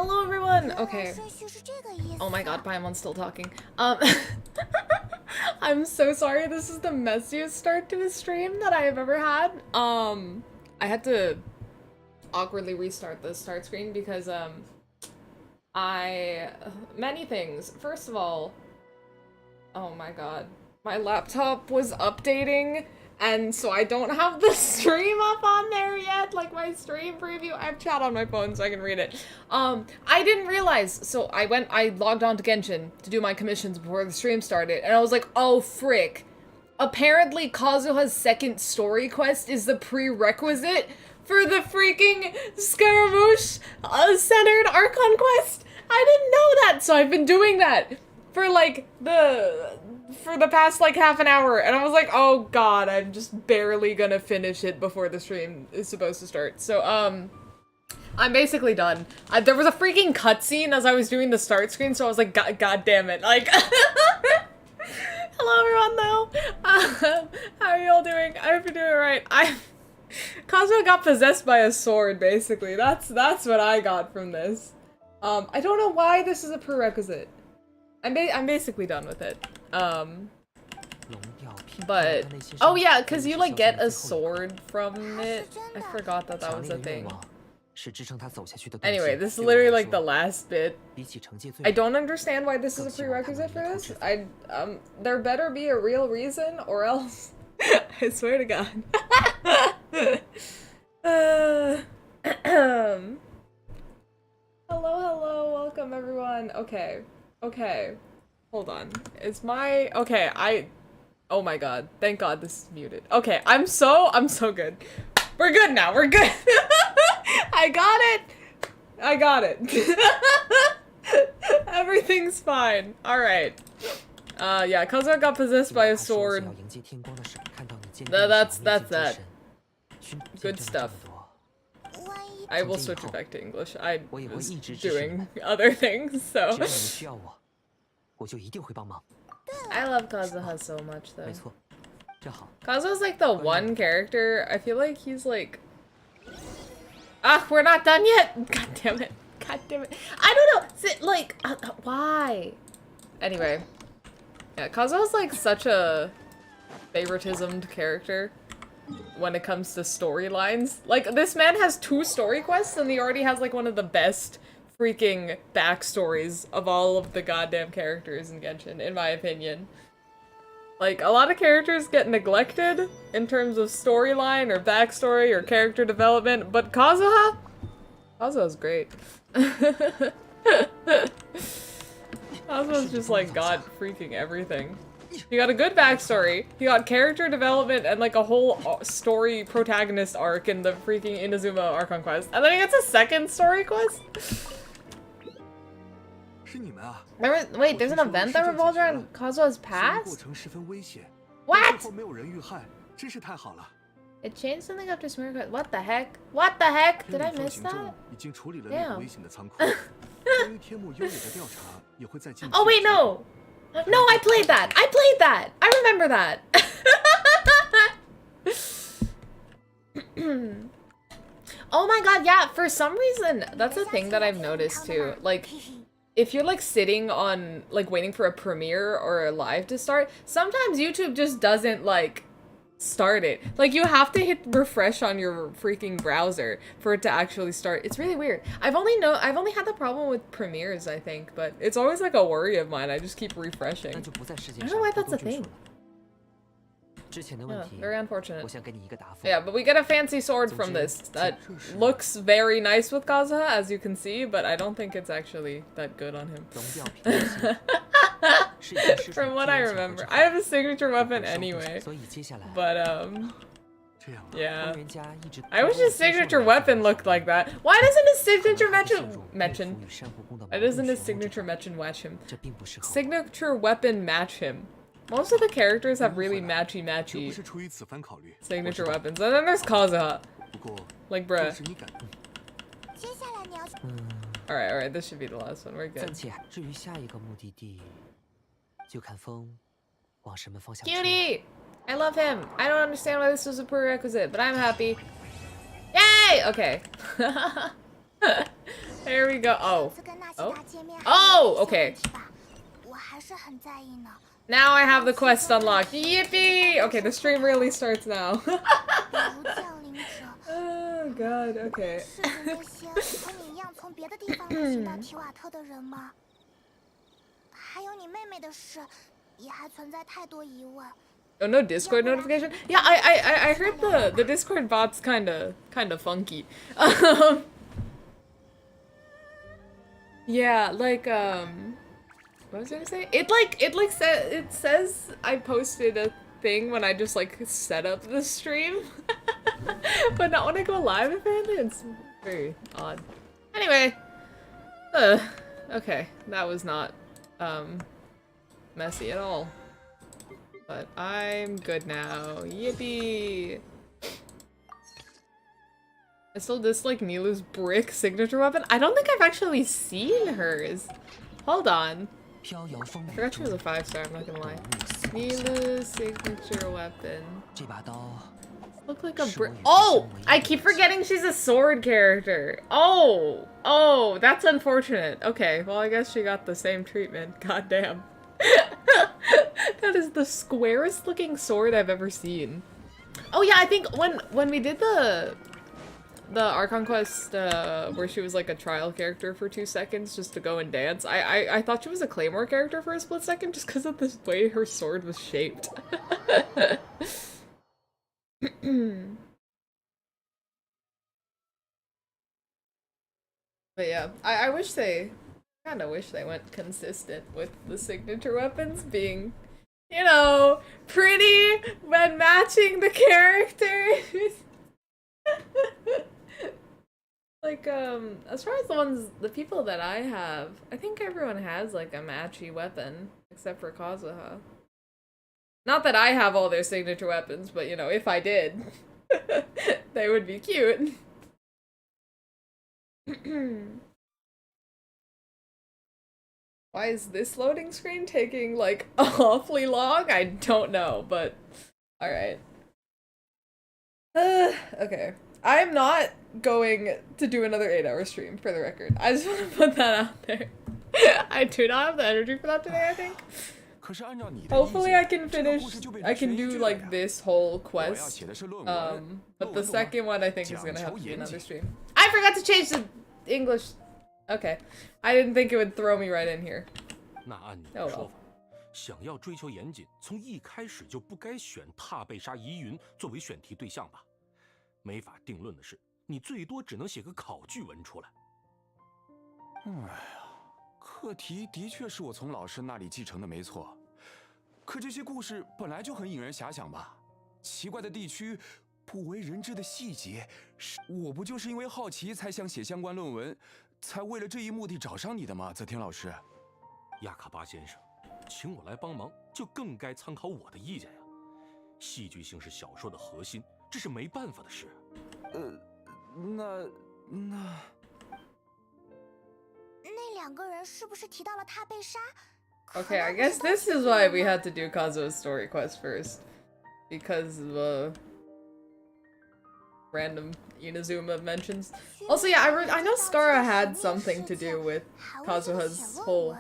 Hello everyone! Okay. Oh my god, Paimon's still talking. I'm so sorry, this is the messiest start to a stream that I have ever had. I had to awkwardly restart the start screen because, many things. First of all, oh my god, my laptop was updating, and so I don't have the stream up on there yet, like my stream preview. I have chat on my phone so I can read it. I didn't realize, so I logged on to Genshin to do my commissions before the stream started, and I was like, oh frick. Apparently Kazuha's second story quest is the prerequisite for the freaking Scaramouche centered Archon quest. I didn't know that, so I've been doing that for like for the past like half an hour, and I was like, oh god, I'm just barely gonna finish it before the stream is supposed to start. So I'm basically done. There was a freaking cutscene as I was doing the start screen, so I was like, god damn it, like hello everyone though. How are you all doing? I hope you're doing alright. Kazuha got possessed by a sword, basically. That's what I got from this. I don't know why this is a prerequisite. I'm basically done with it. But oh yeah, cause you like get a sword from it. I forgot that was a thing. Anyway, this is literally like the last bit. I don't understand why this is a prerequisite for this. There better be a real reason, or else I swear to God. Hello, welcome everyone. Okay. Hold on. Oh my god. Thank god this is muted. Okay, I'm so good. We're good now, we're good. I got it. Everything's fine. Alright. Yeah, Kazuha got possessed by a sword. That's that. Good stuff. I will switch it back to English. I was doing other things, so. I love Kazuha so much, though. Kazuha's like the one character, I feel like he's like... Ah, we're not done yet! God damn it. I don't know! Why? Anyway. Yeah, Kazuha's like such a favoritismed character when it comes to storylines. Like, this man has 2 story quests, and he already has like one of the best freaking backstories of all of the goddamn characters in Genshin, in my opinion. Like, a lot of characters get neglected in terms of storyline or backstory or character development, but Kazuha's great. Kazuha's just like got freaking everything. He got a good backstory, he got character development and like a whole story protagonist arc in the freaking Inazuma Archon quest, and then he gets a second story quest? Remember, wait, there's an event that revolves around Kazuha's past? What? It changed something after Smirka. What the heck? What the heck? Did I miss that? Damn. Oh wait, no! No, I played that! I remember that! Oh my god, yeah, for some reason, that's a thing that I've noticed too. Like, if you're like sitting on, like waiting for a premiere or a live to start, sometimes YouTube just doesn't like start it. Like, you have to hit refresh on your freaking browser for it to actually start. It's really weird. I've only had the problem with premieres, I think, but it's always like a worry of mine. I just keep refreshing. I don't know why that's a thing. Yeah, very unfortunate. Yeah, but we get a fancy sword from this that looks very nice with Kazuha, as you can see, but I don't think it's actually that good on him. From what I remember. I have a signature weapon anyway, but yeah. I wish his signature weapon looked like that. Why doesn't his signature signature weapon match him? Most of the characters have really matchy signature weapons, and then there's Kazuha. Like, bruh. Alright, this should be the last one, we're good. Cutie! I love him! I don't understand why this was a prerequisite, but I'm happy. Yay! Okay. There we go. Oh. Oh. Oh, okay. Now I have the quest unlocked. Yippee! Okay, the stream really starts now. Oh god, okay. Oh, no Discord notification? Yeah, I heard the Discord bot's kinda funky. Yeah, like, what was I gonna say? It says I posted a thing when I just, like, set up the stream. But not when I go live, apparently. It's very odd. Anyway. Okay. That was not, messy at all. But I'm good now. Yippee! I still dislike Nilu's brick signature weapon. I don't think I've actually seen hers. Hold on. I forgot she was a 5-star, I'm not gonna lie. Nilu's signature weapon. Look like a brick. Oh! I keep forgetting she's a sword character. Oh! Oh, that's unfortunate. Okay, well I guess she got the same treatment. God damn. That is the squarest looking sword I've ever seen. Oh yeah, I think when we did the Archon quest where she was like a trial character for 2 seconds just to go and dance, I thought she was a Claymore character for a split second just because of the way her sword was shaped. But yeah, I wish they kinda wish they went consistent with the signature weapons being, you know, pretty when matching the characters. Like, as far as the people that I have, I think everyone has, like, a matchy weapon, except for Kazuha. Not that I have all their signature weapons, but, you know, if I did, they would be cute. Why is this loading screen taking, like, awfully long? I don't know, but alright. Okay. I'm not going to do another 8-hour stream, for the record. I just want to put that out there. I do not have the energy for that today, I think. Hopefully I can do, like, this whole quest. But the second one I think is gonna have to be another stream. I forgot to change the English. Okay. I didn't think it would throw me right in here. Oh well. 想要追求严谨，从一开始就不该选怕被杀疑云作为选题对象吧。没法定论的是，你最多只能写个考据文出来。哎呀，课题的确是我从老师那里继承的，没错。可这些故事本来就很引人遐想吧？奇怪的地区，不为人知的细节，我不就是因为好奇才想写相关论文，才为了这一目的找上你的吗？泽田老师。亚卡巴先生，请我来帮忙，就更该参考我的意见呀。戏剧性是小说的核心，这是没办法的事。那两个人是不是提到了他被杀？ Okay, I guess this is why we had to do Kazuo's story quest first. Because of, random Inazuma mentions. Also, yeah, I know Skara had something to do with Kazuha's whole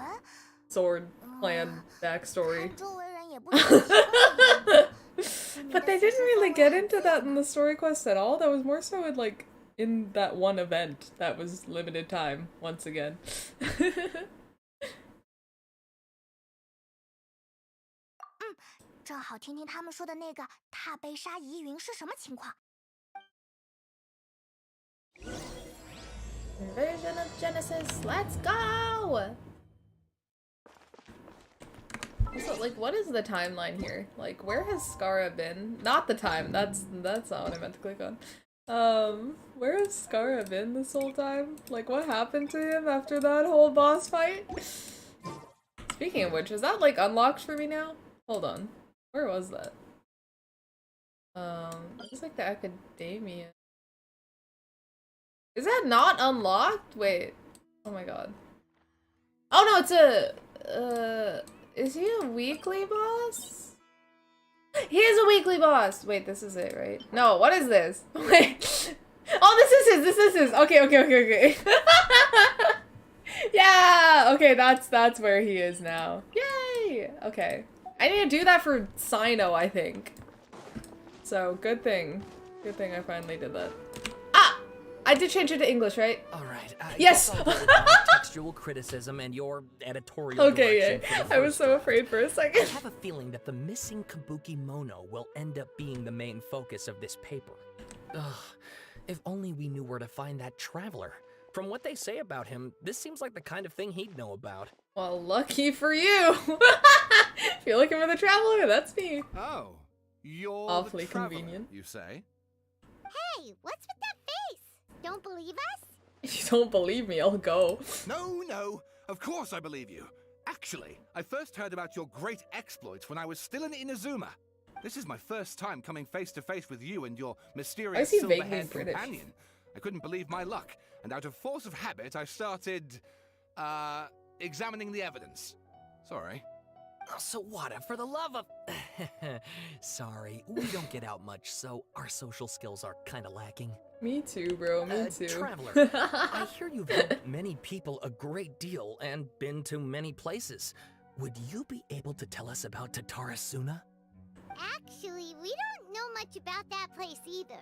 sword clan backstory. But they didn't really get into that in the story quest at all. That was more so in, like, in that one event that was limited time, once again. 正好听听他们说的那个踏被杀疑云是什么情况。 Invasion of Genesis, let's go! Also, like, what is the timeline here? Like, where has Skara been? Not the time, that's not what I meant to click on. Where has Skara been this whole time? Like, what happened to him after that whole boss fight? Speaking of which, is that, like, unlocked for me now? Hold on. Where was that? It's like the Academia. Is that not unlocked? Wait. Oh my god. Oh no, it's a, is he a weekly boss? He is a weekly boss! Wait, this is it, right? No, what is this? Wait. Oh, this is his. Okay. Yeah, okay, that's where he is now. Yay! Okay. I need to do that for Sino, I think. So, good thing. Good thing I finally did that. Ah! I did change it to English, right? Alright, Yes! textual criticism and your editorial Okay, direction yeah. for the I was first so draft. afraid for a I second. have a feeling that the missing Kabuki Mono will end up being the main focus of this paper. Ugh, if only we knew where to find that traveler. From what they say about him, this seems like the kind of thing he'd know about. Well, lucky for you. If you're looking for the traveler, that's me. Oh, you're Awfully the traveler, convenient. you say? Hey, what's with that face? Don't believe us? If you don't believe me, I'll go. No, of course I believe you. Actually, I first heard about your great exploits when I was still in Inazuma. This is my first time coming face to face with you and your mysterious he vaguely silver-haired British? companion. I couldn't believe my luck, and out of force of habit, I started, examining the evidence. Sorry. Oh, Sawada, for the love of... Sorry, we don't get out much, so our social skills are kinda lacking. Me too, bro, me too. Traveler, I hear you've helped many people a great deal and been to many places. Would you be able to tell us about Tatarasuna? Actually, we don't know much about that place either.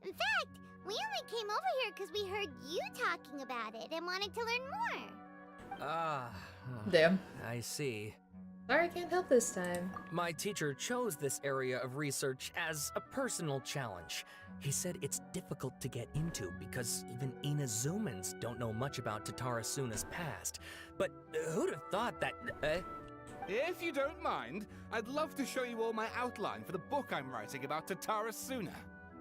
In fact, we only came over here because we heard you talking about it and wanted to learn more. Ah, Damn. I see. Sorry, I can't help this time. My teacher chose this area of research as a personal challenge. He said it's difficult to get into because even Inazumans don't know much about Tatarasuna's past. But who'd have thought that... If you don't mind, I'd love to show you all my outline for the book I'm writing about Tatarasuna.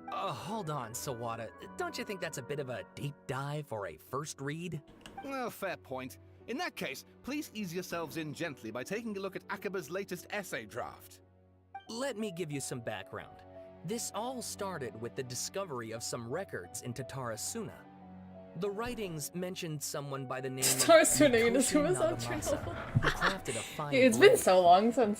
Hold on, Sawada. Don't you think that's a bit of a deep dive or a first read? Well, fair point. In that case, please ease yourselves in gently by taking a look at Akaba's latest essay draft. Let me give you some background. This all started with the discovery of some records in Tatarasuna. The writings mentioned someone by the name of Tatarasuna Mikoshi Inazuma's on Nagamasa, who crafted a fine It's been blade. so long since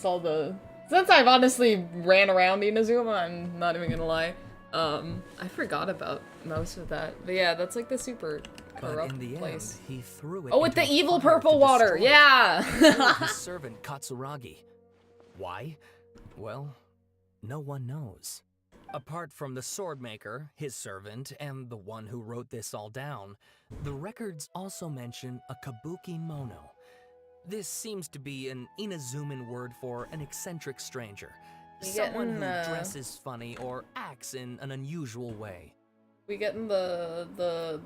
since I've honestly ran around Inazuma, I'm not even gonna lie. I forgot about most of that. But yeah, that's like the super But corrupt in the place. end, he threw it Oh, with into the a evil fire purple to water, destroy it. yeah! He killed his servant Katsuragi. Why? Well, no one knows. Apart from the swordmaker, his servant, and the one who wrote this all down, the records also mention a kabuki mono. This seems to be an Inazuman word for an eccentric stranger. Someone who dresses funny or acts in an unusual way. We getting the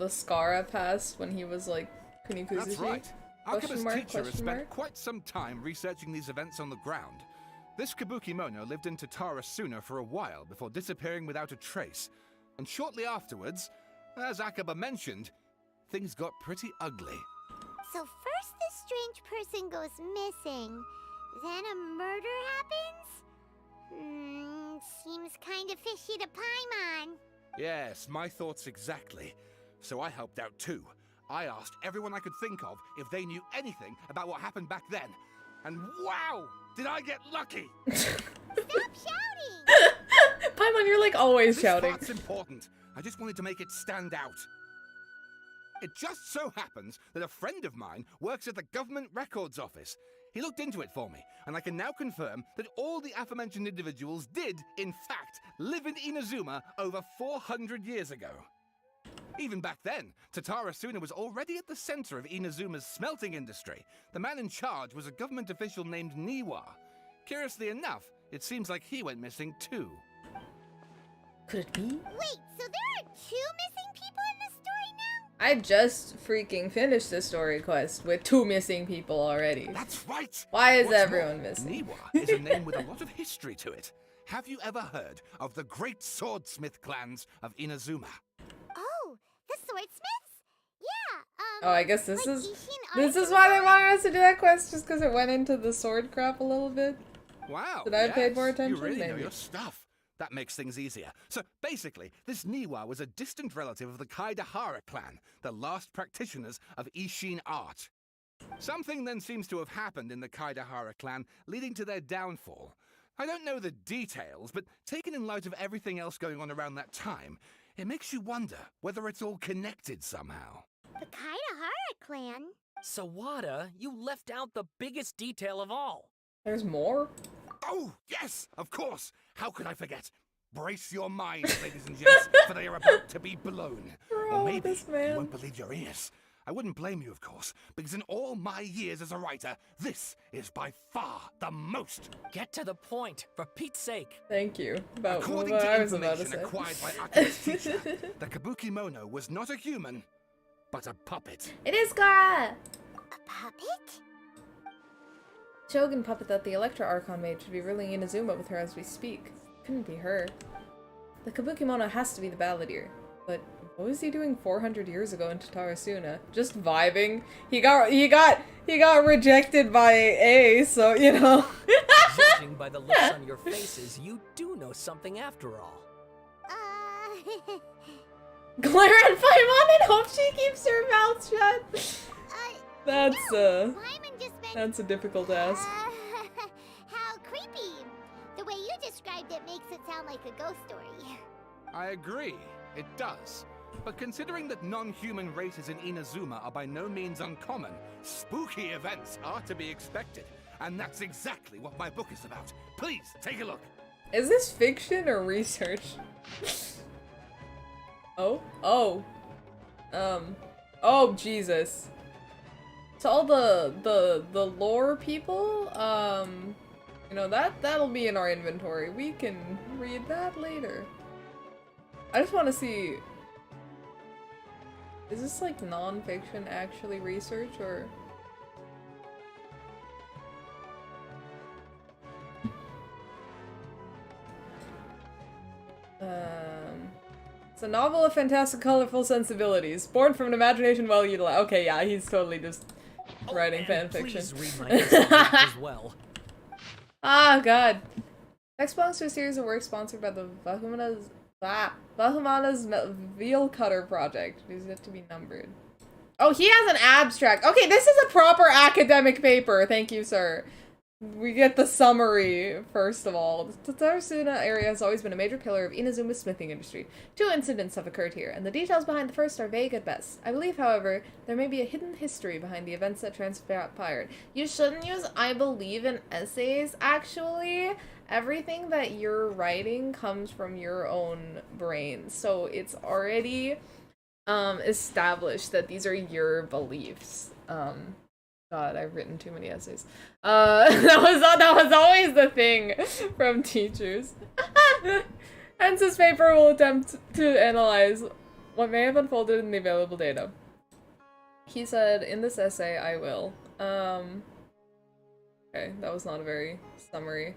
Scara pass when he was like Kunikuzushi? That's right. Question Akaba's mark, teacher has question spent mark? quite some time researching these events on the ground. This kabuki mono lived in Tatarasuna for a while before disappearing without a trace. And shortly afterwards, as Akaba mentioned, things got pretty ugly. So first this strange person goes missing, then a murder happens? Seems kind of fishy to Paimon. Yes, my thoughts exactly. So I helped out too. I asked everyone I could think of if they knew anything about what happened back then. And wow, did I get lucky! Stop shouting! Paimon, you're like always shouting. This part's important. I just wanted to make it stand out. It just so happens that a friend of mine works at the Government Records Office. He looked into it for me, and I can now confirm that all the aforementioned individuals did, in fact, live in Inazuma over 400 years ago. Even back then, Tatarasuna was already at the center of Inazuma's smelting industry. The man in charge was a government official named Niwa. Curiously enough, it seems like he went missing too. Could it be? Wait, so there are 2 missing people in the story now? I just freaking finished the story quest with 2 missing people already. That's right! Why is What's everyone more, missing? Niwa is a name with a lot of history to it. Have you ever heard of the great swordsmith clans of Inazuma? Oh, the swordsmiths? Yeah, Oh, I guess this like is Genshin this is Archon why they or wanted us to do that quest, just because it went into the sword crap a little bit. Wow, Did I pay more yes, attention? You really know Maybe. your stuff. That makes things easier. So basically, this Niwa was a distant relative of the Kaidahara clan, the last practitioners of Ishin art. Something then seems to have happened in the Kaidahara clan, leading to their downfall. I don't know the details, but taken in light of everything else going on around that time, It makes you wonder whether it's all connected somehow. The Kaidahara clan. Sawada, you left out the biggest detail of all. There's more? Oh, yes, of course. How could I forget? Brace your minds, ladies and gents, for they are about to be blown. Bro, Or maybe this man. you won't believe your ears. I wouldn't blame you, of course, because in all my years as a writer, this is by far the most. Get to the point, for Pete's sake. Thank you. About According what to I was about to information say. acquired by Archon's teacher, the Kabuki Mono was not a human, but a puppet. It is Gara! A puppet? Shogun puppet that the Electra Archon made should be ruling Inazuma with her as we speak. Couldn't be her. The Kabuki Mono has to be the baladeer. But what was he doing 400 years ago in Tatarasuna? Just vibing. He got rejected by A, so you know. Judging by the looks on your faces, you do know something after all. Glare at Paimon and hope she keeps her mouth shut. That's Paimon just meant, that's a difficult ask. how creepy. The way you described it makes it sound like a ghost story. I agree, it does. But considering that non-human races in Inazuma are by no means uncommon, spooky events are to be expected. And that's exactly what my book is about. Please, take a look. Is this fiction or research? Oh, Jesus. To all the lore people, you know, that'll be in our inventory. We can read that later. I just want to see, is this like non-fiction actually research or? It's a novel of fantastic, colorful sensibilities, born from an imagination well utilized. Okay, yeah, he's totally just writing fan fiction. Please read my essay as well. Ah, God. Next belongs to a series of works sponsored by the Bahumana's Veal Cutter Project. It is yet to be numbered. Oh, he has an abstract. Okay, this is a proper academic paper. Thank you, sir. We get the summary, first of all. The Tatarasuna area has always been a major pillar of Inazuma's smithing industry. 2 incidents have occurred here, and the details behind the first are vague at best. I believe, however, there may be a hidden history behind the events that transpired. You shouldn't use "I believe" in essays, actually. Everything that you're writing comes from your own brain, so it's already established that these are your beliefs. God, I've written too many essays. That was always the thing from teachers. Hence, this paper will attempt to analyze what may have unfolded in the available data. He said, in this essay, I will. Okay, that was not a very summary.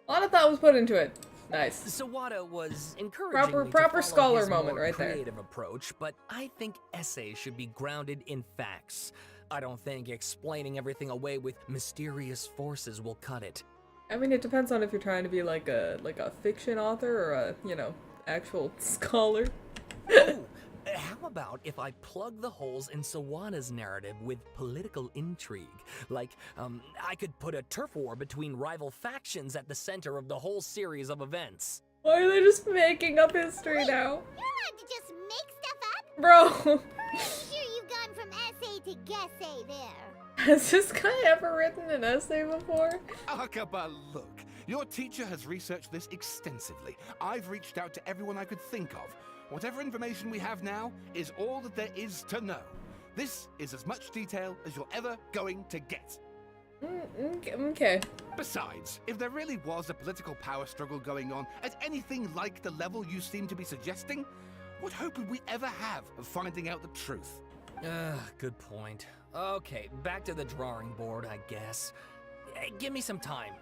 A lot of thought was put into it. Nice. Sawada was encouraging Proper me to follow scholar his moment more right there. creative approach, but I think essays should be grounded in facts. I don't think explaining everything away with mysterious forces will cut it. I mean, it depends on if you're trying to be like a fiction author or a, you know, actual scholar. Oh, how about if I plug the holes in Sawada's narrative with political intrigue? Like, I could put a turf war between rival factions at the center of the whole series of events. Why are they just making up history now? You're allowed to just make stuff up? Bro! Pretty sure you've gone from essay to guessay there. Has this guy ever written an essay before? Akaba, look. Your teacher has researched this extensively. I've reached out to everyone I could think of. Whatever information we have now is all that there is to know. This is as much detail as you're ever going to get. Okay. Besides, if there really was a political power struggle going on at anything like the level you seem to be suggesting, what hope would we ever have of finding out the truth? Good point. Okay, back to the drawing board, I guess. Give me some time.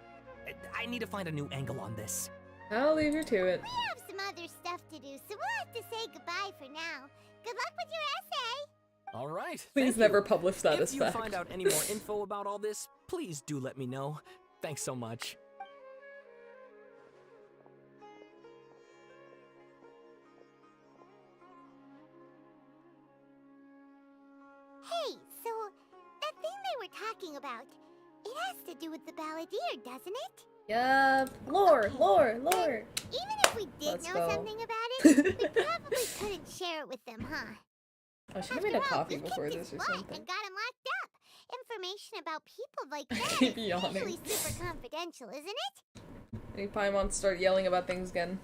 I need to find a new angle on this. I'll leave you to it. We have some other stuff to do, so we'll have to say goodbye for now. Good luck with your essay. All right. Please thank never you. publish that as If you fact. find out any more info about all this, please do let me know. Thanks so much. Hey, so that thing they were talking about, it has to do with the balladeer, doesn't it? Yup. Lore. Even if we did Let's know go. something about it, We probably couldn't share it with them, huh? Oh, should have After made a all, coffee we before kicked this his or butt something. and got him locked up. Information about people like I that keep is yawning. usually super confidential, isn't it? Maybe Paimon start yelling about things again.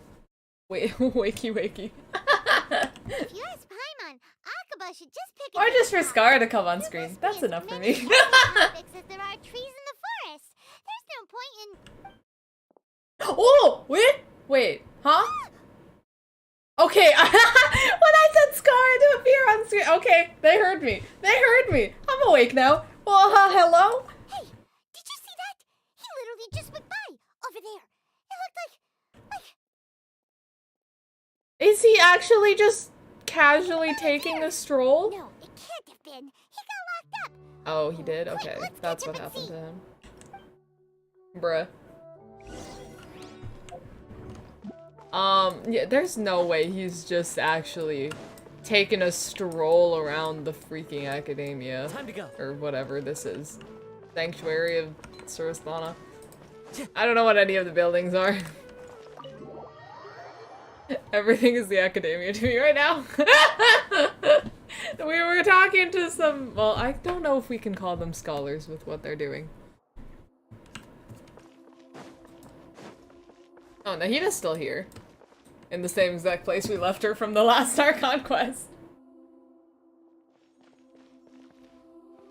Wait, wakey wakey. If you ask Paimon, Akaba should just pick a Or just for different Scar to topic. come on There screen. must be That's as enough for many me. topics as there are trees in the forest. There's no point in... Oh! Wait, huh? Okay, when I said Scar to appear on screen, okay, they heard me. I'm awake now. Well, hello? Hey, did you see that? He literally just went by, over there. It looked like... Is he actually just casually taking a stroll? No, it can't have been. He got locked up. Oh, he did? Quick, Okay, let's that's catch what up and happened see. to him. Bruh. Yeah, there's no way he's just actually taking a stroll around the freaking academia. Time to go. Or whatever this is. Sanctuary of Surasthana. I don't know what any of the buildings are. Everything is the academia to me right now. We were talking to some, well, I don't know if we can call them scholars with what they're doing. Oh, Nahida's still here. In the same exact place we left her from the last Archon quest.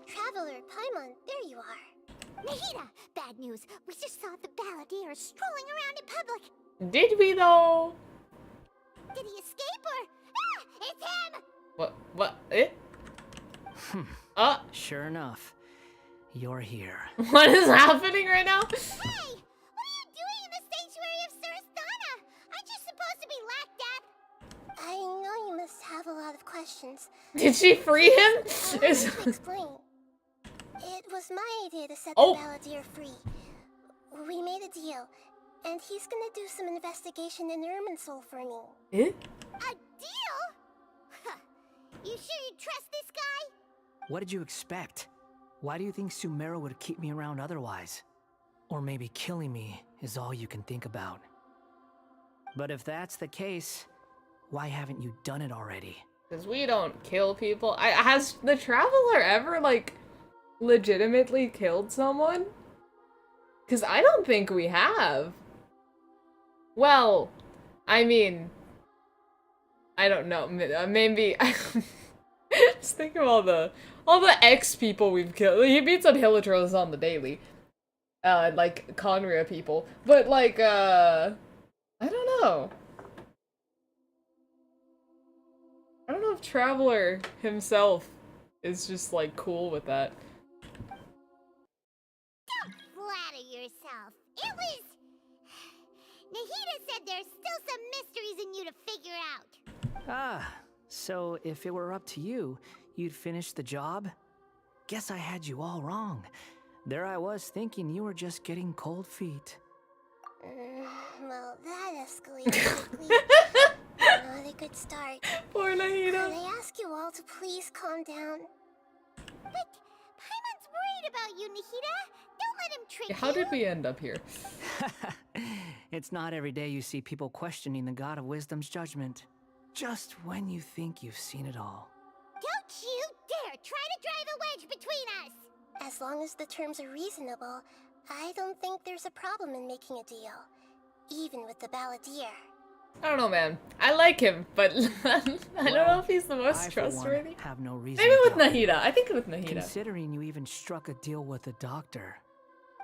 Traveler, Paimon, there you are. Nahida, bad news. We just saw the baladeer strolling around in public. Did we though? Did he escape or... Ah! It's him! What? Eh? Sure enough, you're here. What is happening right now? Hey! What are you doing in the sanctuary of Surasthana? Aren't you supposed to be locked up? I know you must have a lot of questions. Did she free him? Is Explain. It was my idea to set Oh. the baladeer free. We made a deal, and he's gonna do some investigation in Irminsul for me. Eh? A deal? Huh. You sure you trust this guy? What did you expect? Why do you think Sumeru would keep me around otherwise? Or maybe killing me is all you can think about. But if that's the case, why haven't you done it already? Because we don't kill people. Has the Traveler ever, like, legitimately killed someone? Because I don't think we have. Well, I mean, I don't know. Maybe. Just think of all the ex people we've killed. He beats up Hiliotros on the daily. Like Conria people. But like, I don't know. I don't know if Traveler himself is just like cool with that. Don't flatter yourself. It was... Nahida said there's still some mysteries in you to figure out. Ah, so if it were up to you, you'd finish the job? Guess I had you all wrong. There I was thinking you were just getting cold feet. Well, that escalated quickly. Not a good start. Poor Can Nahida. I ask you all to please calm down? But Paimon's worried about you, Nahida. Don't let him trick you. How did we end up here? It's not every day you see people questioning the God of Wisdom's judgment. Just when you think you've seen it all. Don't you dare try to drive a wedge between us! As long as the terms are reasonable, I don't think there's a problem in making a deal. Even with the baladeer. I don't know, man. I like him, but I don't know if he's the most I, for one, trustworthy. have no reason Maybe to with doubt. Nahida. I think with Nahida. Considering you even struck a deal with the doctor.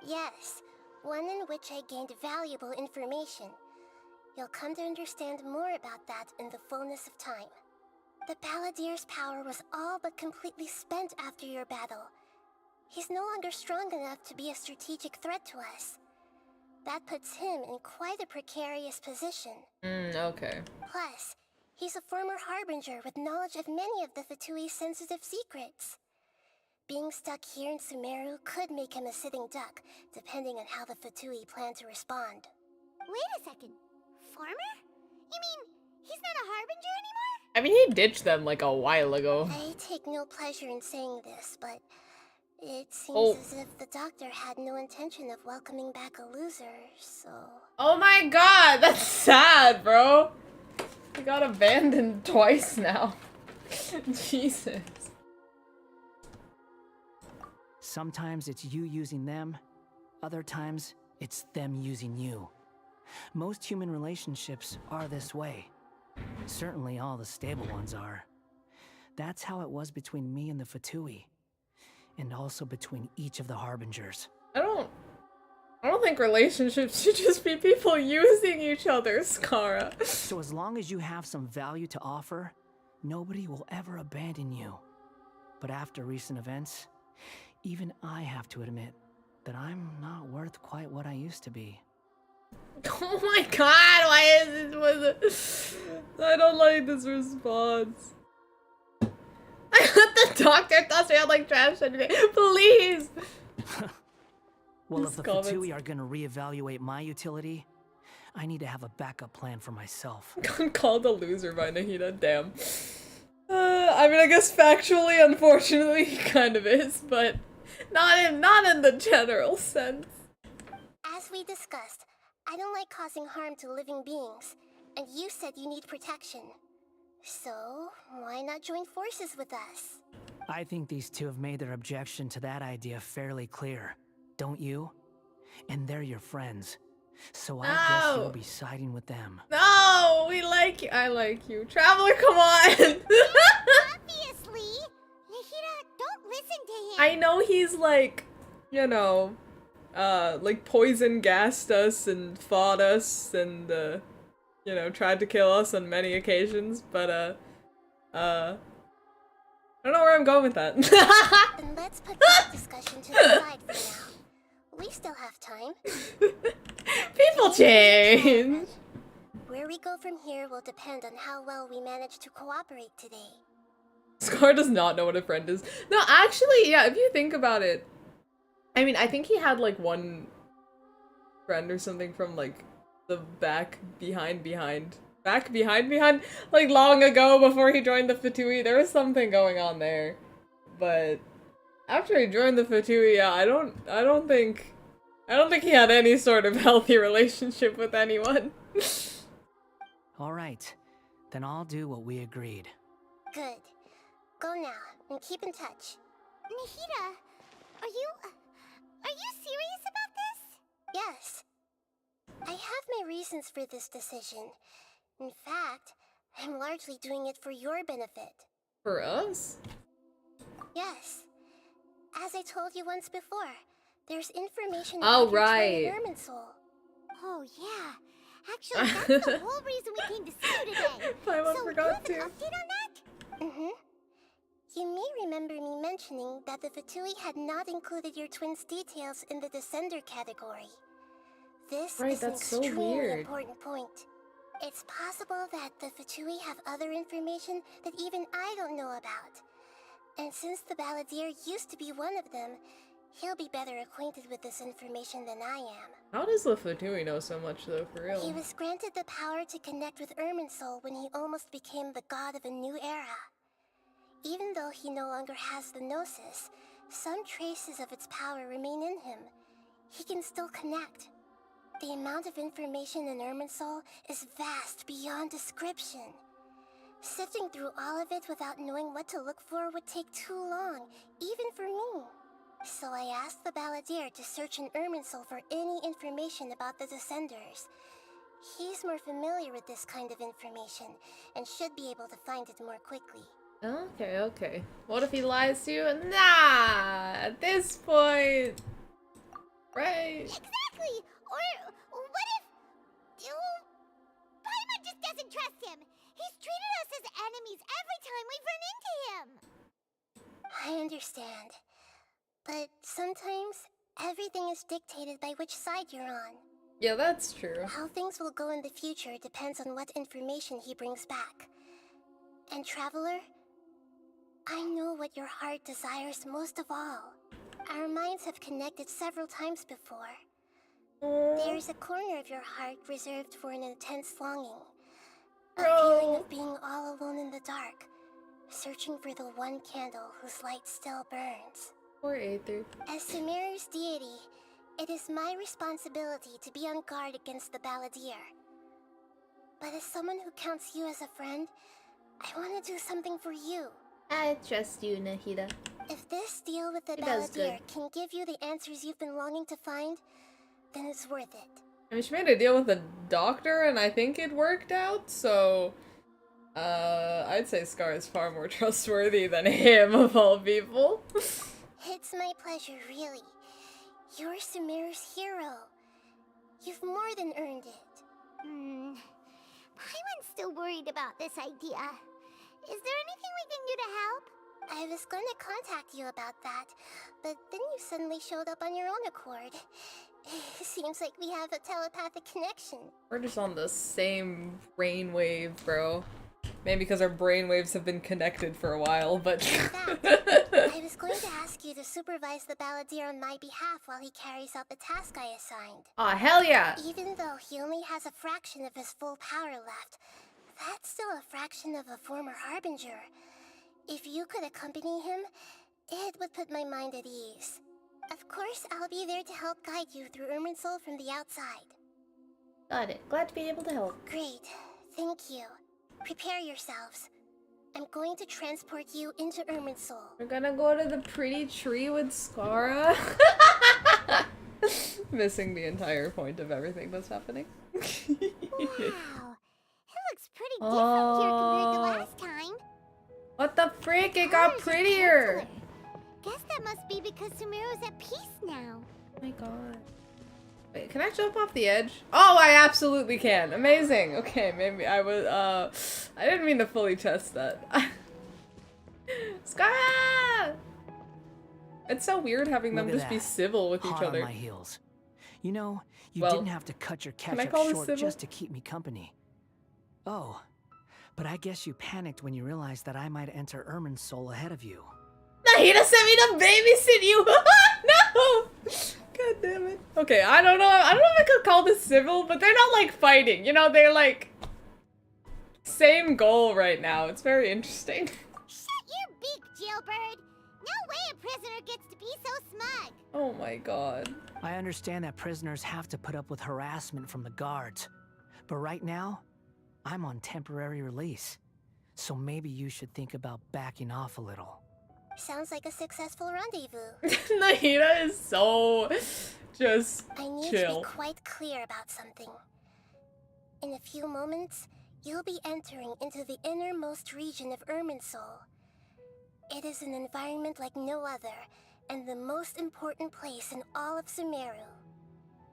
Yes, one in which I gained valuable information. You'll come to understand more about that in the fullness of time. The Baladeer's power was all but completely spent after your battle. He's no longer strong enough to be a strategic threat to us. That puts him in quite a precarious position. Okay. Plus, he's a former harbinger with knowledge of many of the Fatui's sensitive secrets. Being stuck here in Sumeru could make him a sitting duck, depending on how the Fatui plan to respond. Wait a second. Former? You mean he's not a harbinger anymore? I mean, he ditched them like a while ago. I take no pleasure in saying this, but it seems as if the doctor had no intention of welcoming back a loser, so... Oh my god, that's sad, bro. He got abandoned twice now. Jesus. Sometimes it's you using them, other times it's them using you. Most human relationships are this way. Certainly all the stable ones are. That's how it was between me and the Fatui, and also between each of the Harbingers. I don't think relationships should just be people using each other, Skara. So as long as you have some value to offer, nobody will ever abandon you. But after recent events, even I have to admit that I'm not worth quite what I used to be. Oh my god, why is this I don't like this response. The doctor thought we had like trash anyway. Please! Well, if the Fatui are gonna reevaluate my utility, I need to have a backup plan for myself. Got called a loser by Nahida, damn. I mean, I guess factually, unfortunately, he kind of is, but not in the general sense. As we discussed, I don't like causing harm to living beings, and you said you need protection. So, why not join forces with us? I think these two have made their objection to that idea fairly clear, don't you? And they're your friends, so I guess you'll be siding with them. No, we like you. I like you. Traveler, come on! Obviously! Nahida, don't listen to him! I know he's like, you know, like poison gassed us and fought us and, you know, tried to kill us on many occasions, but, I don't know where I'm going with that. Then let's put that discussion to the side for now. We still have time. People change! Where we go from here will depend on how well we manage to cooperate today. Scar does not know what a friend is. No, actually, yeah, if you think about it, I mean, I think he had, like, one friend or something from, like, the back behind, like, long ago before he joined the Fatui. There was something going on there. But after he joined the Fatui, yeah, I don't think he had any sort of healthy relationship with anyone. Alright, then I'll do what we agreed. Good. Go now, and keep in touch. Nahida, are you serious about this? Yes. I have my reasons for this decision. In fact, I'm largely doing it for your benefit. For us? Yes. As I told you once before, there's information Oh, about your right. twin Irminsul. Oh, yeah. Actually, that's the whole reason we came to see you today. Paimon So, forgot you have to. an update on that? Mm-hmm. You may remember me mentioning that the Fatui had not included your twin's details in the Descender category. This Right, is an that's so extremely weird. important point. It's possible that the Fatui have other information that even I don't know about. And since the baladeer used to be one of them, he'll be better acquainted with this information than I am. How does the Fatui know so much, though, for real? He was granted the power to connect with Irminsul when he almost became the god of a new era. Even though he no longer has the Gnosis, some traces of its power remain in him. He can still connect. The amount of information in Irminsul is vast beyond description. Sifting through all of it without knowing what to look for would take too long, even for me. So I asked the baladeer to search in Irminsul for any information about the Descenders. He's more familiar with this kind of information, and should be able to find it more quickly. Okay. What if he lies to you? Nah! At this point... Right. Exactly! Or what if... Paimon just doesn't trust him! He's treated us as enemies every time we've run into him! I understand. But sometimes, everything is dictated by which side you're on. Yeah, that's true. How things will go in the future depends on what information he brings back. And Traveler, I know what your heart desires most of all. Our minds have connected several times before. There's a corner of your heart reserved for an intense longing. A feeling of being all alone in the dark, searching for the one candle whose light still burns. Poor Aether. As Sumeru's deity, it is my responsibility to be on guard against the baladeer. But as someone who counts you as a friend, I want to do something for you. I trust you, Nahida. If this deal with the He does baladeer good. can give you the answers you've been longing to find, then it's worth it. I mean, she made a deal with the doctor, and I think it worked out, so... I'd say Scar is far more trustworthy than him, of all people. It's my pleasure, really. You're Sumeru's hero. You've more than earned it. Paimon's still worried about this idea. Is there anything we can do to help? I was going to contact you about that, but then you suddenly showed up on your own accord. Seems like we have a telepathic connection. We're just on the same brainwave, bro. Maybe because our brainwaves have been connected for a while, but... I was going to ask you to supervise the baladeer on my behalf while he carries out the task I assigned. Aw, hell yeah! Even though he only has a fraction of his full power left, that's still a fraction of a former Harbinger. If you could accompany him, it would put my mind at ease. Of course, I'll be there to help guide you through Irminsul from the outside. Got it. Glad to be able to help. Great. Thank you. Prepare yourselves. I'm going to transport you into Irminsul. We're gonna go to the pretty tree with Skara. Missing the entire point of everything that's happening. Wow. It looks pretty different here compared to last time. What the frick? It got Colors are prettier! gentler. Guess that must be because Sumeru's at peace now. Oh my god. Wait, can I jump off the edge? Oh, I absolutely can. Amazing. Okay, maybe I was, I didn't mean to fully test that. Skara! It's so weird having them Look at just be that. civil with each Hot on other. my heels. You know, you Well, didn't have to cut your can I catch-up call this short civil? just to keep me company. Oh, but I guess you panicked when you realized that I might enter Irminsul ahead of you. Nahida sent me to babysit you! No! God damn it. Okay, I don't know if I could call this civil, but they're not like fighting, you know, they're like same goal right now. It's very interesting. Shut your beak, jailbird. No way a prisoner gets to be so smug. Oh my god. I understand that prisoners have to put up with harassment from the guards, but right now, I'm on temporary release. So maybe you should think about backing off a little. Sounds like a successful rendezvous. Nahida is so just I need chill. to be quite clear about something. In a few moments, you'll be entering into the innermost region of Irminsul. It is an environment like no other, and the most important place in all of Sumeru.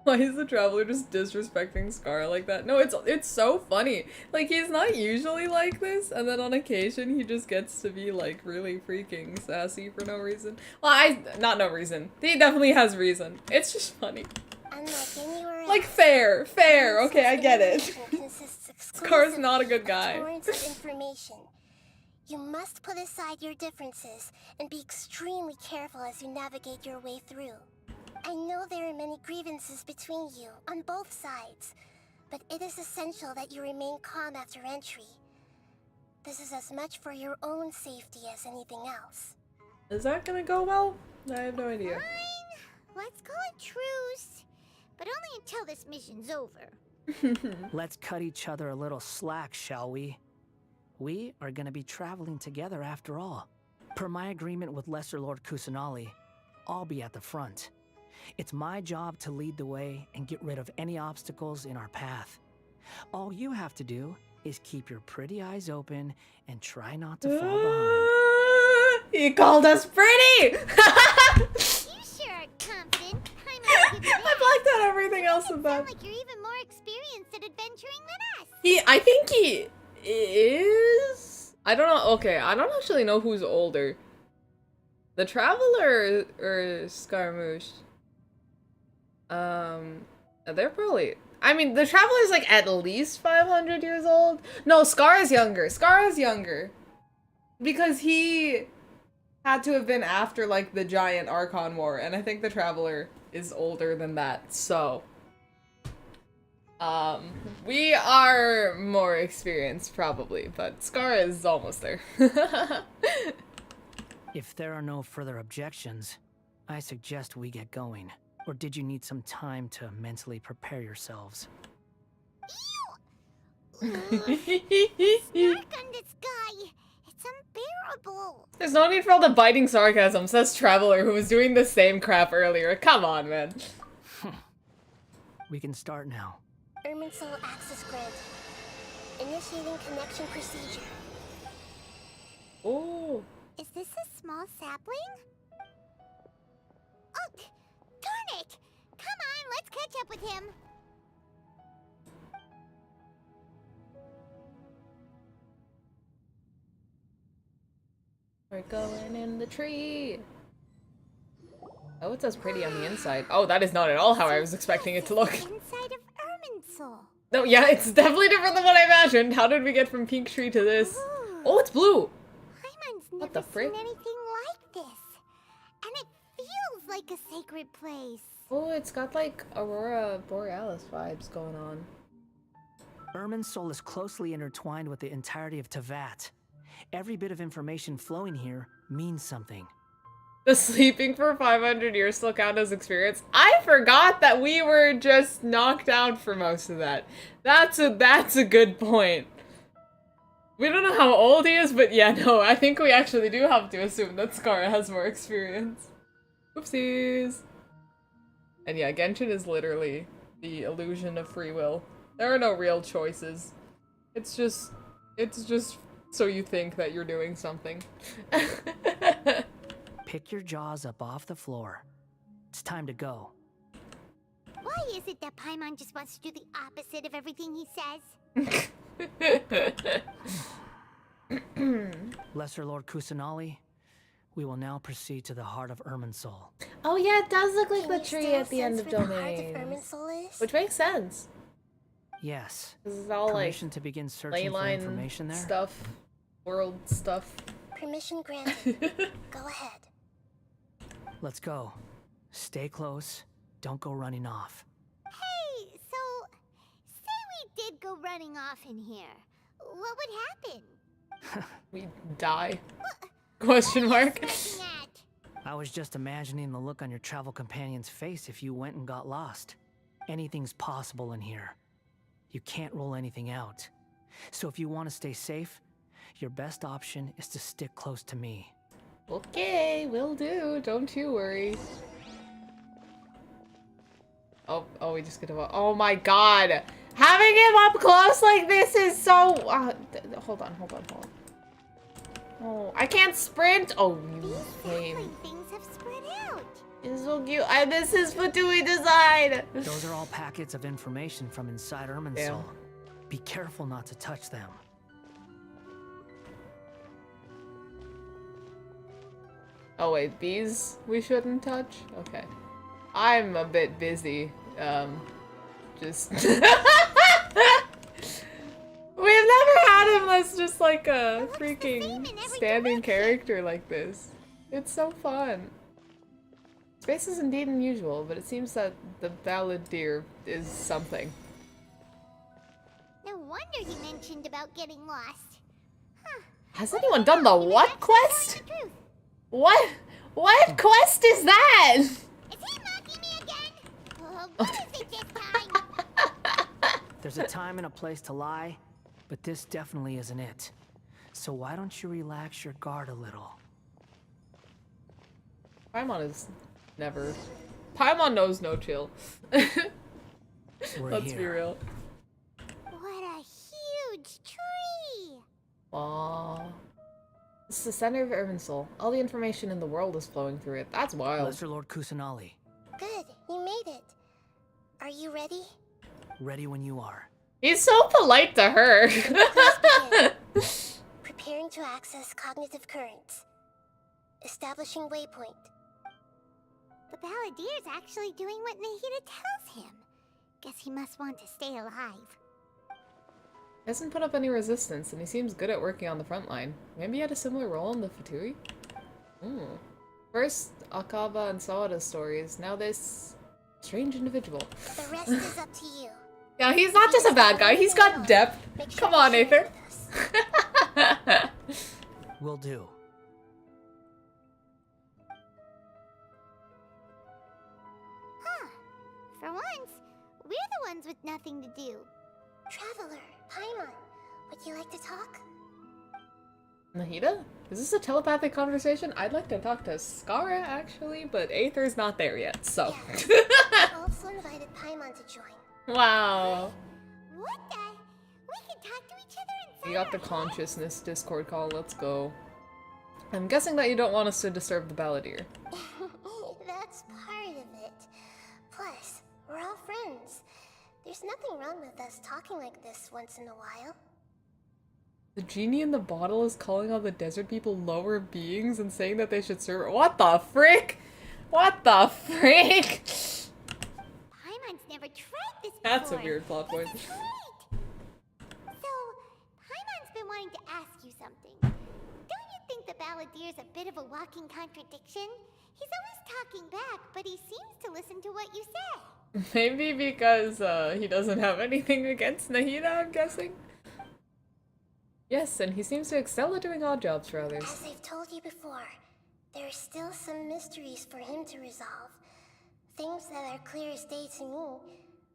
Why is the traveler just disrespecting Scar like that? No, it's so funny. Like, he's not usually like this, and then on occasion he just gets to be like really freaking sassy for no reason. Well, not no reason. He definitely has reason. It's just funny. Unlike anywhere Like, else, fair, okay, I get it. information consists Scar's not a good of guy. torrents of information. You must put aside your differences and be extremely careful as you navigate your way through. I know there are many grievances between you, on both sides, but it is essential that you remain calm after entry. This is as much for your own safety as anything else. Is that gonna go well? I have no idea. Fine. Let's call it truce. But only until this mission's over. Let's cut each other a little slack, shall we? We are gonna be traveling together after all. Per my agreement with Lesser Lord Kusanali, I'll be at the front. It's my job to lead the way and get rid of any obstacles in our path. All you have to do is keep your pretty eyes open and try not to fall behind. He called us pretty! You sure are confident. I blacked out everything else Sound about. like you're even more experienced at adventuring than us. I think he is. I don't know. Okay, I don't actually know who's older. The Traveler or Scaramouche? They're probably. I mean, the Traveler's like at least 500 years old. No, Scar is younger. Scar is younger. Because he had to have been after like the giant Archon War, and I think the Traveler is older than that, so. We are more experienced probably, but Scar is almost there. If there are no further objections, I suggest we get going. Or did you need some time to mentally prepare yourselves? Ew! Snark on this guy. It's unbearable. There's no need for all the biting sarcasm, says Traveler, who was doing the same crap earlier. Come on, man. We can start now. Irminsul access granted. Initiating connection procedure. Oh. Is this a small sapling? Oh, darn it! Come on, let's catch up with him. We're going in the tree. Oh, it says pretty on the inside. Oh, that is not at all how I was expecting it to look. Inside of Irminsul. No, yeah, it's definitely different than what I imagined. How did we get from pink tree to this? Ooh. Oh, it's blue. Paimon's What never the frick? seen anything like this. And it feels like a sacred place. Oh, it's got like Aurora Borealis vibes going on. Irminsul is closely intertwined with the entirety of Teyvat. Every bit of information flowing here means something. The sleeping for 500 years still count as experience? I forgot that we were just knocked out for most of that. That's a good point. We don't know how old he is, but yeah, no, I think we actually do have to assume that Scar has more experience. Oopsies. And yeah, Genshin is literally the illusion of free will. There are no real choices. It's just so you think that you're doing something. Pick your jaws up off the floor. It's time to go. Why is it that Paimon just wants to do the opposite of everything he says? Lesser Lord Kusanali, we will now proceed to the heart of Irminsul. Oh yeah, it does look like Can the you tree still at the end sense of where the heart of Domain. Irminsul is? Which makes sense. Yes. This is all like Permission to begin searching for leyline information there? stuff, world stuff. Permission granted. Go ahead. Let's go. Stay close. Don't go running off. Hey, so say we did go running off in here. What would happen? We die. Question mark. Looking at? I was just imagining the look on your travel companion's face if you went and got lost. Anything's possible in here. You can't rule anything out. So if you want to stay safe, your best option is to stick close to me. Okay, will do. Don't you worry. Oh, we just get to. Oh my god! Having him up close like this is so. Hold on. Oh, I can't sprint. Oh, you These lame. sapling things have spread out. It's so cute. This is Fatui design. Those are all packets of information from inside Irminsul. Damn. Be careful not to touch them. Oh wait, these we shouldn't touch? Okay. I'm a bit busy. Just... We've never had him as just like a freaking standing character like this. It's so fun. Space is indeed unusual, but it seems that the baladeer is something. No wonder he mentioned about getting lost. Huh. Has anyone done the what That's quest? the truth. What quest is that? Is he mocking me again? What is it this time? There's a time and a place to lie, but this definitely isn't it. So why don't you relax your guard a little? Paimon is never... Paimon knows no chill. We're Let's be here. real. What a huge tree! Aww. This is the center of Irminsul. All the information in the world is flowing through it. That's wild. Lesser Lord Kusanali, Good, you made it. Are you ready? ready when you are. He's so polite to her. Preparing to access cognitive currents. Establishing waypoint. The baladeer's actually doing what Nahida tells him. Guess he must want to stay alive. He hasn't put up any resistance, and he seems good at working on the front line. Maybe he had a similar role in the Fatui? First, Akaba and Sawada's stories, now this strange individual. The rest is up to you. Yeah, he's not just a bad guy, he's got depth. Make sure Come you on, share it Aether. with us. Will do. Huh. For once, we're the ones with nothing to do. Traveler, Paimon, would you like to talk? Nahida? Is this a telepathic conversation? I'd like to talk to Skara, actually, but Aether's not there yet, so. Yeah. I also invited Paimon to join. Wow. What the? We can talk to each other inside. You got the consciousness Discord call, let's go. I'm guessing that you don't want us to disturb the baladeer. That's part of it. Plus, we're all friends. There's nothing wrong with us talking like this once in a while. The genie in the bottle is calling all the desert people lower beings and saying that they should serve— What the frick? What the frick? Paimon's never tried this before. That's a weird plot point. This is great. So, Paimon's been wanting to ask you something. Don't you think the baladier's a bit of a walking contradiction? He's always talking back, but he seems to listen to what you say. Maybe because he doesn't have anything against Nahida, I'm guessing. Yes, and he seems to excel at doing odd jobs for others. As I've told you before, there are still some mysteries for him to resolve. Things that are clear as day to me,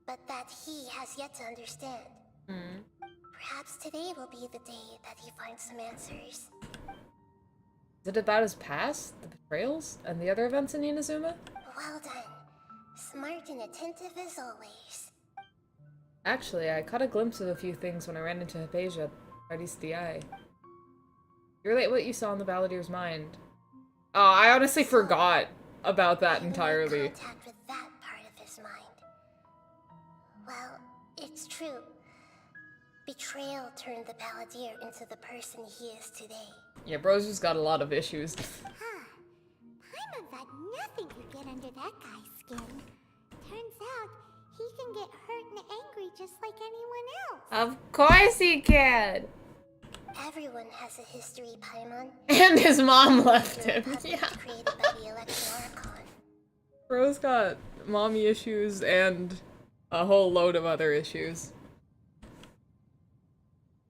but that he has yet to understand. Perhaps today will be the day that he finds some answers. Is it about his past, the betrayals, and the other events in Inazuma? Well done. Smart and attentive as always. Actually, I caught a glimpse of a few things when I ran into Hypatia, Artis the Eye. You relate what you saw in the Baladier's mind. Oh, I honestly forgot about that entirely. Contact with that part of his mind. Well, it's true. Betrayal turned the Baladier into the person he is today. Yeah, bro's just got a lot of issues. Huh. Paimon thought nothing could get under that guy's skin. Turns out, he can get hurt and angry just like anyone else. Of course he can! Everyone has a history, Paimon. And his mom left You're a him. puppet Yeah. created by the Electron Archon. Bro's got mommy issues and a whole load of other issues.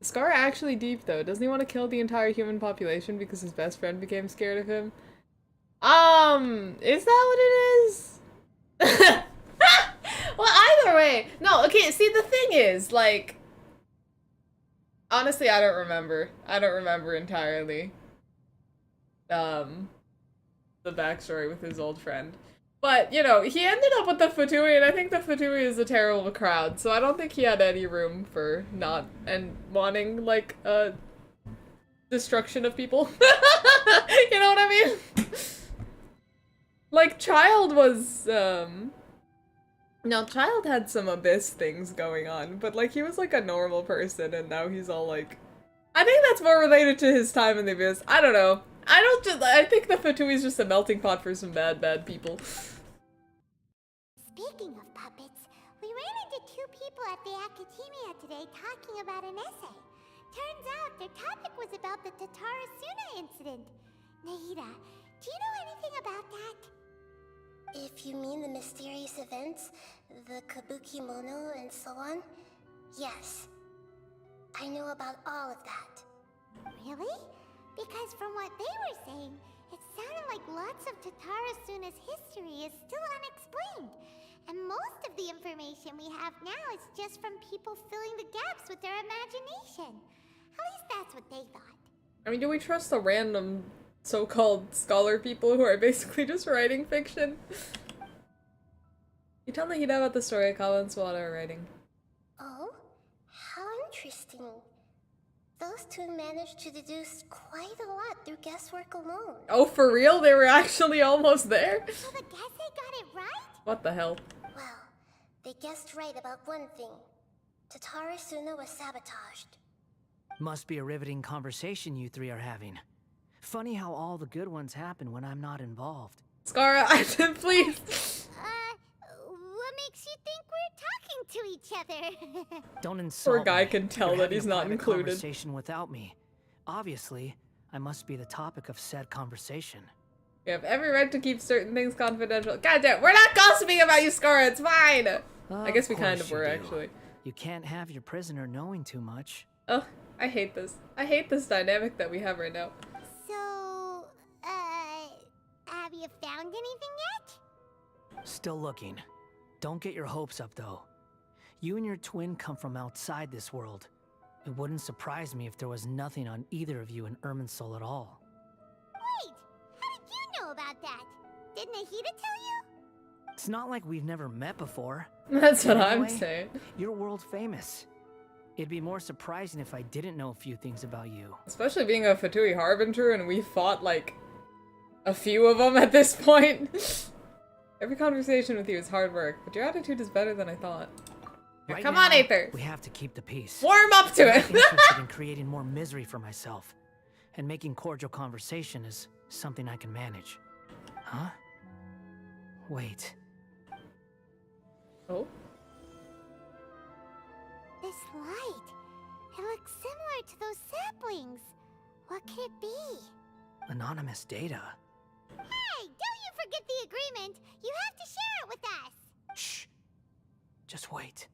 Is Scar actually deep though? Doesn't he want to kill the entire human population because his best friend became scared of him? Is that what it is? Well, either way. No, okay, see the thing is, like, honestly, I don't remember. I don't remember entirely. The backstory with his old friend. But, you know, he ended up with the Fatui, and I think the Fatui is a terrible crowd, so I don't think he had any room for not and wanting, like, destruction of people. You know what I mean? Like, Child was, no, Child had some Abyss things going on, but, like, he was, like, a normal person, and now he's all, like... I think that's more related to his time in the Abyss. I don't know. I think the Fatui is just a melting pot for some bad people. Speaking of puppets, we ran into two people at the Academia today talking about an essay. Turns out their topic was about the Tatarasuna incident. Nahida, do you know anything about that? If you mean the mysterious events, the Kabuki Mono and so on, yes. I know about all of that. Really? Because from what they were saying, it sounded like lots of Tatarasuna's history is still unexplained. And most of the information we have now is just from people filling the gaps with their imagination. At least that's what they thought. I mean, do we trust the random so-called scholar people who are basically just writing fiction? You tell Nahida about the story of Kala and Sawada writing. Oh? How interesting. Those two managed to deduce quite a lot through guesswork alone. Oh, for real? They were actually almost there? So the guess got it right? What the hell? Well, they guessed right about one thing. Tatarasuna was sabotaged. Must be a riveting conversation you three are having. Funny how all the good ones happen when I'm not involved. Skara, please. What makes you think we're talking to each other? Don't insult Poor guy me. can tell You're that having he's a not private included. Conversation without me. Obviously, I must be the topic of said conversation. You have every right to keep certain things confidential. Goddamn, we're not gossiping about you, Skara. It's fine. I guess we kind of were, actually. You can't have your prisoner knowing too much. Oh, I hate this. I hate this dynamic that we have right now. So, have you found anything yet? Still looking. Don't get your hopes up, though. You and your twin come from outside this world. It wouldn't surprise me if there was nothing on either of you in Irminsul at all. Wait, how did you know about that? Did Nahida tell you? It's not like we've never met before. That's what I'm Anyway, saying. You're world famous. It'd be more surprising if I didn't know a few things about you. Especially being a Fatui Harbinger and we fought like a few of them at this point. Every conversation with you is hard work, but your attitude is better than I thought. Right Come now, on, Aether. We have to keep the peace. Warm up to I'm it. not interested in creating more misery for myself, and making cordial conversation is something I can manage. Huh? Wait. Oh. This light. It looks similar to those saplings. What could it be? Anonymous data. Hey, don't you forget the agreement. You have to share it with us. Shh. Just wait.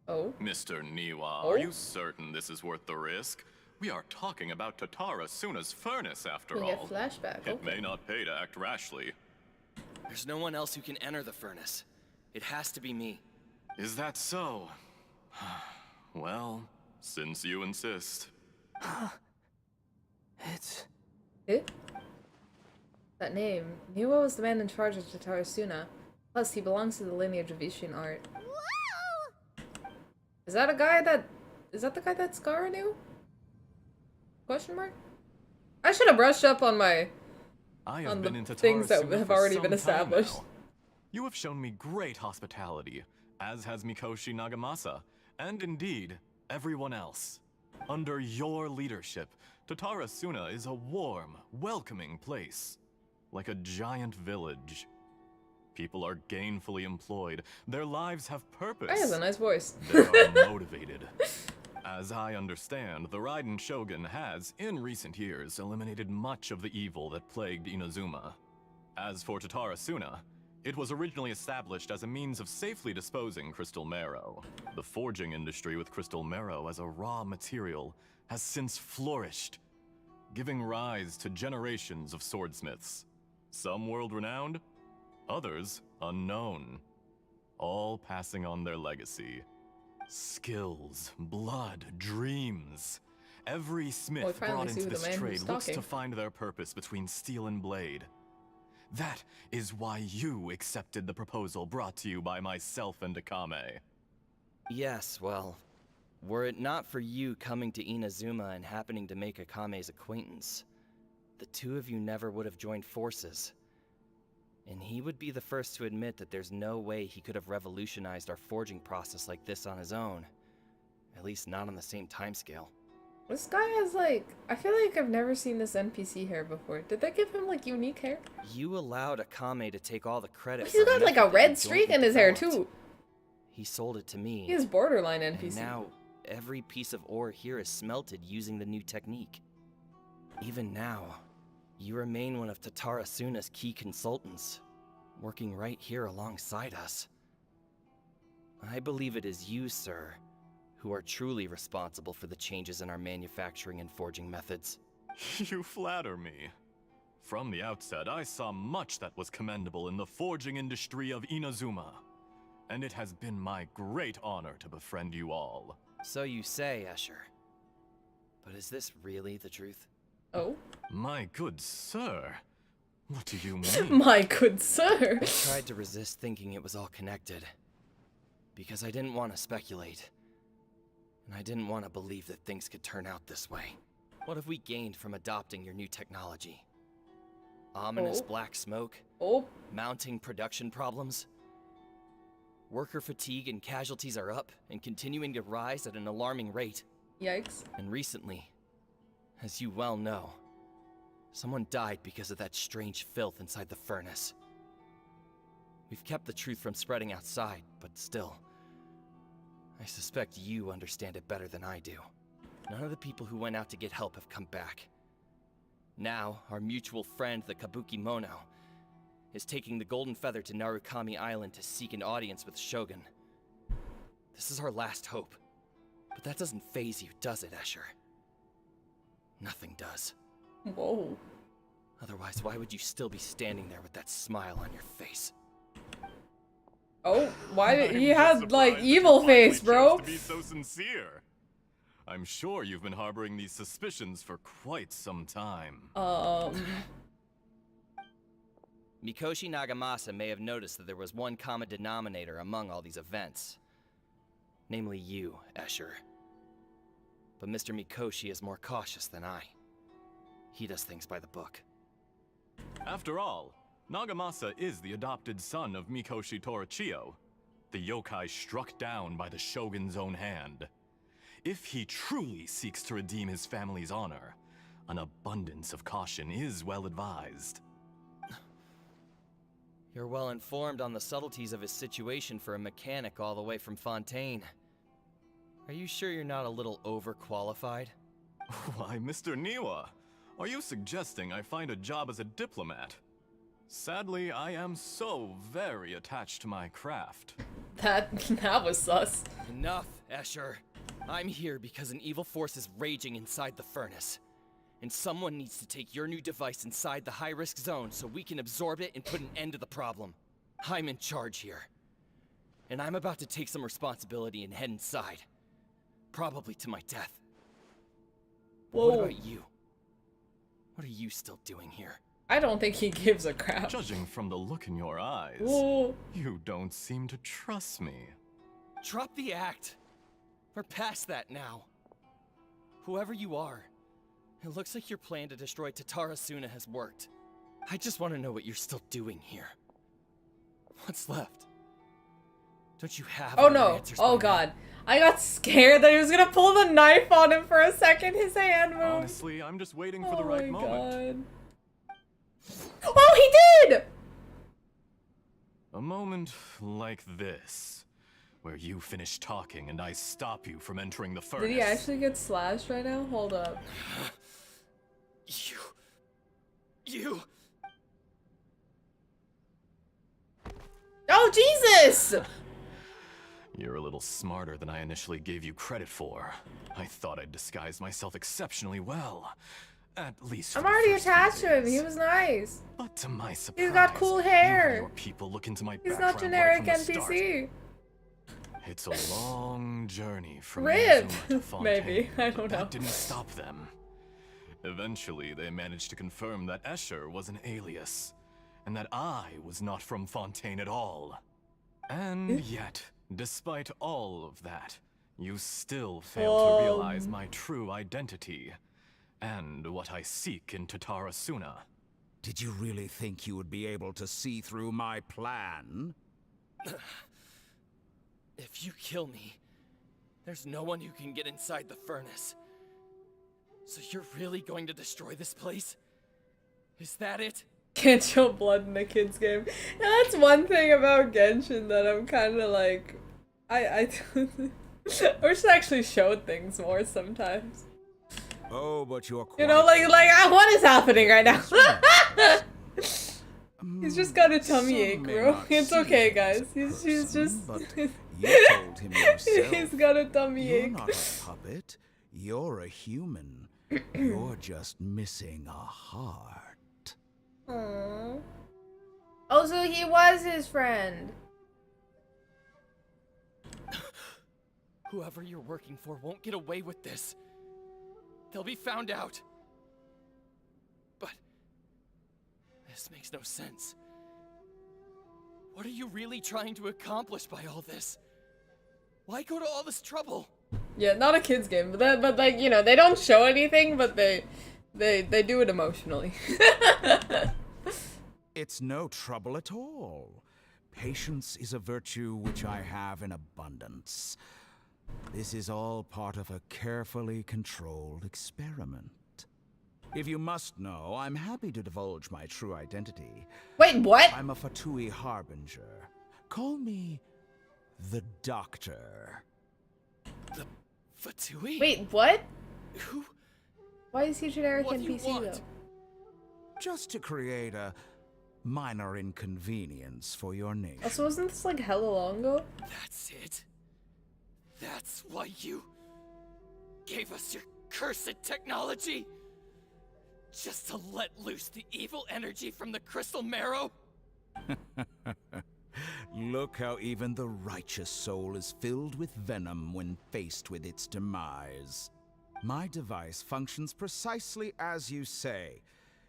Oh. Mr. Niwa, Oh? are you certain this is worth the risk? We are talking about Tatara Suna's furnace, after We get all. flashback. It Okay. may not pay to act rashly. There's no one else who can enter the furnace. It has to be me. Is that so? Well, since you insist. It's... It? That name. Niwa was the man in charge of Tatara Suna. Plus, he belongs to the lineage of Ishin art. Whoa! Is that a guy that... Is that the guy that Skara knew? Question mark? I should have brushed up on my... I have on been the in Tatara things that Suna have for already some been time established. now. You have shown me great hospitality, as has Mikoshi Nagamasa, and indeed, everyone else. Under your leadership, Tatara Suna is a warm, welcoming place. Like a giant village. People are gainfully employed. Their lives have purpose. He has a nice voice. They are motivated. As I understand, the Raiden Shogun has, in recent years, eliminated much of the evil that plagued Inazuma. As for Tatara Suna, it was originally established as a means of safely disposing crystal marrow. The forging industry with crystal marrow as a raw material has since flourished, giving rise to generations of swordsmiths. Some world-renowned, others unknown, all passing on their legacy. Skills, blood, dreams. Every smith finally brought see into who the this man trade who's looks to talking. find their purpose between steel and blade. That is why you accepted the proposal brought to you by myself and Akame. Yes, well, were it not for you coming to Inazuma and happening to make Akame's acquaintance, the two of you never would have joined forces. And he would be the first to admit that there's no way he could have revolutionized our forging process like this on his own. At least not on the same timescale. This guy has like... I feel like I've never seen this NPC hair before. Did they give him like unique hair? You allowed Akame to take all the credit He's for got like a method that red you streak jointly in his hair developed. too. He sold it to me. He is borderline And NPC. now, every piece of ore here is smelted using the new technique. Even now, you remain one of Tatara Suna's key consultants, working right here alongside us. I believe it is you, sir, who are truly responsible for the changes in our manufacturing and forging methods. You flatter me. From the outset, I saw much that was commendable in the forging industry of Inazuma. And it has been my great honor to befriend you all. So you say, Escher. But is this really the truth? Oh? My good sir, what do you mean? My good sir. I tried to resist thinking it was all connected. Because I didn't want to speculate. And I didn't want to believe that things could turn out this way. What have we gained from adopting your new technology? Ominous Oh. black smoke? Oh. Mounting production problems? Worker fatigue and casualties are up and continuing to rise at an alarming rate. Yikes. And recently, as you well know, someone died because of that strange filth inside the furnace. We've kept the truth from spreading outside, but still, I suspect you understand it better than I do. None of the people who went out to get help have come back. Now, our mutual friend, the Kabuki Mono, is taking the Golden Feather to Narukami Island to seek an audience with Shogun. This is our last hope. But that doesn't faze you, does it, Escher? Nothing does. Whoa. Otherwise, why would you still be standing there with that smile on your face? Oh, why did he I'm had just like surprised that you evil finally face, chose bro? To be so sincere. I'm sure you've been harboring these suspicions for quite some time. Mikoshi Nagamasa may have noticed that there was one common denominator among all these events. Namely you, Escher. But Mr. Mikoshi is more cautious than I. He does things by the book. After all, Nagamasa is the adopted son of Mikoshi Torichio, the yokai struck down by the Shogun's own hand. If he truly seeks to redeem his family's honor, an abundance of caution is well advised. You're well informed on the subtleties of his situation for a mechanic all the way from Fontaine. Are you sure you're not a little overqualified? Why, Mr. Niwa, are you suggesting I find a job as a diplomat? Sadly, I am so very attached to my craft. That was sus. Enough, Escher. I'm here because an evil force is raging inside the furnace. And someone needs to take your new device inside the high-risk zone so we can absorb it and put an end to the problem. I'm in charge here. And I'm about to take some responsibility and head inside. Probably to my death. Whoa. What about you? What are you still doing here? I don't think he gives a crap. Judging from the look in your eyes, Whoa. you don't seem to trust me. Drop the act. We're past that now. Whoever you are, it looks like your plan to destroy Tatarasuna has worked. I just want to know what you're still doing here. What's left? Don't you have Oh other no. answers Oh by now? god. I got scared that he was gonna pull the knife on him for a second. His hand moved. Honestly, I'm just waiting for the right moment. God. Oh, he did! A moment like this, where you finish talking and I stop you from entering the furnace. Did he actually get slashed right now? Hold up. You. Oh, Jesus! You're a little smarter than I initially gave you credit for. I thought I'd disguise myself exceptionally well. At least I'm for the already first attached few to him. days. He was nice. But to my surprise, He's got cool you hair. and your people look into my He's background not generic right from the start. NPC. It's a long journey from Rip! Inazuma to Fontaine. Maybe. I don't know. That didn't stop them. Eventually, they managed to confirm that Escher was an alias, and that I was not from Fontaine at all. And yet, despite all of that, you still fail to realize my true identity, and what I seek in Tatarasuna. Did you really think you would be able to see through my plan? If you kill me, there's no one who can get inside the furnace. So you're really going to destroy this place? Is that it? Can't show blood in a kid's game. And that's one thing about Genshin that I'm kind of like, I wish they actually showed things more sometimes. Oh, but you're quite... You know, like what is happening right now? He's just got a tummy ache, bro. It's okay, guys. He's just. But you told him yourself. He's got a tummy You're ache. not a puppet. You're a human. You're just missing a heart. Aww. Oh, so he was his friend. Whoever you're working for won't get away with this. They'll be found out. But this makes no sense. What are you really trying to accomplish by all this? Why go to all this trouble? Yeah, not a kid's game, but like, you know, they don't show anything, but they do it emotionally. It's no trouble at all. Patience is a virtue which I have in abundance. This is all part of a carefully controlled experiment. If you must know, I'm happy to divulge my true identity. Wait, what? I'm a Fatui Harbinger. Call me the Doctor. The Fatui? Wait, what? Who? Why is he generic What do you NPC want? though? Just to create a minor inconvenience for your nation. Also, wasn't this like hella long ago? That's it? That's why you gave us your cursed technology? Just to let loose the evil energy from the crystal marrow? Look how even the righteous soul is filled with venom when faced with its demise. My device functions precisely as you say.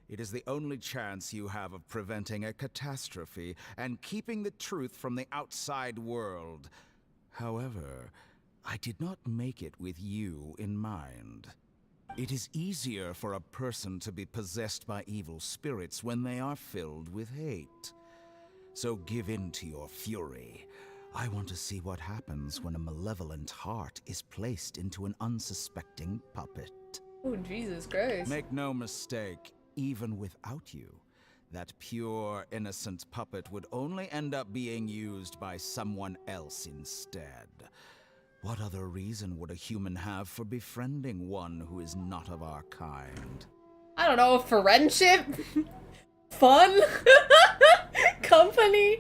It is the only chance you have of preventing a catastrophe and keeping the truth from the outside world. However, I did not make it with you in mind. It is easier for a person to be possessed by evil spirits when they are filled with hate. So give in to your fury. I want to see what happens when a malevolent heart is placed into an unsuspecting puppet. Oh, Jesus Christ. Make no mistake, even without you, that pure, innocent puppet would only end up being used by someone else instead. What other reason would a human have for befriending one who is not of our kind? I don't know, friendship? Fun? Company?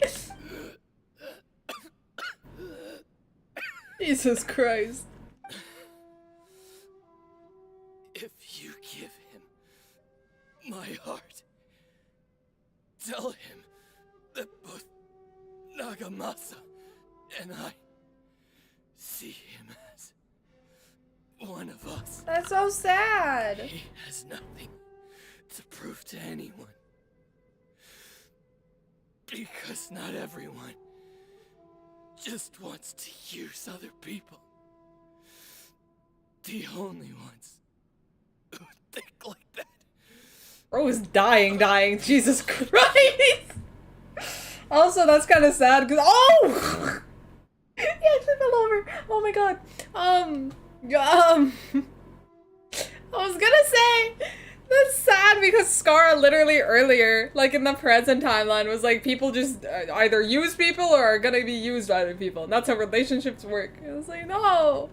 Jesus Christ. If you give him my heart, tell him that both Nagamasa and I see him as one of us. That's so sad. He has nothing to prove to anyone. Because not everyone just wants to use other people. The only ones who think like that. Bro is dying. Jesus Christ. Also, that's kind of sad because he actually fell over. Oh my god. I was gonna say that's sad because Scar literally earlier, like in the present timeline, was like people just either use people or are gonna be used by other people, and that's how relationships work. I was like, no.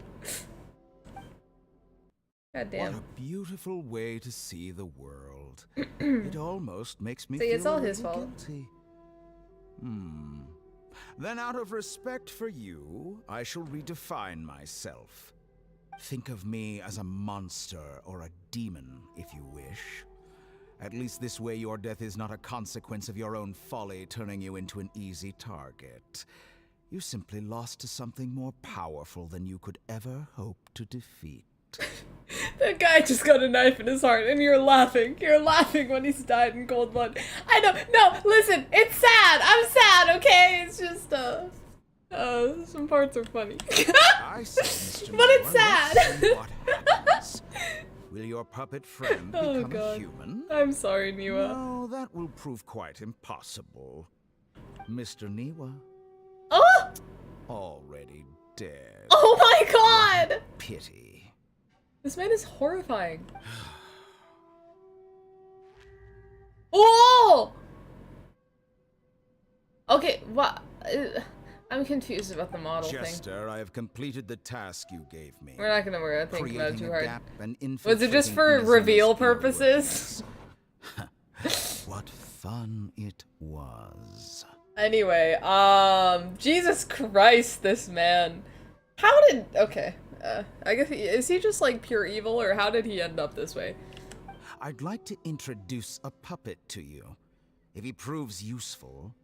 God damn. What a beautiful way to see the world. It almost makes me See, feel it's all a his little fault. guilty. Then out of respect for you, I shall redefine myself. Think of me as a monster or a demon, if you wish. At least this way your death is not a consequence of your own folly turning you into an easy target. You simply lost to something more powerful than you could ever hope to defeat. That guy just got a knife in his heart and you're laughing. You're laughing when he's died in cold blood. I know. No, listen, it's sad. I'm sad, okay? It's just, some parts are funny. I see, Mr. But it's Moore. sad. Let's see what happens. Will your puppet friend Oh, become a God. human? I'm sorry, Niwa. No, that will prove quite impossible. Mr. Niwa, Oh! already dead. Oh my god! Pity. This man is horrifying. Oh! Okay, what? I'm confused about the model thing. Jester, I have completed the task you gave me. We're not gonna worry, I think about it Creating too a hard. gap and Was it just infiltrating for Inuzuma's reveal inner purposes? workings. What fun it was. Anyway, Jesus Christ, this man. How did, okay, I guess, is he just like pure evil, or how did he end up this way? I'd like to introduce a puppet to you. If he proves useful,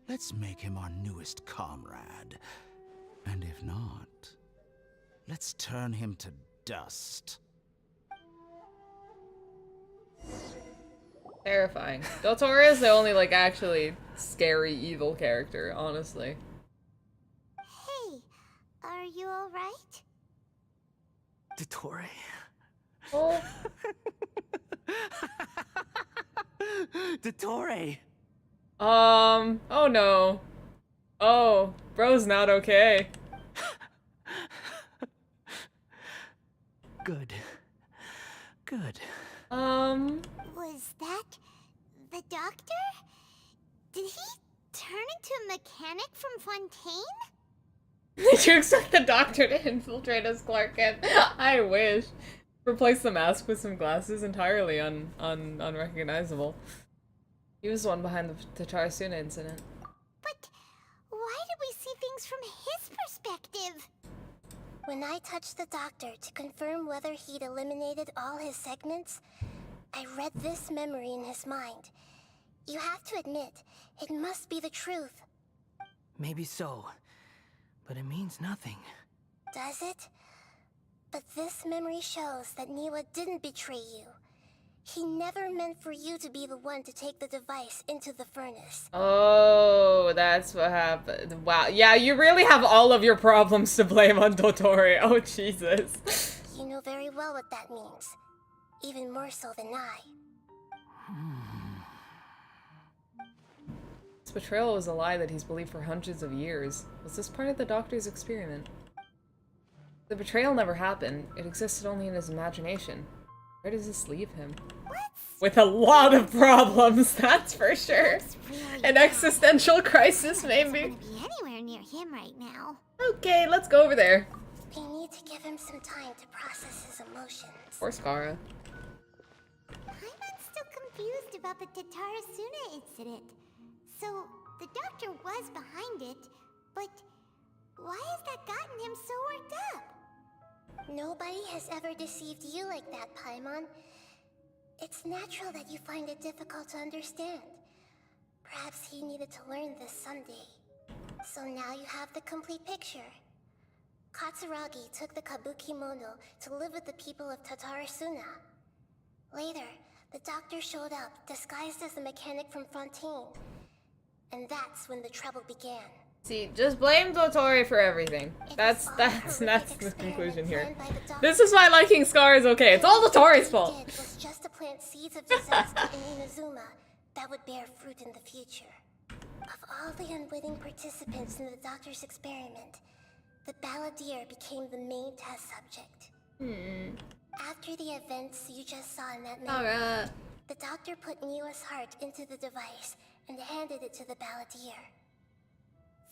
let's make him our newest comrade. And if not, let's turn him to dust. Terrifying. Dottore is the only, like, actually scary evil character, honestly. Hey, are you alright? Dottore. Oh. Dottore. Oh no. Oh, bro's not okay. Good. Good. Was that the doctor? Did he turn into a mechanic from Fontaine? Did you expect the doctor to infiltrate as Clark Kent? I wish. Replace the mask with some glasses, entirely unrecognizable. He was the one behind the Tatarasuna incident. But why did we see things from his perspective? When I touched the doctor to confirm whether he'd eliminated all his segments, I read this memory in his mind. You have to admit, it must be the truth. Maybe so. But it means nothing. Does it? But this memory shows that Niwa didn't betray you. He never meant for you to be the one to take the device into the furnace. Oh, that's what happened. Wow. Yeah, you really have all of your problems to blame on Dotori. Oh, Jesus. You know very well what that means. Even more so than I. This betrayal was a lie that he's believed for hundreds of years. Was this part of the Doctor's experiment? The betrayal never happened. It existed only in his imagination. Where does this leave him? With a lot of problems, that's for sure. Really An existential crisis, maybe. Be anywhere near him right now. Okay, let's go over there. We need to give him some time to process his emotions. Poor Scara. Paimon's still confused about the Tatarasuna incident. So, the doctor was behind it, but why has that gotten him so worked up? Nobody has ever deceived you like that, Paimon. It's natural that you find it difficult to understand. Perhaps he needed to learn this someday. So now you have the complete picture. Katsuragi took the Kabuki Mono to live with the people of Tatarasuna. Later, the doctor showed up, disguised as the mechanic from Fontaine. And that's when the trouble began. See, just blame Dotori for everything. That's the conclusion here. This is why liking Scar is okay. It's all Dotori's fault. What it did was just to plant seeds of disaster in Inazuma that would bear fruit in the future. Of all the unwitting participants in the doctor's experiment, the baladeer became the main test subject. After the events you just saw in that memory, the doctor put Niwa's heart into the device and handed it to the baladeer.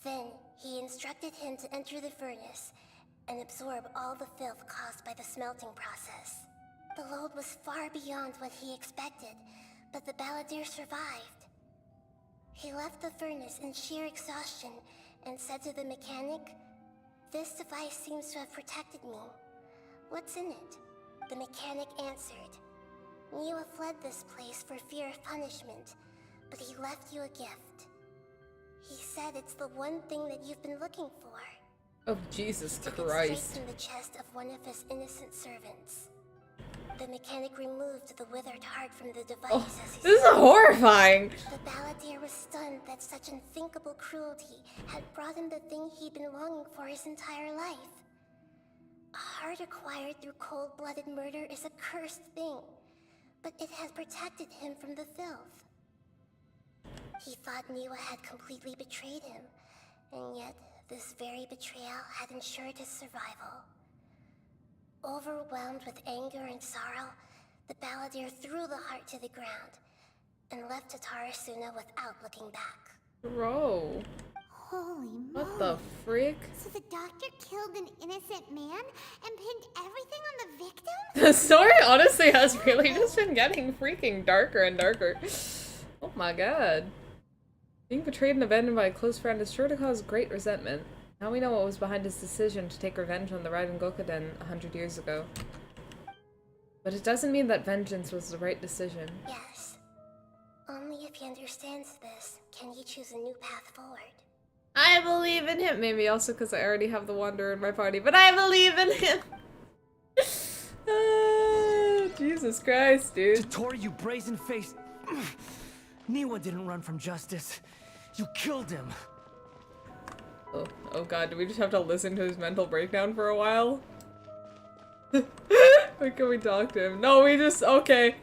Then, he instructed him to enter the furnace and absorb all the filth caused by the smelting process. The load was far beyond what he expected, but the baladeer survived. He left the furnace in sheer exhaustion and said to the mechanic, "This device seems to have protected me. What's in it?" The mechanic answered, "Niwa fled this place for fear of punishment, but he left you a gift. He said it's the one thing that you've been looking for." Oh, Jesus Took it Christ. straight from the chest of one of his innocent servants. The mechanic removed the withered heart from the device as he This is horrifying. The baladeer was stunned that such unthinkable cruelty had brought him the thing he'd been longing for his entire life. A heart acquired through cold-blooded murder is a cursed thing, but it has protected him from the filth. He thought Niwa had completely betrayed him, and yet this very betrayal had ensured his survival. Overwhelmed with anger and sorrow, the baladeer threw the heart to the ground and left Tatarasuna without looking back. Bro. Holy moly. What the frick? So the doctor killed an innocent man and pinned everything on the victim? The story honestly has really just been getting freaking darker and darker. Oh my god. Being betrayed and abandoned by a close friend is sure to cause great resentment. Now we know what was behind his decision to take revenge on the Raiden Gokuden 100 years ago. But it doesn't mean that vengeance was the right decision. Yes. Only if he understands this can he choose a new path forward. I believe in him! Maybe also because I already have the Wanderer in my party, but I believe in him! Jesus Christ, dude. Tori, you brazen-faced... Niwa didn't run from justice. You killed him. Oh god, do we just have to listen to his mental breakdown for a while? Or can we talk to him? No, we just... okay.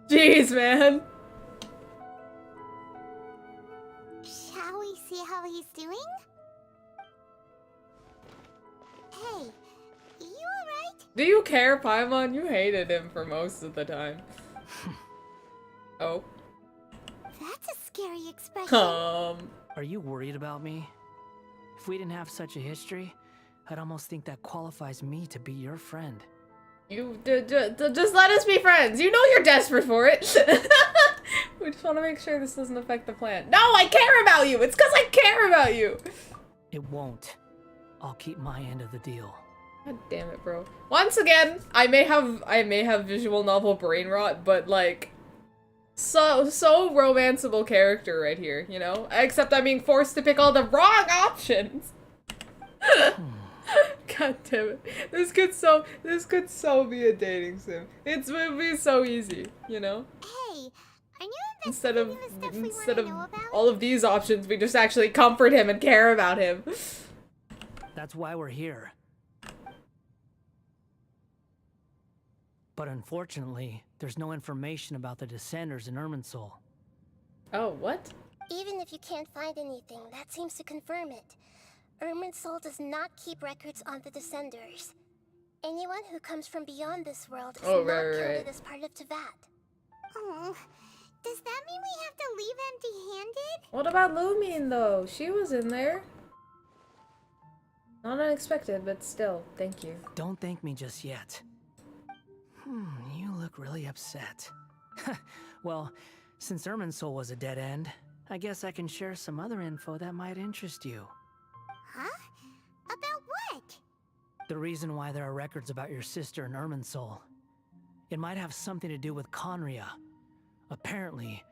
Jeez, man. Shall we see how he's doing? Hey, you alright? Do you care, Paimon? You hated him for most of the time. Oh. That's a scary expression. Are you worried about me? If we didn't have such a history, I'd almost think that qualifies me to be your friend. You just let us be friends. You know you're desperate for it. We just want to make sure this doesn't affect the plan. No, I care about you. It's because I care about you. It won't. I'll keep my end of the deal. God damn it, bro. Once again, I may have visual novel brain rot, but like, So romanceable character right here, you know? Except I'm being forced to pick all the wrong options. God damn it. This could so be a dating sim. It would be so easy, you know? Hey, are you Instead of investigating the stuff we wanna know about? all of these options, we just actually comfort him and care about him. That's why we're here. But unfortunately, there's no information about the Descenders in Irminsul. Oh, what? Even if you can't find anything, that seems to confirm it. Irminsul does not keep records on the Descenders. Anyone who comes from beyond this world is not counted as part of Teyvat. Oh, does that mean we have to leave empty-handed? What about Lumine, though? She was in there. Not unexpected, but still, thank you. Don't thank me just yet. You look really upset. Well, since Irminsul was a dead end, I guess I can share some other info that might interest you. Huh? About what? The reason why there are records about your sister in Irminsul. It might have something to do with Conria. Apparently,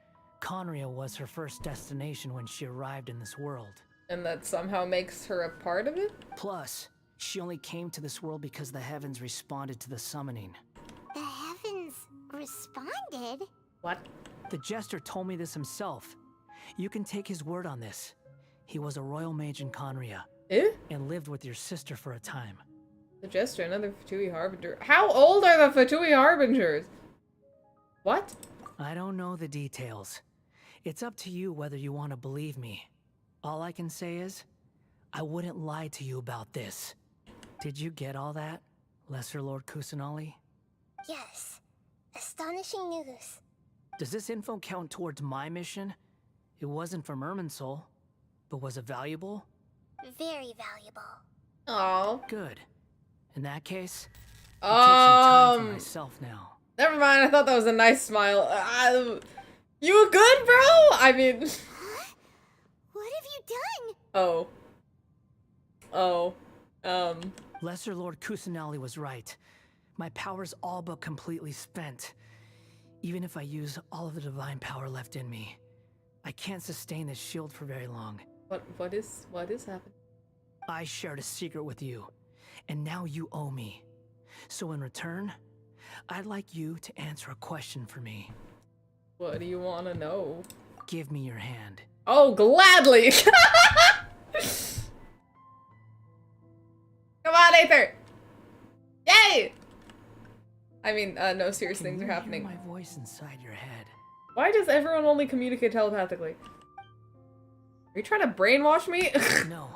Conria was her first destination when she arrived in this world. And that somehow makes her a part of it? Plus, she only came to this world because the heavens responded to the summoning. The heavens responded? What? The Jester told me this himself. You can take his word on this. He was a royal mage in Conria. Eh? And lived with your sister for a time. The Jester, another Fatui Harbinger. How old are the Fatui Harbingers? What? I don't know the details. It's up to you whether you want to believe me. All I can say is, I wouldn't lie to you about this. Did you get all that, Lesser Lord Kusanali? Yes. Astonishing news. Does this info count towards my mission? It wasn't from Irminsul, but was it valuable? Very valuable. Oh. Good. In that case, I'll take some time for myself now. Never mind, I thought that was a nice smile. You good, bro? I mean... Huh? What have you done? Oh. Lesser Lord Kusanali was right. My power's all but completely spent. Even if I use all of the divine power left in me, I can't sustain this shield for very long. What is happening? I shared a secret with you, and now you owe me. So in return, I'd like you to answer a question for me. What do you want to know? Give me your hand. Oh, gladly! Come on, Aether! Yay! I mean, no serious things are happening. Hear my voice inside your head. Why does everyone only communicate telepathically? Are you trying to brainwash me? No,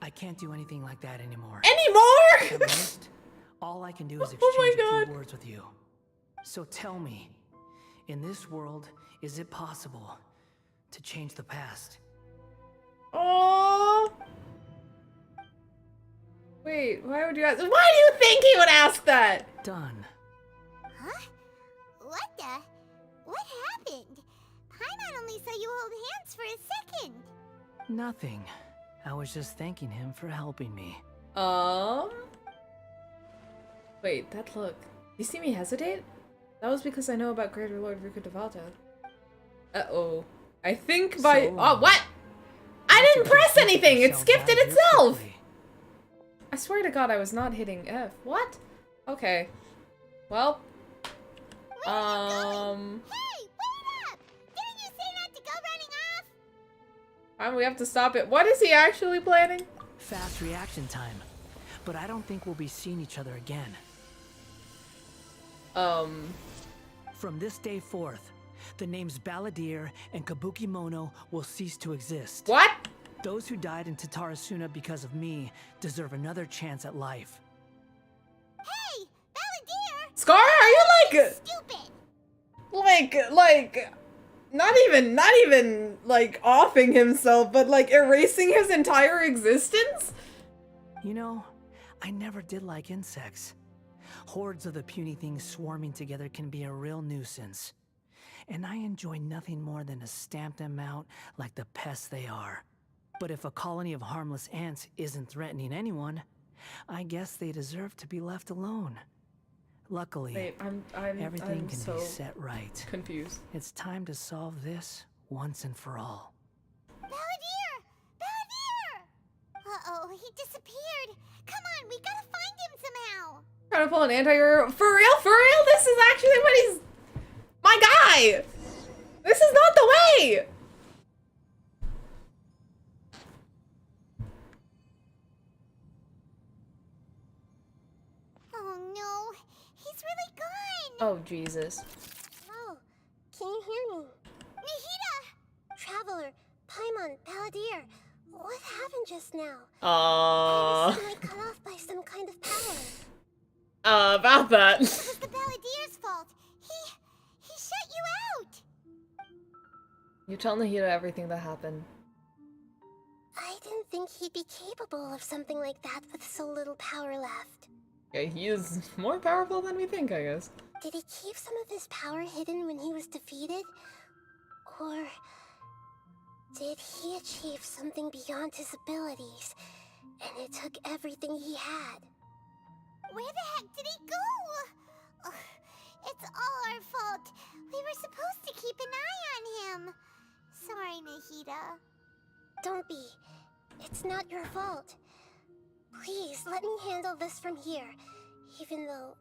I can't do anything like that anymore. Anymore? At most, all I can do is exchange a few words with you. So tell me, in this world, is it possible to change the past? Oh. Wait, why would you ask? Why do you think he would ask that? Done. Huh? What happened? Paimon only saw you hold hands for a second. Nothing. I was just thanking him for helping me. Wait, that look. You see me hesitate? That was because I know about Greater Lord Ruka Devata. Uh-oh. I think by- Oh, what? I didn't press anything! It skipped it itself! I swear to God I was not hitting F. What? Okay. Well. Hey, wait up! Didn't you say not to go running off? We have to stop it. What is he actually planning? Fast reaction time. But I don't think we'll be seeing each other again. From this day forth, the names Baladeer and Kabuki Mono will cease to exist. What? Those who died in Tatarasuna because of me deserve another chance at life. Hey, Baladeer! Scar, are you like Stupid! Like, not even, like, offing himself, but, like, erasing his entire existence? You know, I never did like insects. Hordes of the puny things swarming together can be a real nuisance. And I enjoy nothing more than to stamp them out like the pests they are. But if a colony of harmless ants isn't threatening anyone, I guess they deserve to be left alone. Luckily, Wait, I'm everything can so be set right. confused. It's time to solve this once and for all. Baladeer! Baladeer! Uh-oh, he disappeared. Come on, we gotta find him somehow. Trying to pull an anti-hero. For real? For real? This is actually what he's... My guy! This is not the way! Oh no, he's really gone. Oh, Jesus. Oh, can you hear me? Nahida! Traveler, Paimon, Baladeer, what happened just now? I Uh, was cut off by some kind of power. about that. It was the Baladeer's fault. He shut you out. You tell Nahida everything that happened. I didn't think he'd be capable of something like that with so little power left. Yeah, he is more powerful than we think, I guess. Did he keep some of his power hidden when he was defeated? Or did he achieve something beyond his abilities, and it took everything he had? Where the heck did he go? Ugh, it's all our fault. We were supposed to keep an eye on him. Sorry, Nahida. Don't be. It's not your fault. Please, let me handle this from here, even though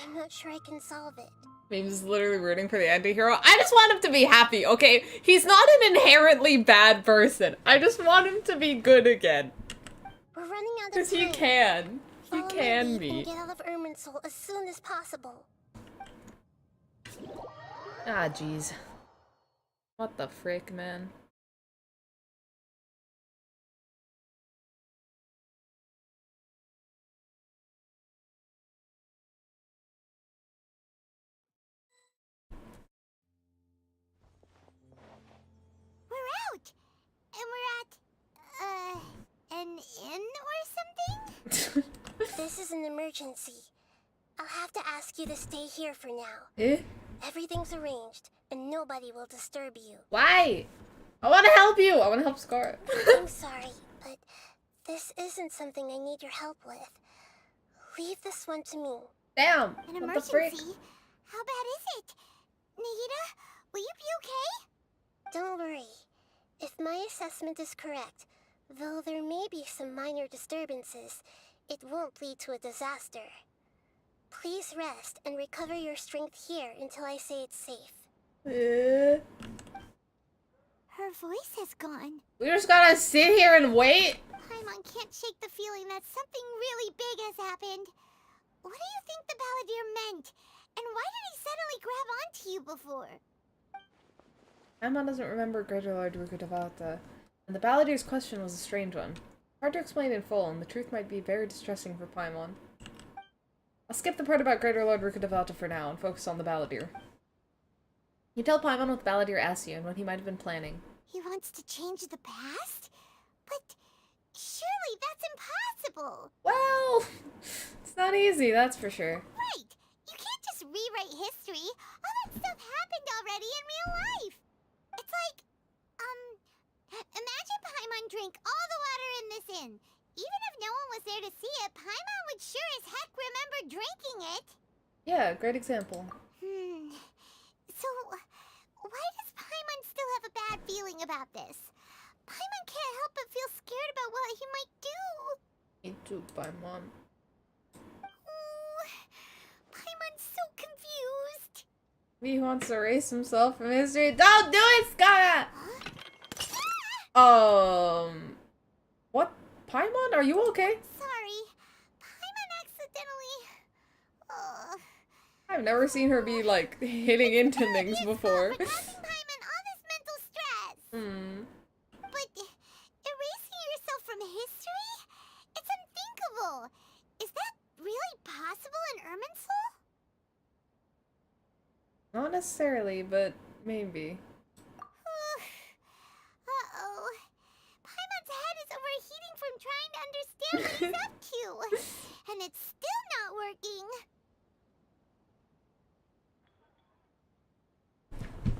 I'm not sure I can solve it. Memes literally rooting for the anti-hero. I just want him to be happy, okay? He's not an inherently bad person. I just want him to be good again. We're running out of Because time. he can. He Follow my can lead be. and get out of Irminsul as soon as possible. Ah, jeez. What the frick, man? We're out! And we're at, an inn or something? This is an emergency. I'll have to ask you to stay here for now. Eh? Everything's arranged, and nobody will disturb you. Why? I want to help you! I want to help Scar. I'm sorry, but this isn't something I need your help with. Leave this one to me. Damn! An What the frick? emergency? How bad is it? Nahida, will you be okay? Don't worry. If my assessment is correct, though there may be some minor disturbances, it won't lead to a disaster. Please rest and recover your strength here until I say it's safe. Eh? Her voice has gone. We just gotta sit here and wait? Paimon can't shake the feeling that something really big has happened. What do you think the Baladeer meant? And why did he suddenly grab onto you before? Emma doesn't remember Greater Lord Rukkhadevata, and the Baladeer's question was a strange one. Hard to explain in full, and the truth might be very distressing for Paimon. I'll skip the part about Greater Lord Rukkhadevata for now and focus on the Baladeer. You tell Paimon what the Baladeer asked you and what he might have been planning. He wants to change the past? But surely that's impossible! Well, it's not easy, that's for sure. Right! You can't just rewrite history. All that stuff happened already in real life. It's like, imagine Paimon drank all the water in this inn. Even if no one was there to see it, Paimon would sure as heck remember drinking it. Yeah, great example. So, why does Paimon still have a bad feeling about this? Paimon can't help but feel scared about what he might do. Me too, Paimon. Oh, Paimon's so confused. He wants to erase himself from history. Don't do it, Skara! What? Paimon, are you okay? Sorry. Paimon accidentally... I've never seen her be, like, hitting into things before. For causing Paimon all this mental stress. But erasing yourself from history? It's unthinkable. Is that really possible in Irminsul? Not necessarily, but maybe. Uh-oh. Paimon's head is overheating from trying to understand what he's up to. And it's still not working.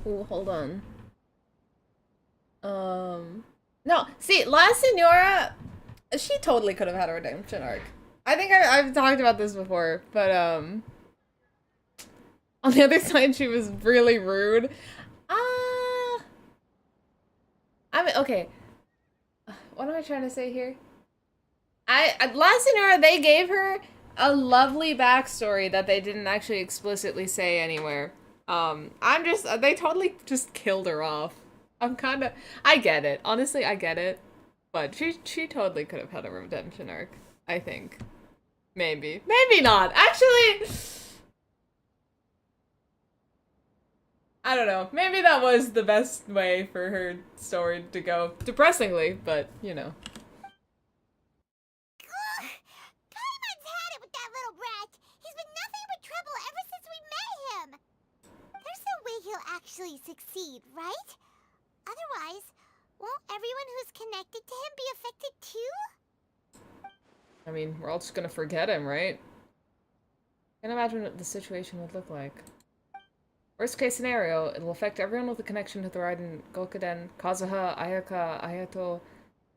Ooh, hold on. No, see, La Senora, she totally could have had a redemption arc. I think I've talked about this before, but, On the other side, she was really rude. I mean, okay. What am I trying to say here? La Senora, they gave her a lovely backstory that they didn't actually explicitly say anywhere. They totally just killed her off. I get it. Honestly, I get it. But she totally could have had a redemption arc, I think. Maybe. Maybe not. Actually, I don't know. Maybe that was the best way for her story to go. Depressingly, but, you know. Paimon's had it with that little brat. He's been nothing but trouble ever since we met him. There's no way he'll actually succeed, right? Otherwise, won't everyone who's connected to him be affected too? I mean, we're all just gonna forget him, right? Can't imagine what the situation would look like. Worst case scenario, it'll affect everyone with a connection to the Raiden, Gokuden, Kazuha, Ayaka, Ayato.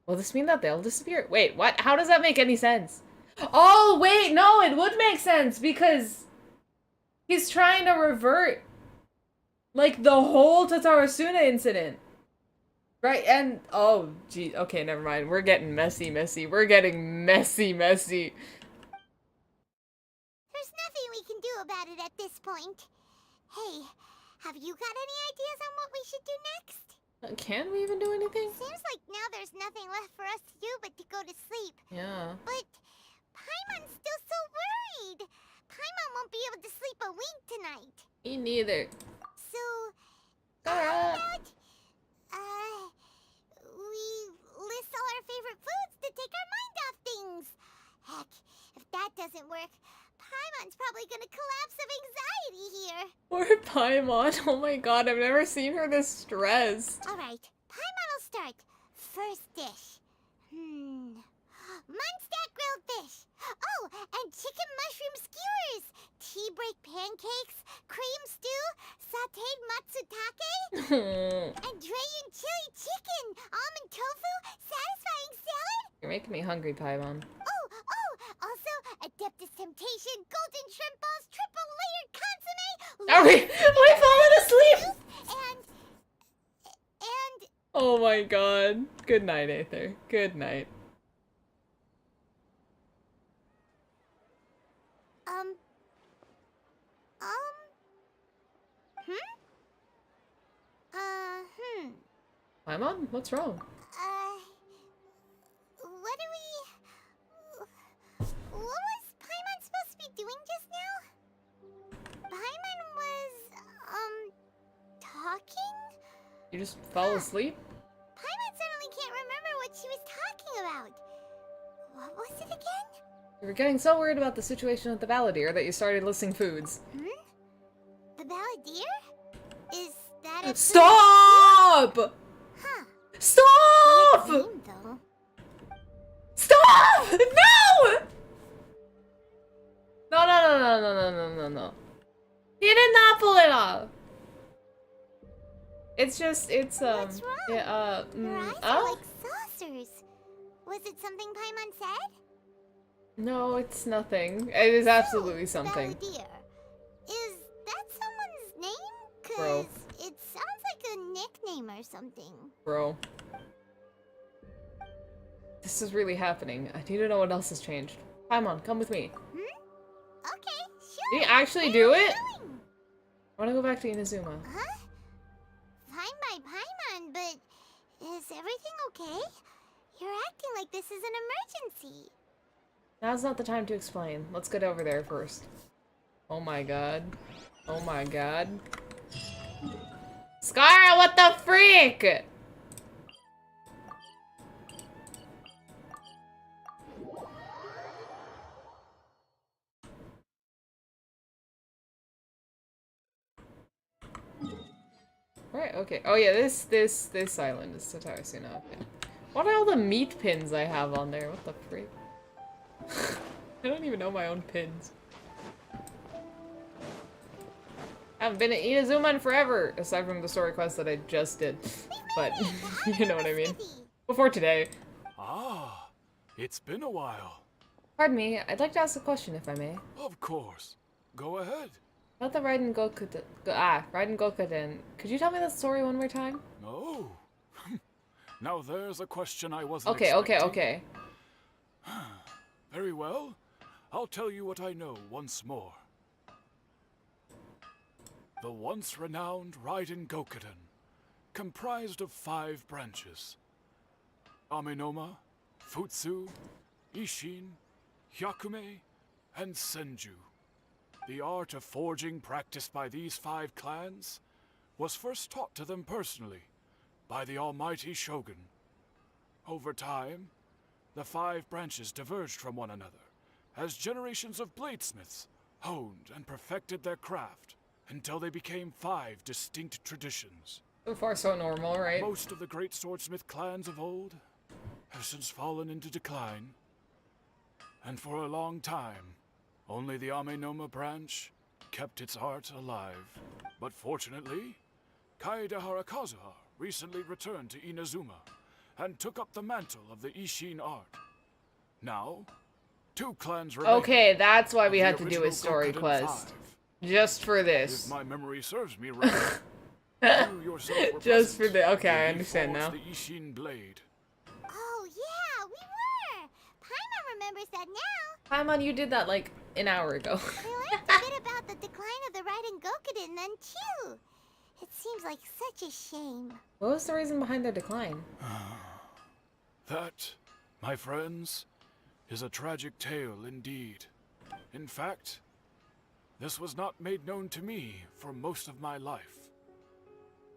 Will this mean that they'll disappear? Wait, what? How does that make any sense? Oh, wait, no, it would make sense because he's trying to revert, like, the whole Tatarasuna incident. Right, and, oh, gee, okay, never mind. We're getting messy. We're getting messy. There's nothing we can do about it at this point. Hey, have you got any ideas on what we should do next? Can we even do anything? Seems like now there's nothing left for us to do but to go to sleep. Yeah. But Paimon's still so worried. Paimon won't be able to sleep a wink tonight. Me neither. So, how about, we list all our favorite foods to take our mind off things. Heck, if that doesn't work, Paimon's probably gonna collapse of anxiety here. Poor Paimon. Oh my god, I've never seen her this stressed. Alright, Paimon will start. First dish. Munstack grilled fish. Oh, and chicken mushroom skewers. Tea break pancakes. Cream stew. Sauteed matsutake. And Dragon chili chicken. Almond tofu. Satisfying salad. You're making me hungry, Paimon. Oh, also Adeptus Temptation, golden shrimp balls, triple layered consomme. Are we falling asleep? And oh my god. Good night, Aether. Good night. Paimon, what's wrong? What was Paimon supposed to be doing just now? Paimon was, talking? You just fell asleep? Paimon suddenly can't remember what she was talking about. What was it again? You were getting so worried about the situation with the baladeer that you started listing foods. The baladeer? Is that a Stop! Huh. Stop! Name, though. Stop! No! No. He did not pull it off. It's just, What's wrong? yeah, Your eyes are like saucers. Was it something Paimon said? No, it's nothing. It is absolutely something. Baladeer. Is that someone's name? Bro. Cause it sounds like a nickname or something. Bro. This is really happening. I need to know what else has changed. Paimon, come with me. Okay, sure. Did he actually do it? I want to go back to Inazuma. Huh? Fine by Paimon, but is everything okay? You're acting like this is an emergency. Now's not the time to explain. Let's get over there first. Oh my god. Oh my god. Scar, what the freak? Right, okay. Oh yeah, this island is Tatarasuna. Okay. What are all the meat pins I have on there? What the freak? I don't even know my own pins. I haven't been at Inazuma in forever, aside from the story quest that I just did. But, you know what I mean. Before today. Ah, it's been a while. Pardon me, I'd like to ask a question if I may. Of course. Go ahead. About the Raiden Gokuden. Raiden Gokuden. Could you tell me the story one more time? Oh. Now there's a question I wasn't Okay, expecting. Very well. I'll tell you what I know once more. The once renowned Raiden Gokuden, comprised of 5 branches. Amenoma, Futsu, Ishin, Hyakume, and Senju. The art of forging practiced by these 5 clans was first taught to them personally by the almighty Shogun. Over time, the 5 branches diverged from one another as generations of bladesmiths honed and perfected their craft until they became 5 distinct traditions. So far, so normal, right? Most of the great swordsmith clans of old have since fallen into decline, and for a long time, only the Amenoma branch kept its art alive. But fortunately, Kaedehara Kazuha recently returned to Inazuma and took up the mantle of the Ishin art. Now, 2 clans remain. Okay, that's why we of had the to do a original story Gokuden quest. 5. Just for If this. my memory serves me right, you yourself were Just for present the. Okay, I when he understand now. forged the Ishin blade. Oh, yeah, we were! Paimon remembers that now. Paimon, you did that like an hour ago. We learned a bit about the decline of the Raiden Gokuden then, too. It seems like such a shame. What was the reason behind their decline? That, my friends, is a tragic tale indeed. In fact, this was not made known to me for most of my life.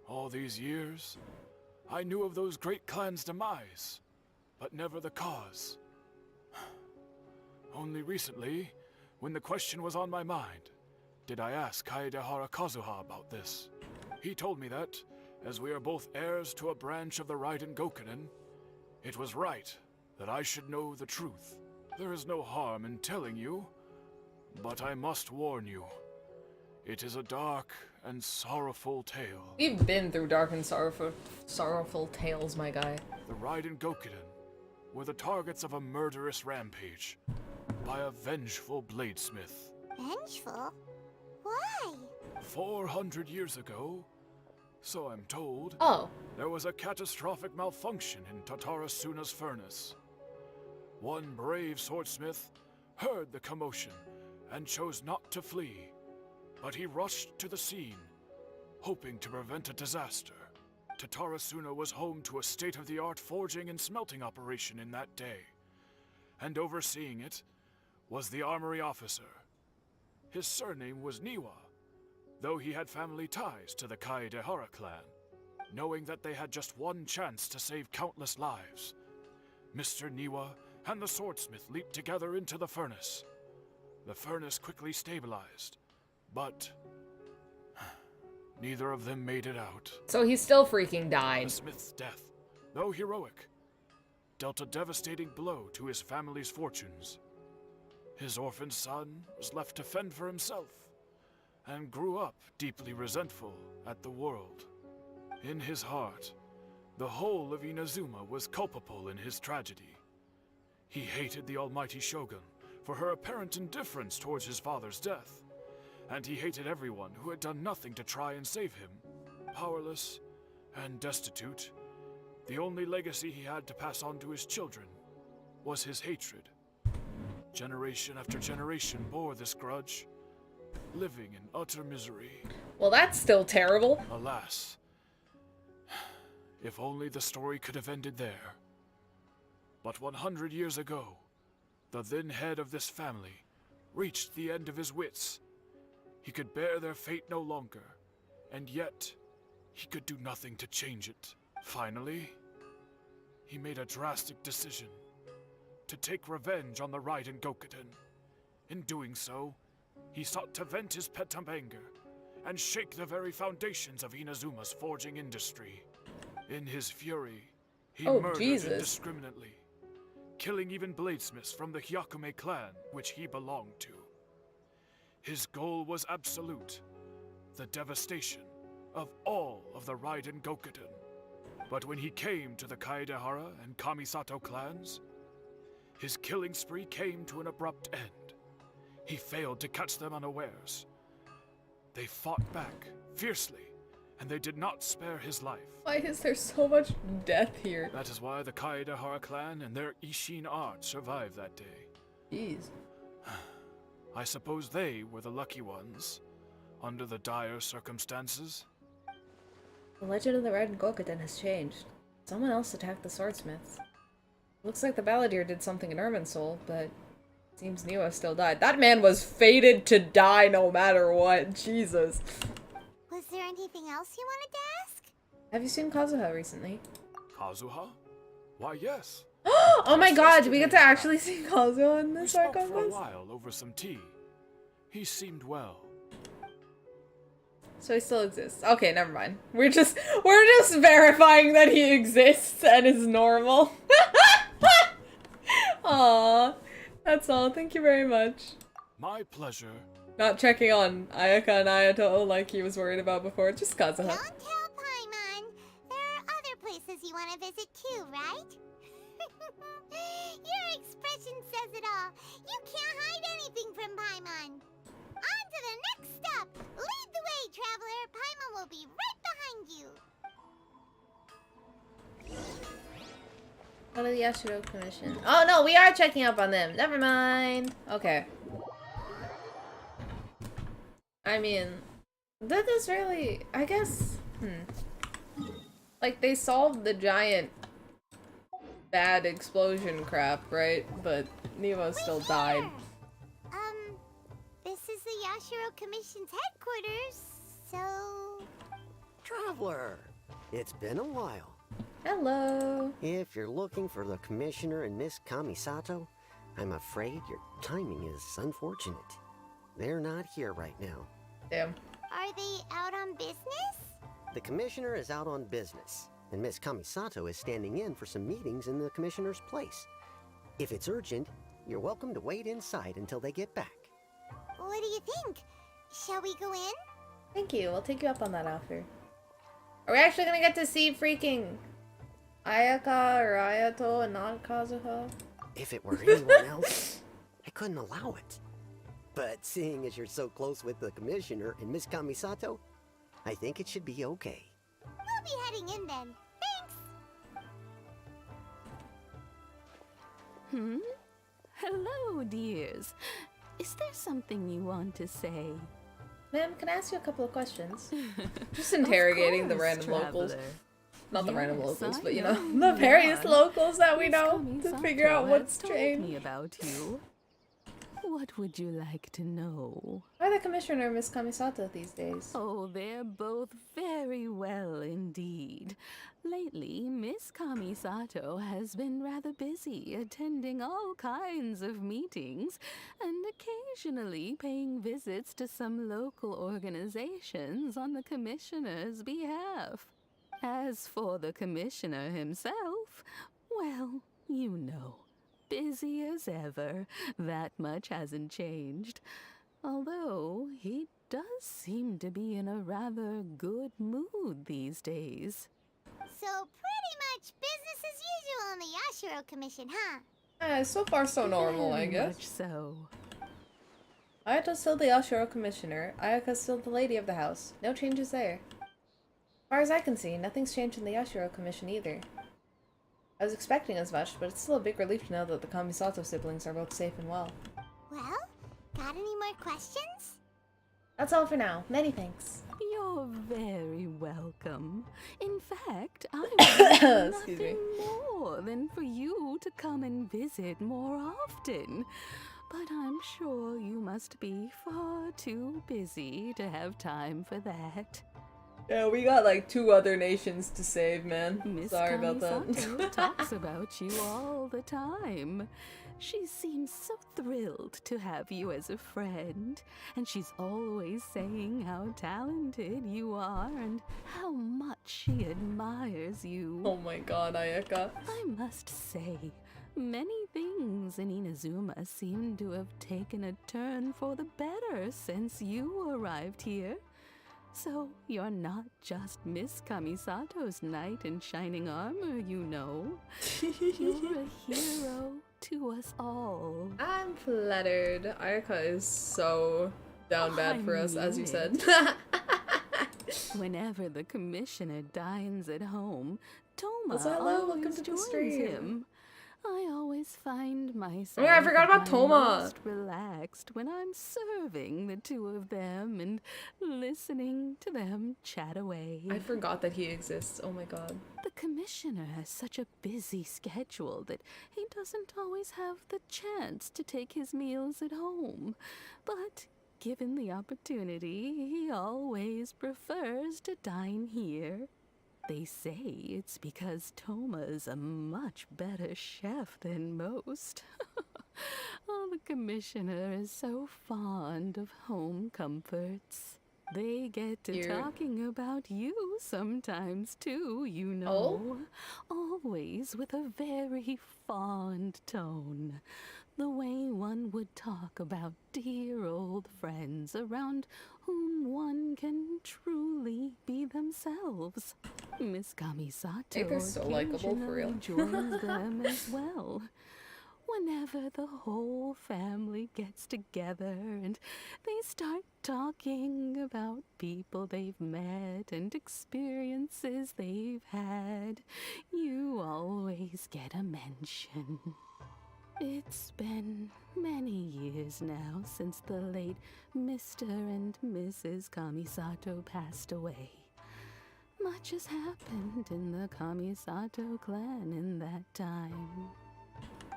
All these years, I knew of those great clans' demise, but never the cause. Only recently, when the question was on my mind, did I ask Kaedehara Kazuha about this. He told me that, as we are both heirs to a branch of the Raiden Gokuden, it was right that I should know the truth. There is no harm in telling you, but I must warn you. It is a dark and sorrowful tale. We've been through dark and sorrowful tales, my guy. The Raiden Gokuden were the targets of a murderous rampage by a vengeful bladesmith. Vengeful? Why? 400 years ago, so I'm told, there was a catastrophic malfunction in Tatarasuna's furnace. One brave swordsmith heard the commotion and chose not to flee, but he rushed to the scene, hoping to prevent a disaster. Tatarasuna was home to a state-of-the-art forging and smelting operation in that day, and overseeing it was the armory officer. His surname was Niwa, though he had family ties to the Kaedehara clan. Knowing that they had just one chance to save countless lives, Mr. Niwa and the swordsmith leaped together into the furnace. The furnace quickly stabilized, but neither of them made it out. So he still freaking died. The smith's death, though heroic, dealt a devastating blow to his family's fortunes. His orphaned son was left to fend for himself, and grew up deeply resentful at the world. In his heart, the whole of Inazuma was culpable in his tragedy. He hated the almighty Shogun for her apparent indifference towards his father's death, and he hated everyone who had done nothing to try and save him. Powerless and destitute, the only legacy he had to pass on to his children was his hatred. Generation after generation bore this grudge, living in utter misery. Well, that's still terrible. Alas, if only the story could have ended there. But 100 years ago, the then head of this family reached the end of his wits. He could bear their fate no longer, and yet he could do nothing to change it. Finally, he made a drastic decision to take revenge on the Raiden Gokuden. In doing so, he sought to vent his pent up anger and shake the very foundations of Inazuma's forging industry. In his fury, he murdered indiscriminately, killing even bladesmiths from the Hyakume clan, which he belonged to. His goal was absolute, the devastation of all of the Raiden Gokuden. But when he came to the Kaedehara and Kamisato clans, his killing spree came to an abrupt end. He failed to catch them unawares, They fought back, fiercely, and they did not spare his life. Why is there so much death here? That is why the Kaedahara clan and their Ishin art survived that day. Jeez. I suppose they were the lucky ones, under the dire circumstances. The legend of the Red Gokuden has changed. Someone else attacked the swordsmiths. Looks like the baladeer did something in Irminsul, but seems Niwa still died. That man was fated to die no matter what. Jesus. Was there anything else you wanted to ask? Have you seen Kazuha recently? Kazuha? Why, yes. Oh my god, we get to actually see Kazuha in We this spoke arc for a on while over some tea. He seemed well. So he still exists. Okay, never mind. We're just verifying that he exists and is normal. Aww. That's all. Thank you very much. My pleasure. Not checking on Ayaka and Ayato like he was worried about before. Just Kazuha. Don't tell Paimon. There are other places you want to visit too, right? Your expression says it all. You can't hide anything from Paimon. On to the next stop. Lead the way, traveler. Paimon will be right behind you. Go to the Yashiro Commission. Oh no, we are checking up on them. Never mind. Okay. I mean, that is really, I guess, like, they solved the giant bad explosion crap, right? But Niwa still died. This is the Yashiro Commission's headquarters, so... Traveler, it's been a while. Hello. If you're looking for the Commissioner and Miss Kamisato, I'm afraid your timing is unfortunate. They're not here right now. Damn. Are they out on business? The Commissioner is out on business, and Miss Kamisato is standing in for some meetings in the Commissioner's place. If it's urgent, you're welcome to wait inside until they get back. What do you think? Shall we go in? Thank you. We'll take you up on that offer. Are we actually gonna get to see freaking Ayaka or Ayato and not Kazuha? If it were anyone else, I couldn't allow it. But seeing as you're so close with the Commissioner and Miss Kamisato, I think it should be okay. We'll be heading in then. Thanks! Hello, dears. Is there something you want to say? Ma'am, can I ask you a couple of questions? Just interrogating the random locals. Not the random locals, but you know, the various locals that we know to figure out what's changed. Me about you. What would you like to know? Why the Commissioner and Miss Kamisato these days? Oh, they're both very well indeed. Lately, Miss Kamisato has been rather busy attending all kinds of meetings and occasionally paying visits to some local organizations on the Commissioner's behalf. As for the Commissioner himself, well, you know. Busy as ever. That much hasn't changed. Although, he does seem to be in a rather good mood these days. So pretty much business as usual in the Yashiro Commission, huh? So far so normal, I guess. Much so. Ayato's still the Yashiro Commissioner. Ayaka's still the lady of the house. No changes there. As far as I can see, nothing's changed in the Yashiro Commission either. I was expecting as much, but it's still a big relief to know that the Kamisato siblings are both safe and well. Well, got any more questions? That's all for now. Many thanks. You're very welcome. In fact, I want nothing more than for you to come and visit more often. But I'm sure you must be far too busy to have time for that. Yeah, we got like 2 other nations to save, man. Miss Sorry about Kamisato that. talks about you all the time. She seems so thrilled to have you as a friend, and she's always saying how talented you are and how much she admires you. Oh my god, Ayaka. I must say, many things in Inazuma seem to have taken a turn for the better since you arrived here. So you're not just Miss Kamisato's knight in shining armor, you know. You're a hero to us all. I'm flattered. Ayaka is so down bad for us, as you said. Whenever the commissioner dines at home, Toma Also, hello, welcome always to the joins stream. him. I always find myself Oh yeah, I forgot about at my Toma. most relaxed when I'm serving the two of them and listening to them chat away. I forgot that he exists. Oh my god. The commissioner has such a busy schedule that he doesn't always have the chance to take his meals at home. But given the opportunity, he always prefers to dine here. They say it's because Toma's a much better chef than most. Oh, the commissioner is so fond of home comforts. They get to talking about you sometimes too, you know. Always with a very fond tone. The way one would talk about dear old friends around whom one can truly be themselves. Miss Kamisato They're so likable, for real. joins them as well. Whenever the whole family gets together and they start talking about people they've met and experiences they've had, you always get a mention. It's been many years now since the late Mr. and Mrs. Kamisato passed away. Much has happened in the Kamisato clan in that time.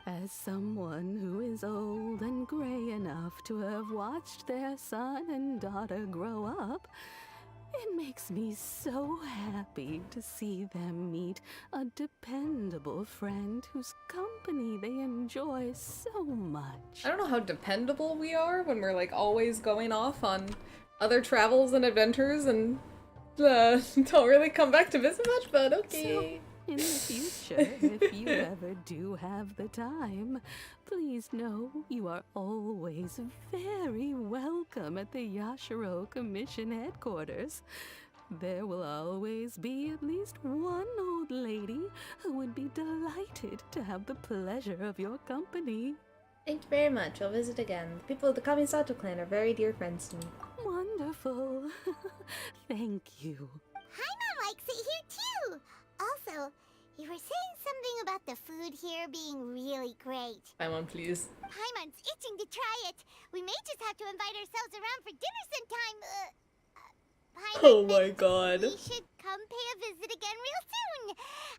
As someone who is old and gray enough to have watched their son and daughter grow up, it makes me so happy to see them meet a dependable friend whose company they enjoy so much. I don't know how dependable we are when we're like always going off on other travels and adventures and don't really come back to visit much, but okay. So, in the future, if you ever do have the time, please know you are always very welcome at the Yashiro Commission headquarters. There will always be at least one old lady who would be delighted to have the pleasure of your company. Thank you very much. I'll visit again. The people of the Kamisato clan are very dear friends to me. Wonderful. Thank you. Paimon likes it here too. Also, you were saying something about the food here being really great. Paimon, please. Paimon's itching to try it. We may just have to invite ourselves around for dinner sometime. Paimon, Oh my god. we should come pay a visit again real soon.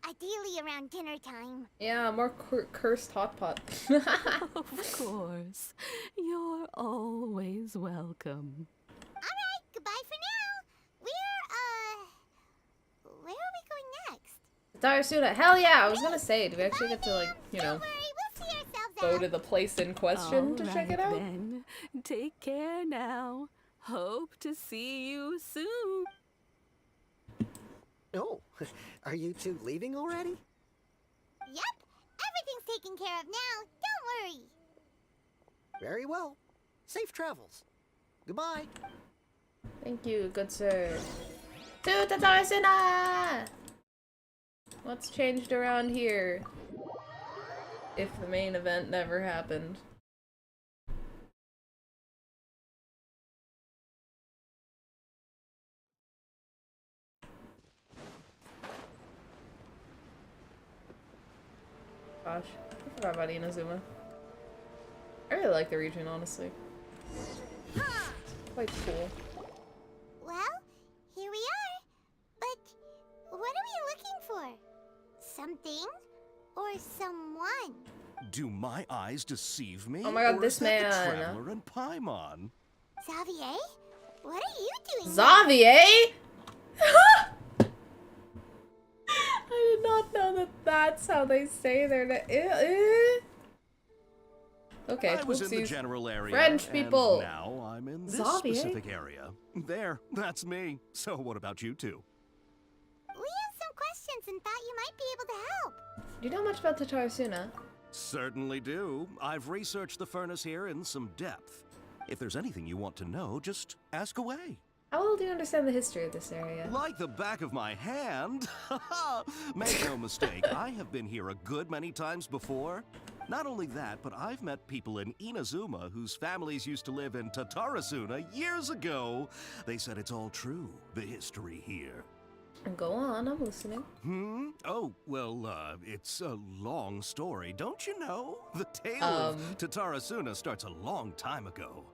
Ideally around dinner time. Yeah, more cursed hot pot. Of course. You're always welcome. Alright, goodbye for now. Where are we going next? Tarsuna, hell yeah! I was gonna say, do we actually get to like, you know, We'll see ourselves go to the place in question to check it out? Then. Take care now. Hope to see you soon. Oh, are you two leaving already? Yep, everything's taken care of now. Don't worry. Very well. Safe travels. Goodbye. Thank you, good sir. To Tarsuna! What's changed around here? If the main event never happened. Gosh, I forgot about Inazuma. I really like the region, honestly. Quite cool. Well, here we are. But what are we looking for? Something or someone? Do my eyes deceive me? Oh my god, or this is that man. The Traveler and Paimon. Xavier? What are you doing? Xavier? I did not know that that's how they say their name. Okay, I was in the whoopsies. general area. French people. And now I'm in this Xavier? specific area. There, that's me. So what about you two? We have some questions and thought you might be able to help. Do you know much about Tarsuna? Certainly do. I've researched the furnace here in some depth. If there's anything you want to know, just ask away. How well do you understand the history of this area? Like the back of my hand. Make no mistake, I have been here a good many times before. Not only that, but I've met people in Inazuma whose families used to live in Tatarasuna years ago. They said it's all true, the history here. Go on, I'm listening. Oh, well, it's a long story, don't you know? The tale of Tatarasuna starts a long time ago.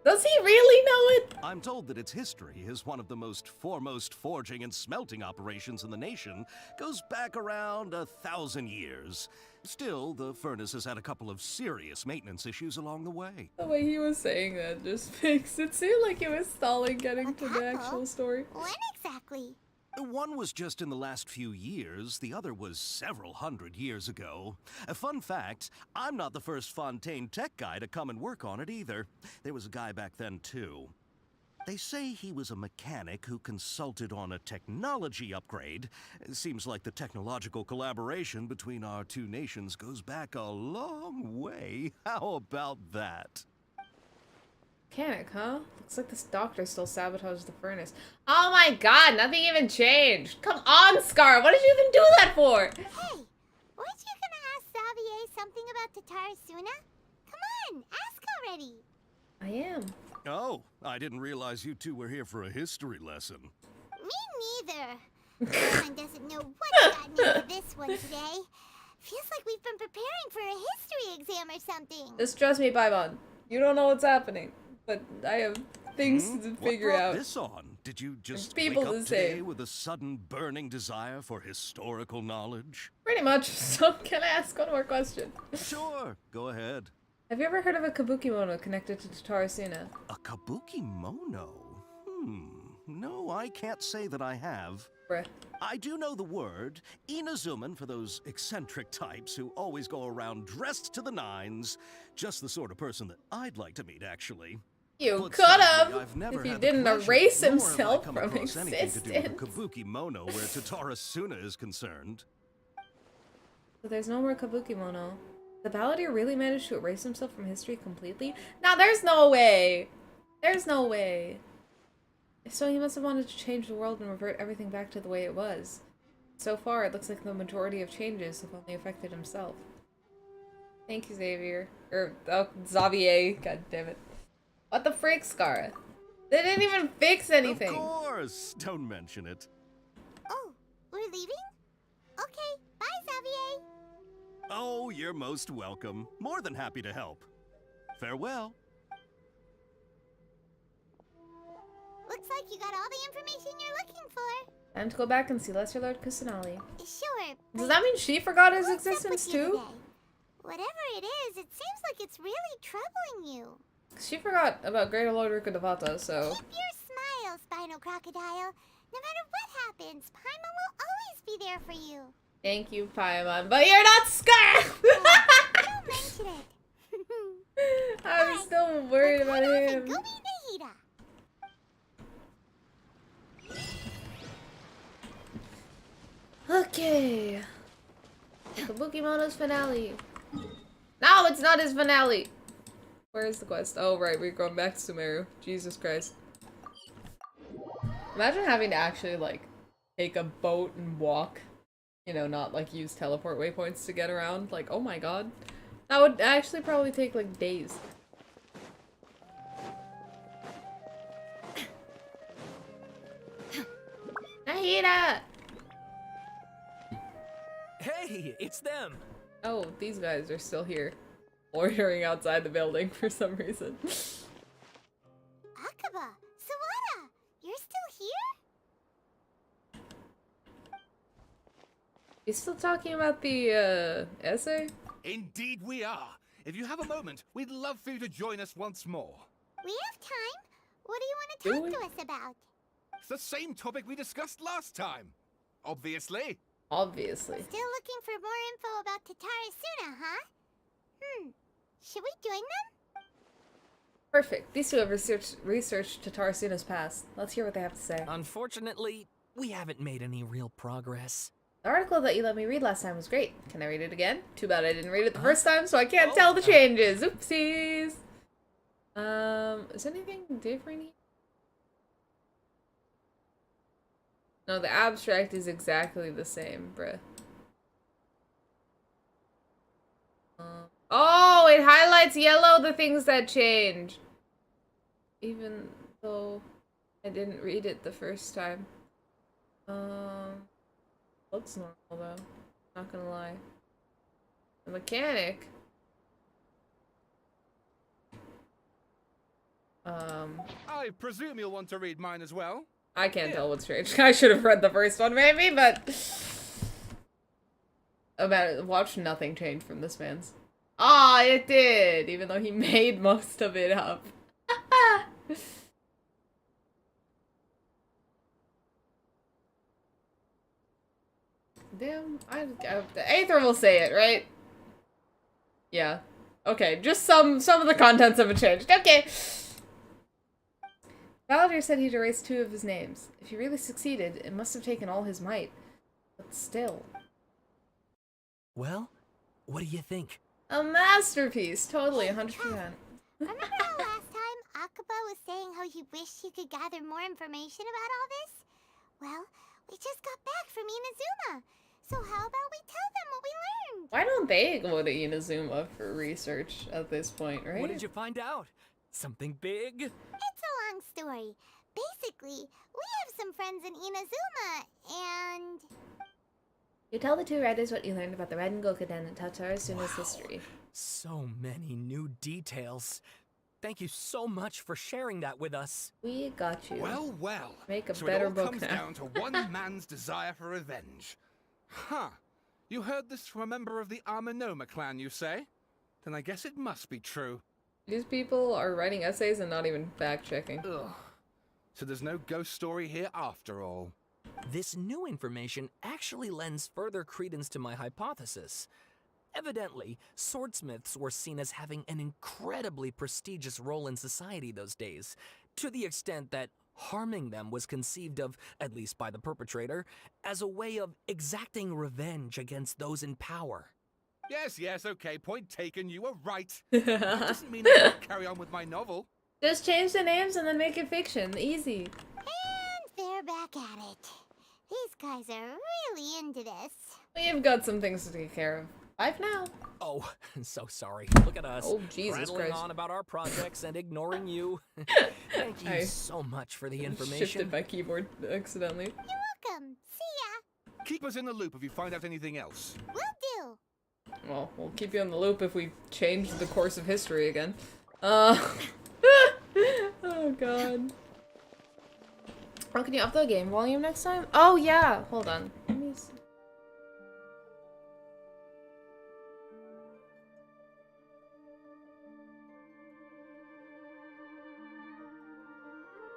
Does he really know it? I'm told that its history is one of the most foremost forging and smelting operations in the nation. Goes back around 1,000 years. Still, the furnace has had a couple of serious maintenance issues along the way. The way he was saying that just makes it seem like he was stalling getting to the actual story. When exactly? One was just in the last few years, the other was several hundred years ago. A fun fact, I'm not the first Fontaine tech guy to come and work on it either. There was a guy back then too. They say he was a mechanic who consulted on a technology upgrade. It seems like the technological collaboration between our two nations goes back a long way. How about that? Mechanic, huh? Looks like this doctor still sabotaged the furnace. Oh my god, nothing even changed. Come on, Scar, what did you even do that for? Hey, weren't you gonna ask Xavier something about Tatarasuna? Come on, ask already. I am. Oh, I didn't realize you two were here for a history lesson. Me neither. Someone doesn't know what's gotten into this one today. Feels like we've been preparing for a history exam or something. Just trust me, Paimon. You don't know what's happening, but I have things to figure what brought out. this on? Did you just People wake up to today save. with a sudden burning desire for historical knowledge? Pretty much. So can I ask one more question? Sure, go ahead. Have you ever heard of a kabukimono connected to Tatarasuna? A kabukimono? No, I can't say that I have. Bruh. I do know the word. Inazuman for those eccentric types who always go around dressed to the nines. Just the sort of person that I'd like to meet, actually. You But could sadly, have, I've never if he had the didn't pleasure, erase nor have I himself come from across anything to do with existence. a kabukimono where Tatarasuna is concerned. So there's no more kabukimono. The baladeer really managed to erase himself from history completely? Now there's no way! There's no way. So he must have wanted to change the world and revert everything back to the way it was. So far, it looks like the majority of changes have only affected himself. Thank you, Xavier. Xavier. God damn it. What the frick, Scar? They didn't even fix anything. Of course! Don't mention it. Oh, we're leaving? Okay, bye, Xavier. Oh, you're most welcome. More than happy to help. Farewell. Looks like you got all the information you're looking for. Time to go back and see Lesser Lord Kusanali. Sure. Does that mean she forgot his what's up existence with you too? today? Whatever it is, it seems like it's really troubling you. She forgot about Greater Lord Rukadevata, so... Keep your smile, Spinal Crocodile. No matter what happens, Paimon will always be there for you. Thank you, Paimon, but you're not Scar! Don't mention it. I'm still worried about him. Go meet Nahida. Okay. Kabukimono's finale. No, it's not his finale! Where is the quest? Oh, right, we're going back to Sumeru. Jesus Christ. Imagine having to actually, like, take a boat and walk. You know, not, like, use teleport waypoints to get around. Like, oh my god. That would actually probably take, like, days. Nahida! Hey, it's them! Oh, these guys are still here. Loitering outside the building for some reason. Akaba, Sawada, you're still here? You still talking about the, essay? Indeed we are. If you have a moment, we'd love for you to join us once more. We have time. What do you want to talk to us about? It's the same topic we discussed last time. Obviously. Obviously. Still looking for more info about Tatarasuna, huh? Should we join them? Perfect. These two have researched Tatarasuna's past. Let's hear what they have to say. Unfortunately, we haven't made any real progress. The article that you let me read last time was great. Can I read it again? Too bad I didn't read it the first time, so I can't tell the changes. Oopsies. Is anything different here? No, the abstract is exactly the same, bruh. Oh, it highlights yellow the things that change. Even though I didn't read it the first time. Looks normal though. Not gonna lie. The mechanic. I presume you'll want to read mine as well. I can't tell what's strange. I should have read the first one maybe, but watch nothing change from this man's. Ah, it did, even though he made most of it up. Damn, Aether will say it, right? Yeah. Okay, just some of the contents haven't changed. Okay. Baladeer said he'd erased 2 of his names. If he really succeeded, it must have taken all his might. But still. Well, what do you think? A masterpiece! Totally, 100%. Remember how last time Akaba was saying how he wished he could gather more information about all this? Well, we just got back from Inazuma. So how about we tell them what we learned? Why don't they go to Inazuma for research at this point, right? What did you find out? Something big? It's a long story. Basically, we have some friends in Inazuma, and... You tell the 2 writers what you learned about the Red and Gokuden and Tatara Suna's history. So many new details. Thank you so much for sharing that with us. We got you. Well, well. Make a so better it all book comes now. down to one man's desire for revenge. Huh. You heard this from a member of the Amanoma clan, you say? Then I guess it must be true. These people are writing essays and not even fact-checking. Ugh. So there's no ghost story here after all. This new information actually lends further credence to my hypothesis. Evidently, swordsmiths were seen as having an incredibly prestigious role in society those days, to the extent that harming them was conceived of, at least by the perpetrator, as a way of exacting revenge against those in power. Yes, okay, point taken, you were right. That doesn't mean I can't carry on with my novel. Just change the names and then make it fiction. Easy. And they're back at it. These guys are really into this. We've got some things to take care of. Bye for now. Oh, so sorry. Look at us. Oh, Jesus prattling Christ. on about our projects and ignoring you. Thank you so much for the information. Shifted my keyboard accidentally. You're welcome. See ya. Keep us in the loop if you find out anything else. Will do. Well, we'll keep you in the loop if we change the course of history again. Oh god. Oh, can you up the game volume next time? Oh yeah, hold on. Let me see.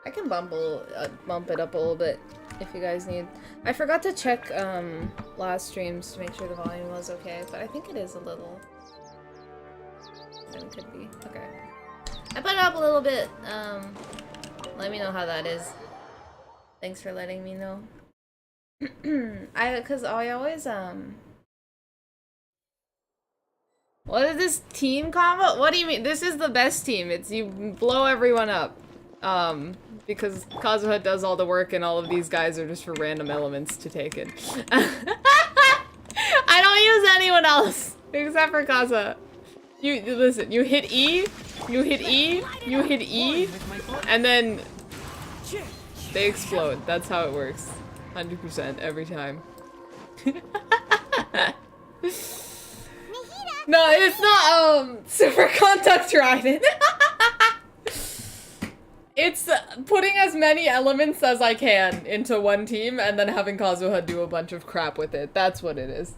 I can bump it up a little bit if you guys need. I forgot to check last streams to make sure the volume was okay, but I think it is a little. It could be. Okay. I put it up a little bit. Let me know how that is. Thanks for letting me know. Cause I always What is this team combo? What do you mean? This is the best team. It's you blow everyone up. Because Kazuha does all the work and all of these guys are just for random elements to take it. I don't use anyone else except for Kazuha. You listen, you hit E, you hit E, you hit E, and then they explode. That's how it works. 100% every time. No, it's not super contact trident. It's putting as many elements as I can into one team and then having Kazuha do a bunch of crap with it. That's what it is.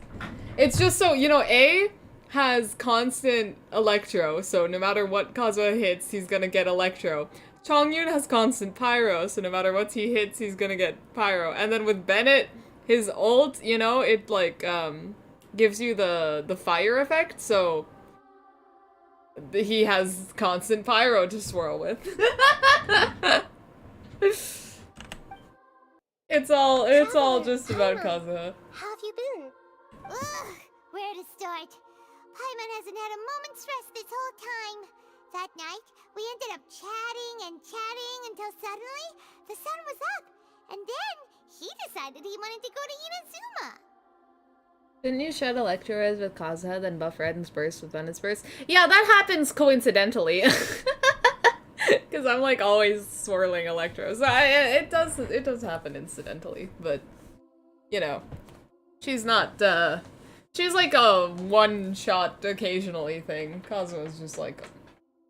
It's just so, you know, A has constant electro, so no matter what Kazuha hits, he's gonna get electro. Chongyun has constant pyro, so no matter what he hits, he's gonna get pyro. And then with Bennett, his ult, you know, it like gives you the fire effect, so he has constant pyro to swirl with. It's all just about Kazuha. How have you been? Ugh, where to start? Paimon hasn't had a moment's rest this whole time. That night, we ended up chatting until suddenly the sun was up, and then he decided he wanted to go to Inazuma. Didn't you shed Electro-Res with Kazuha, then buff Red and Burst with Venus Burst? Yeah, that happens coincidentally. Because I'm like always swirling Electro. So it does happen incidentally, but you know, she's not she's like a one-shot occasionally thing. Kazuha's just like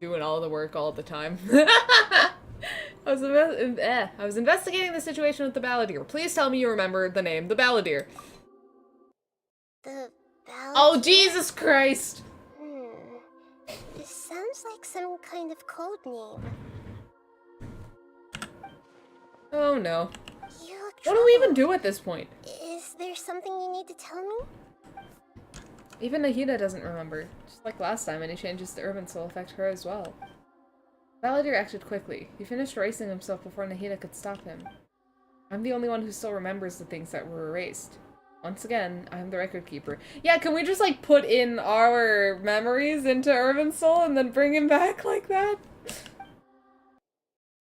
doing all the work all the time. I was investigating the situation with the Baladeer. Please tell me you remember the name, the Baladeer. The Baladeer? Oh, Jesus Christ! It sounds like some kind of code name. Oh no. You look What do we even do at this point? Is there something you need to tell me? Even Nahida doesn't remember. Just like last time, any changes to Urban Soul affect her as well. Baladeer acted quickly. He finished erasing himself before Nahida could stop him. I'm the only one who still remembers the things that were erased. Once again, I'm the record keeper. Yeah, can we just like put in our memories into Urban Soul and then bring him back like that?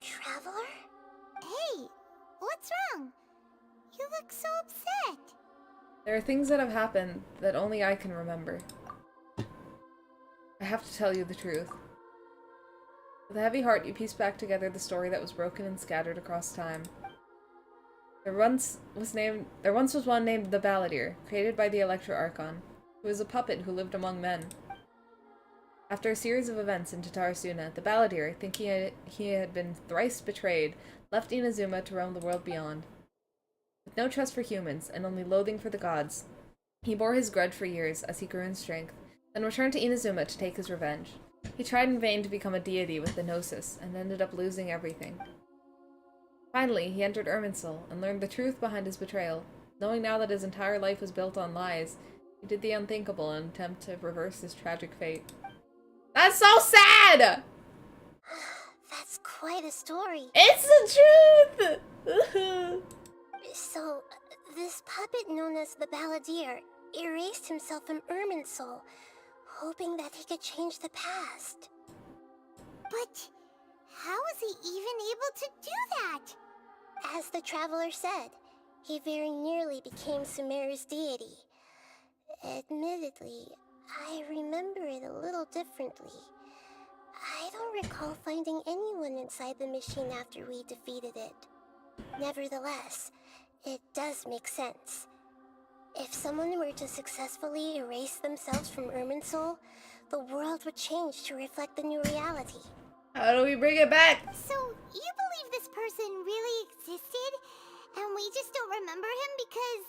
Traveler? Hey, what's wrong? You look so upset. There are things that have happened that only I can remember. I have to tell you the truth. With a heavy heart, you piece back together the story that was broken and scattered across time. There once was one named the Baladeer, created by the Electro Archon, who was a puppet who lived among men. After a series of events in Tatarasuna, the Baladeer, thinking he had been thrice betrayed, left Inazuma to roam the world beyond. With no trust for humans, and only loathing for the gods, he bore his grudge for years as he grew in strength, then returned to Inazuma to take his revenge. He tried in vain to become a deity with the Gnosis, and ended up losing everything. Finally, he entered Irminsul, and learned the truth behind his betrayal. Knowing now that his entire life was built on lies, he did the unthinkable in an attempt to reverse his tragic fate. That's so sad! That's quite a story. It's the truth! So, this puppet known as the Baladeer erased himself from Irminsul, hoping that he could change the past. But how was he even able to do that? As the Traveler said, he very nearly became Sumeru's deity. Admittedly, I remember it a little differently. I don't recall finding anyone inside the machine after we defeated it. Nevertheless, it does make sense. If someone were to successfully erase themselves from Irminsul, the world would change to reflect the new reality. How do we bring it back? So, you believe this person really existed, and we just don't remember him because,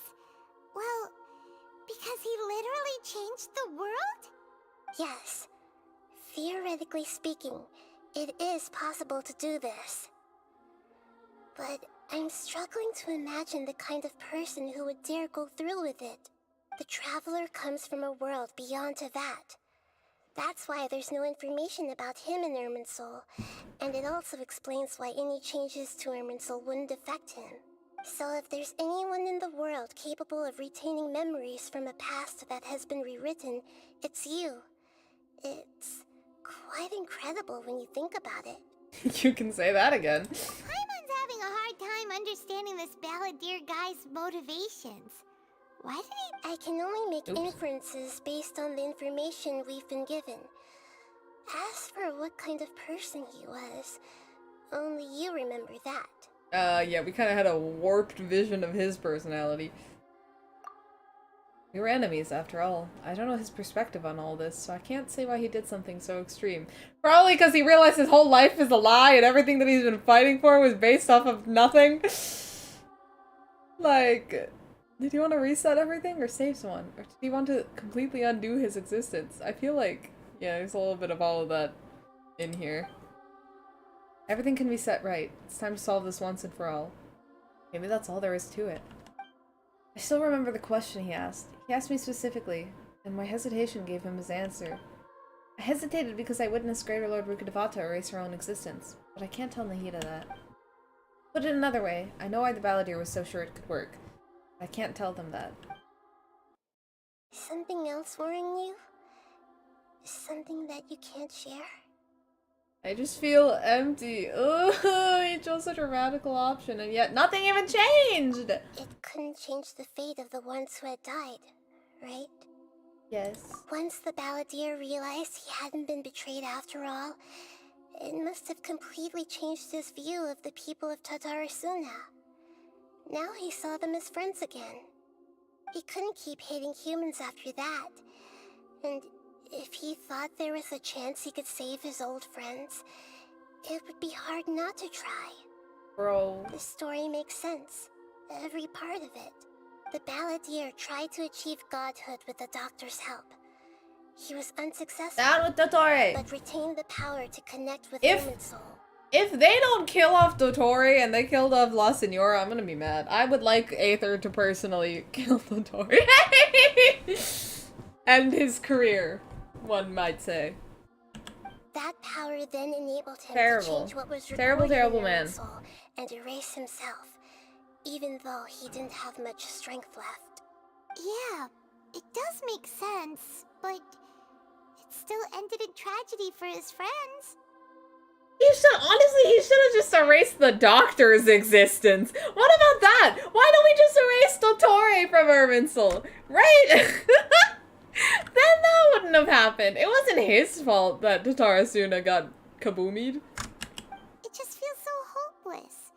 well, because he literally changed the world? Yes. Theoretically speaking, it is possible to do this. But I'm struggling to imagine the kind of person who would dare go through with it. The Traveler comes from a world beyond to that. That's why there's no information about him in Irminsul, and it also explains why any changes to Irminsul wouldn't affect him. So if there's anyone in the world capable of retaining memories from a past that has been rewritten, it's you. It's quite incredible when you think about it. You can say that again. Paimon's having a hard time understanding this Baladeer guy's motivations. Why did he— I can only make inferences based on the information we've been given. As for what kind of person he was, only you remember that. Yeah, we kind of had a warped vision of his personality. We were enemies, after all. I don't know his perspective on all this, so I can't say why he did something so extreme. Probably because he realized his whole life is a lie and everything that he's been fighting for was based off of nothing. Like, did he want to reset everything or save someone? Or did he want to completely undo his existence? I feel like, yeah, there's a little bit of all of that in here. Everything can be set right. It's time to solve this once and for all. Maybe that's all there is to it. I still remember the question he asked. He asked me specifically, and my hesitation gave him his answer. I hesitated because I witnessed Greater Lord Rukkhadevata erase her own existence, but I can't tell Nahida that. Put it another way, I know why the Baladeer was so sure it could work. I can't tell them that. Something else worrying you? Something that you can't share? I just feel empty. Ugh, he chose such a radical option, and yet nothing even changed! It couldn't change the fate of the ones who had died, right? Yes. Once the baladeer realized he hadn't been betrayed after all, it must have completely changed his view of the people of Tatarasuna. Now he saw them as friends again. He couldn't keep hating humans after that. And if he thought there was a chance he could save his old friends, it would be hard not to try. Bro. The story makes sense. Every part of it. The baladeer tried to achieve godhood with the doctor's help. He was unsuccessful. Down with Dottore! But retained the power to connect with If- human soul. If they don't kill off Dottore and they killed off La Signora, I'm gonna be mad. I would like Aether to personally kill Dottore. End his career, one might say. That power then enabled him Terrible. to change what was Terrible, recorded terrible in man. human soul and erase himself, even though he didn't have much strength left. Yeah, it does make sense, but it still ended in tragedy for his friends. He should have just erased the doctor's existence. What about that? Why don't we just erase Dottore from Irminsul? Right? Then that wouldn't have happened. It wasn't his fault that Tatarasuna got kaboomied. It just feels so hopeless.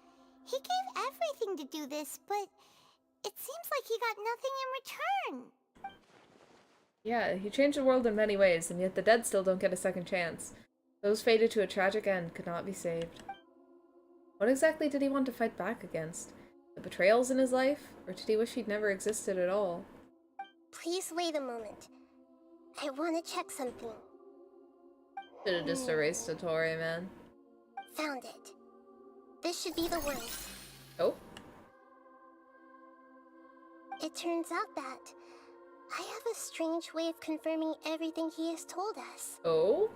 He gave everything to do this, but it seems like he got nothing in return. Yeah, he changed the world in many ways, and yet the dead still don't get a second chance. Those fated to a tragic end could not be saved. What exactly did he want to fight back against? The betrayals in his life? Or did he wish he'd never existed at all? Please wait a moment. I want to check something. Should've just erased Dottore, man. Found it. This should be the one. Oh? It turns out that I have a strange way of confirming everything he has told us. Oh?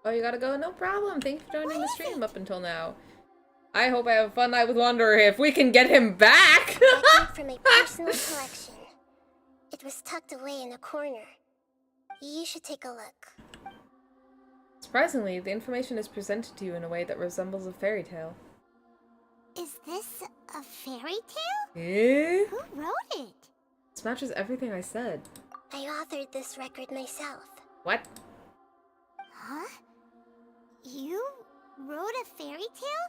Oh, you gotta go? No problem. Thank you for joining the stream up until now. I hope I have a fun night with Wanderer if we can get him back! From a personal collection. It was tucked away in a corner. You should take a look. Surprisingly, the information is presented to you in a way that resembles a fairy tale. Is this a fairy tale? Eh? Who wrote it? This matches everything I said. I authored this record myself. What? Huh? You wrote a fairy tale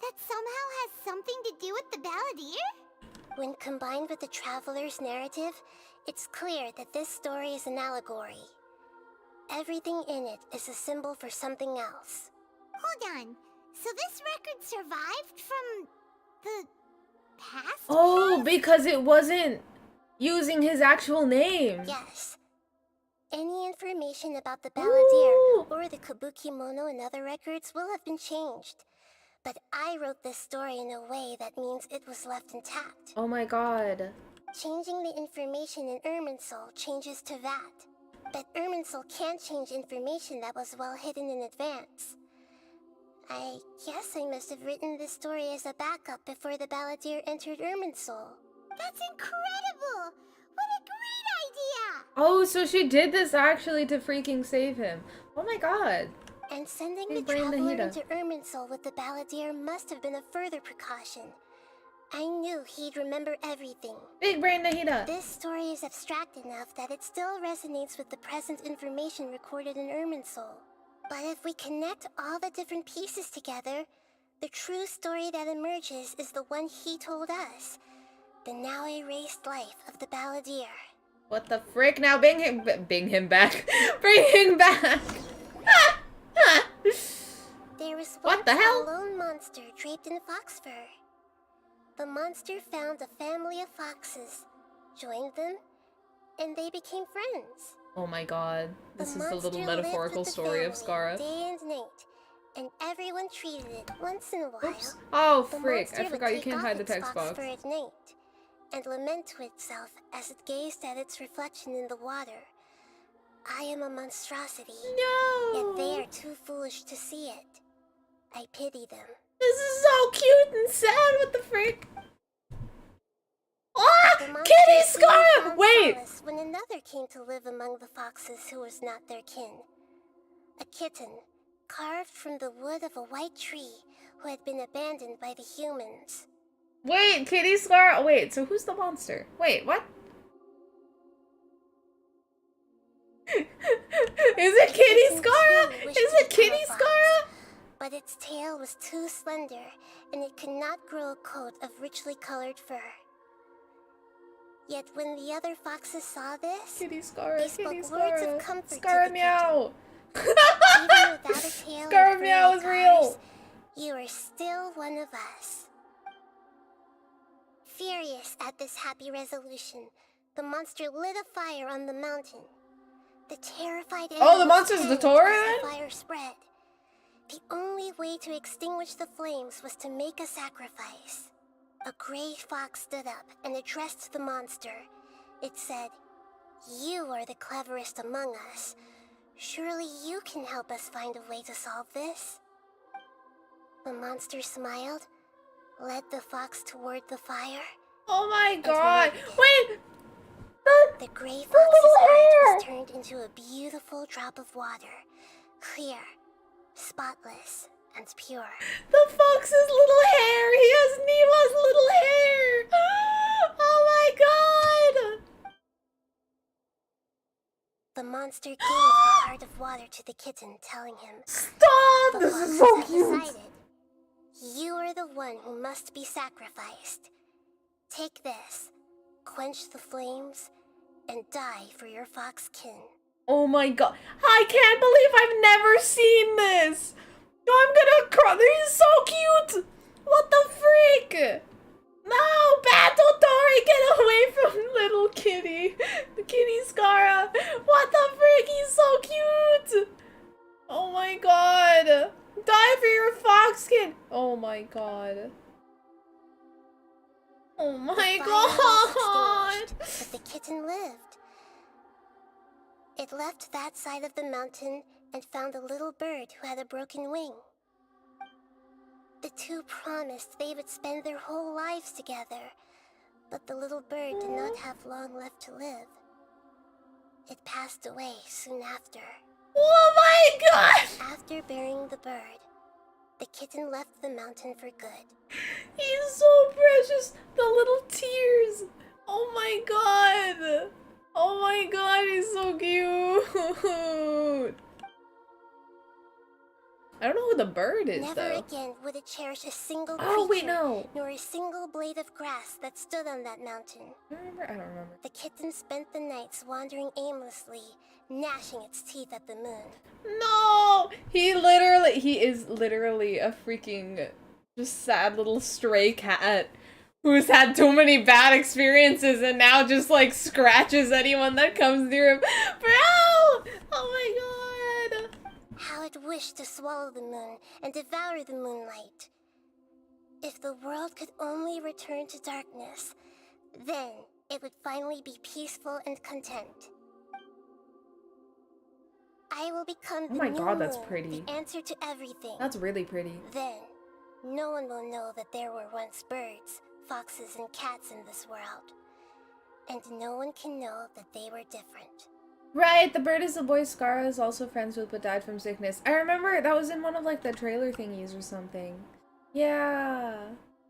that somehow has something to do with the baladeer? When combined with the traveler's narrative, it's clear that this story is an allegory. Everything in it is a symbol for something else. Hold on. So this record survived from the past? Oh, because it wasn't using his actual name. Yes. Any information about the baladeer or the Kabukimono and other records will have been changed. But I wrote this story in a way that means it was left intact. Oh my god. Changing the information in Irminsul changes to that. But Irminsul can't change information that was well hidden in advance. I guess I must have written this story as a backup before the baladeer entered Irminsul. That's incredible! What a great idea! Oh, so she did this actually to freaking save him. Oh my god. And sending Big the brain traveler Nahida. into Irminsul with the baladeer must have been a further precaution. I knew he'd remember everything. Big brain Nahida. This story is abstract enough that it still resonates with the present information recorded in Irminsul. But if we connect all the different pieces together, the true story that emerges is the one he told us. The now erased life of the baladeer. What the frick? Now bring him back. Bring him back. There was What once the hell? a lone monster draped in fox fur. The monster found a family of foxes, joined them, and they became friends. Oh my god. This is the monster little lived metaphorical with the story of family Scara. Day and night, and everyone treated it once in a while. Oops. Oh, The frick. monster I would forgot you take can't off hide the its text fox box. fur at night, and lament to itself as it gazed at its reflection in the water. I am a monstrosity. No! Yet they are too foolish to see it. I pity them. This is so cute and sad. What the frick? Ah! The monster Kitty soon Scar! found Wait! solace when another came to live among the foxes who was not their kin. A kitten, carved from the wood of a white tree who had been abandoned by the humans. Wait, Kitty Scar. Wait, so who's the monster? Wait, what? Is it Kitty Scara? Is it Kitty Scara? But its tail was too slender, and it could not grow a coat of richly colored fur. Yet when the other foxes saw this, Kitty Scara, they spoke Kitty words Scara, of comfort Scara to the meow. kitten. Even without a tail Scara and meow furry is real. cars, you are still one of us. Furious at this happy resolution, the monster lit a fire on the mountain. The terrified Oh, the animals monster's the panicked Torah as then? the fire spread. The only way to extinguish the flames was to make a sacrifice. A gray fox stood up and addressed the monster. It said, "You are the cleverest among us. Surely you can help us find a way to solve this." The monster smiled, led the fox toward the fire. Oh my and god. waited. Wait! The gray fox's heart was turned into a beautiful drop of water. Clear, spotless, and pure. The fox's little hair! He has Neva's little hair! Oh my god! The monster gave the heart of water to the kitten, telling him, Stop! "The This is foxes so have cute! decided. You are the one who must be sacrificed. Take this, quench the flames, and die for your fox kin." Oh my god. I can't believe I've never seen this! I'm gonna cry. This is so cute! What the freak? No! Bad Tottori! Get away from little kitty! The kitty Scara! What the freak? He's so cute! Oh my god! Die for your foxkin! Oh my god. Oh my The fire was god! extinguished, but the kitten lived. It left that side of the mountain and found a little bird who had a broken wing. The two promised they would spend their whole lives together, but the little bird did not have long left to live. It passed away soon after. Oh my god! After burying the bird, the kitten left the mountain for good. He's so precious. The little tears. Oh my god. Oh my god, he's so cute. I don't know who the bird is, Never though. again would it cherish a single Oh, wait, creature, no. nor a single blade of grass that stood on that mountain. I don't remember. The kitten spent the nights wandering aimlessly, gnashing its teeth at the moon. No! He is literally a freaking just sad little stray cat who's had too many bad experiences and now just like scratches anyone that comes near him. Bro! Oh my god! How it wished to swallow the moon and devour the moonlight. If the world could only return to darkness, then it would finally be peaceful and content. I will become Oh the my new god, that's moon, pretty. the answer to everything. That's really pretty. Then, no one will know that there were once birds, foxes, and cats in this world. And no one can know that they were different. Right, the bird is the boy Scara is also friends with but died from sickness. I remember that was in one of like the trailer thingies or something. Yeah.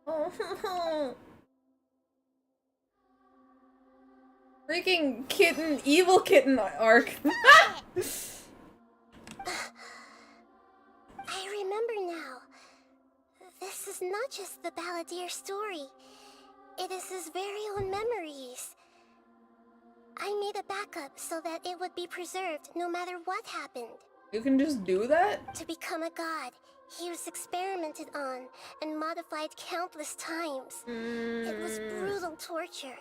Oh. Freaking kitten, evil kitten arc. I remember now. This is not just the baladeer story. It is his very own memories. I made a backup so that it would be preserved no matter what happened. You can just do that? To become a god, he was experimented on and modified countless times. It was brutal torture,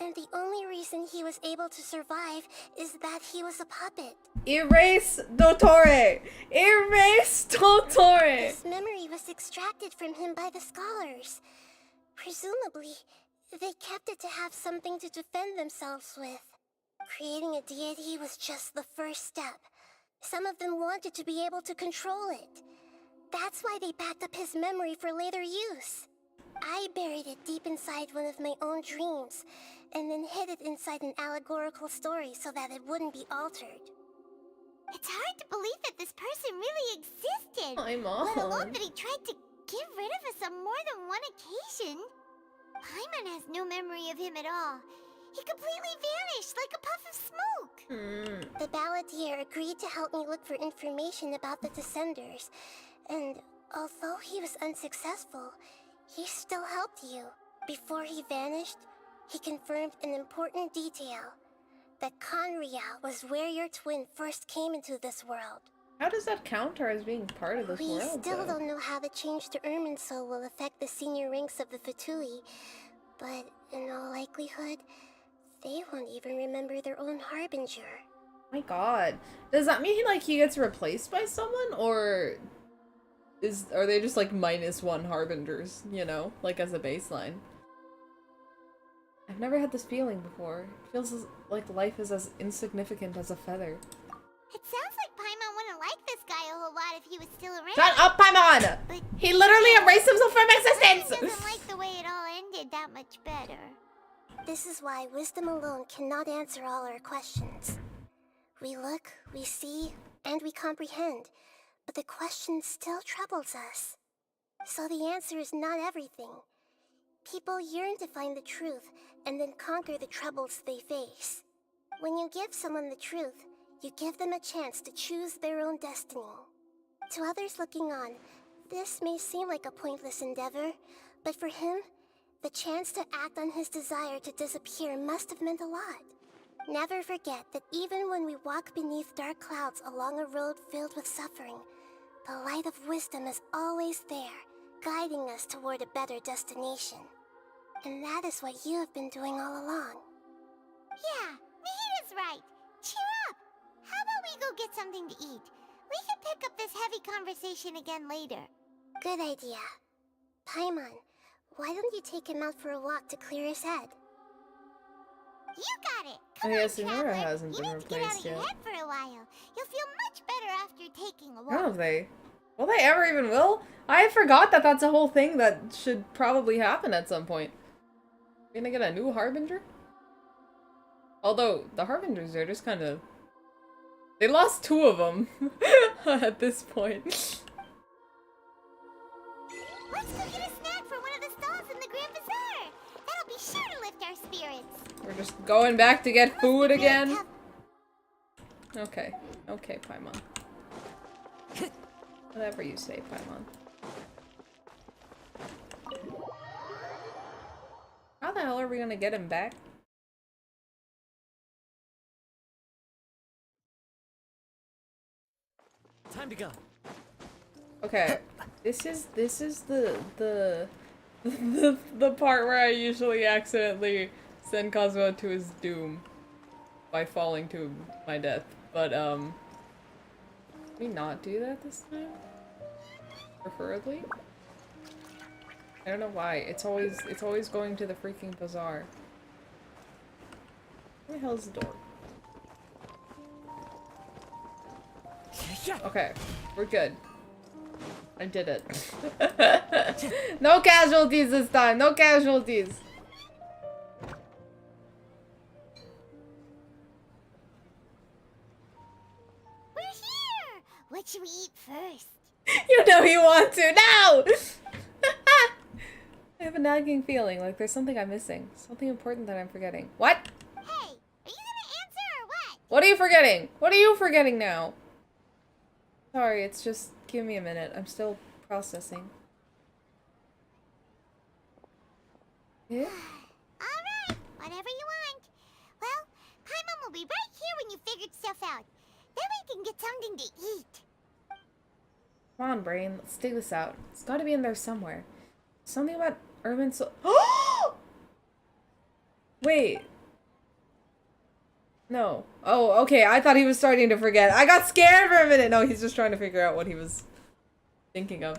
and the only reason he was able to survive is that he was a puppet. Erase Dottore! Erase Dottore! This memory was extracted from him by the scholars. Presumably, they kept it to have something to defend themselves with. Creating a deity was just the first step. Some of them wanted to be able to control it. That's why they backed up his memory for later use. I buried it deep inside one of my own dreams, and then hid it inside an allegorical story so that it wouldn't be altered. It's hard to believe that this person really existed. Hi, Let alone Mom. that he tried to get rid of us on more than one occasion. Paimon has no memory of him at all. He completely vanished like a puff of smoke. The baladeer agreed to help me look for information about the Descenders, and although he was unsuccessful, he still helped you. Before he vanished, he confirmed an important detail. That Conria was where your twin first came into this world. How does that counter as being part of this We world, still though? don't know how the change to Irminsul will affect the senior ranks of the Fatui, but in all likelihood, they won't even remember their own Harbinger. My god. Does that mean, like, he gets replaced by someone, or are they just, like, -1 Harbingers, you know? Like, as a baseline? I've never had this feeling before. It feels like life is as insignificant as a feather. It sounds like Paimon wouldn't like this guy a whole lot if he was still around. Shut up, Paimon! But He literally erased himself from Paimon existence! doesn't like the way it all ended that much better. This is why wisdom alone cannot answer all our questions. We look, we see, and we comprehend, but the question still troubles us. So the answer is not everything. People yearn to find the truth and then conquer the troubles they face. When you give someone the truth, you give them a chance to choose their own destiny. To others looking on, this may seem like a pointless endeavor, but for him, the chance to act on his desire to disappear must have meant a lot. Never forget that even when we walk beneath dark clouds along a road filled with suffering, the light of wisdom is always there, guiding us toward a better destination. And that is what you have been doing all along. Yeah, Nahida's right. Cheer up. How about we go get something to eat? We can pick up this heavy conversation again later. Good idea. Paimon, why don't you take him out for a walk to clear his head? You got it. Oh yeah, Sonora traveler. hasn't You been need to get out replaced of your yet. head for a while. You'll feel much better after taking a I walk. don't know if they... Will they ever even will? I forgot that that's a whole thing that should probably happen at some point. We're gonna get a new Harbinger? Although, the Harbingers are just kind of... They lost 2 of them at this point. Let's go get a snack from one of the stalls in the Grand Bazaar. That'll be sure to lift our spirits. We're just going back to get food again? Okay. Okay, Paimon. Whatever you say, Paimon. How the hell are we gonna get him back? Time to go. Okay, this is the part where I usually accidentally send Kazuha to his doom by falling to my death. But can we not do that this time? Preferably? I don't know why. It's always going to the freaking bazaar. Where the hell is the door? Okay, we're good. I did it. No casualties this time. No casualties. We're here. What should we eat first? You know you want to. No! I have a nagging feeling like there's something I'm missing. Something important that I'm forgetting. What? Hey, are you gonna answer or what? What are you forgetting? What are you forgetting now? Sorry, it's just... Give me a minute. I'm still processing. Yeah? Alright, whatever you want. Well, Paimon will be right here when you figured stuff out. Then we can get something to eat. Come on, brain. Let's dig this out. It's gotta be in there somewhere. Something about urban so- Wait. No. Oh, okay. I thought he was starting to forget. I got scared for a minute. No, he's just trying to figure out what he was thinking of.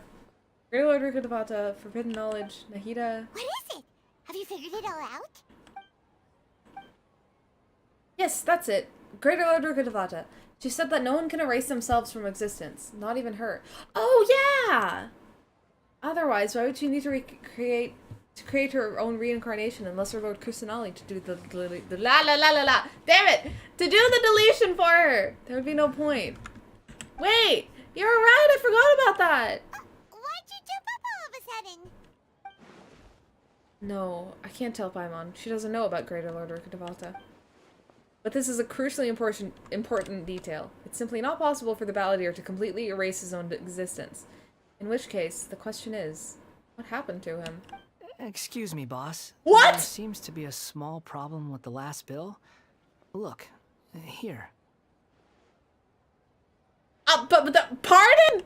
Great Lord Rikudavata, Forbidden Knowledge, Nahida. What is it? Have you figured it all out? Yes, that's it. Greater Lord Rikudavata. She said that no one can erase themselves from existence. Not even her. Oh, yeah! Otherwise, why would she need to create her own reincarnation unless her Lord Kusanali to do the la la la la la. Damn it! To do the deletion for her! There would be no point. Wait! You're right, I forgot about that! Why'd you jump up all of a sudden? No, I can't tell Paimon. She doesn't know about Greater Lord Rukkhadevata. But this is a crucially important detail. It's simply not possible for the baladeer to completely erase his own existence. In which case, the question is, what happened to him? Excuse me, boss. What? There seems to be a small problem with the last bill. Look, here. Pardon?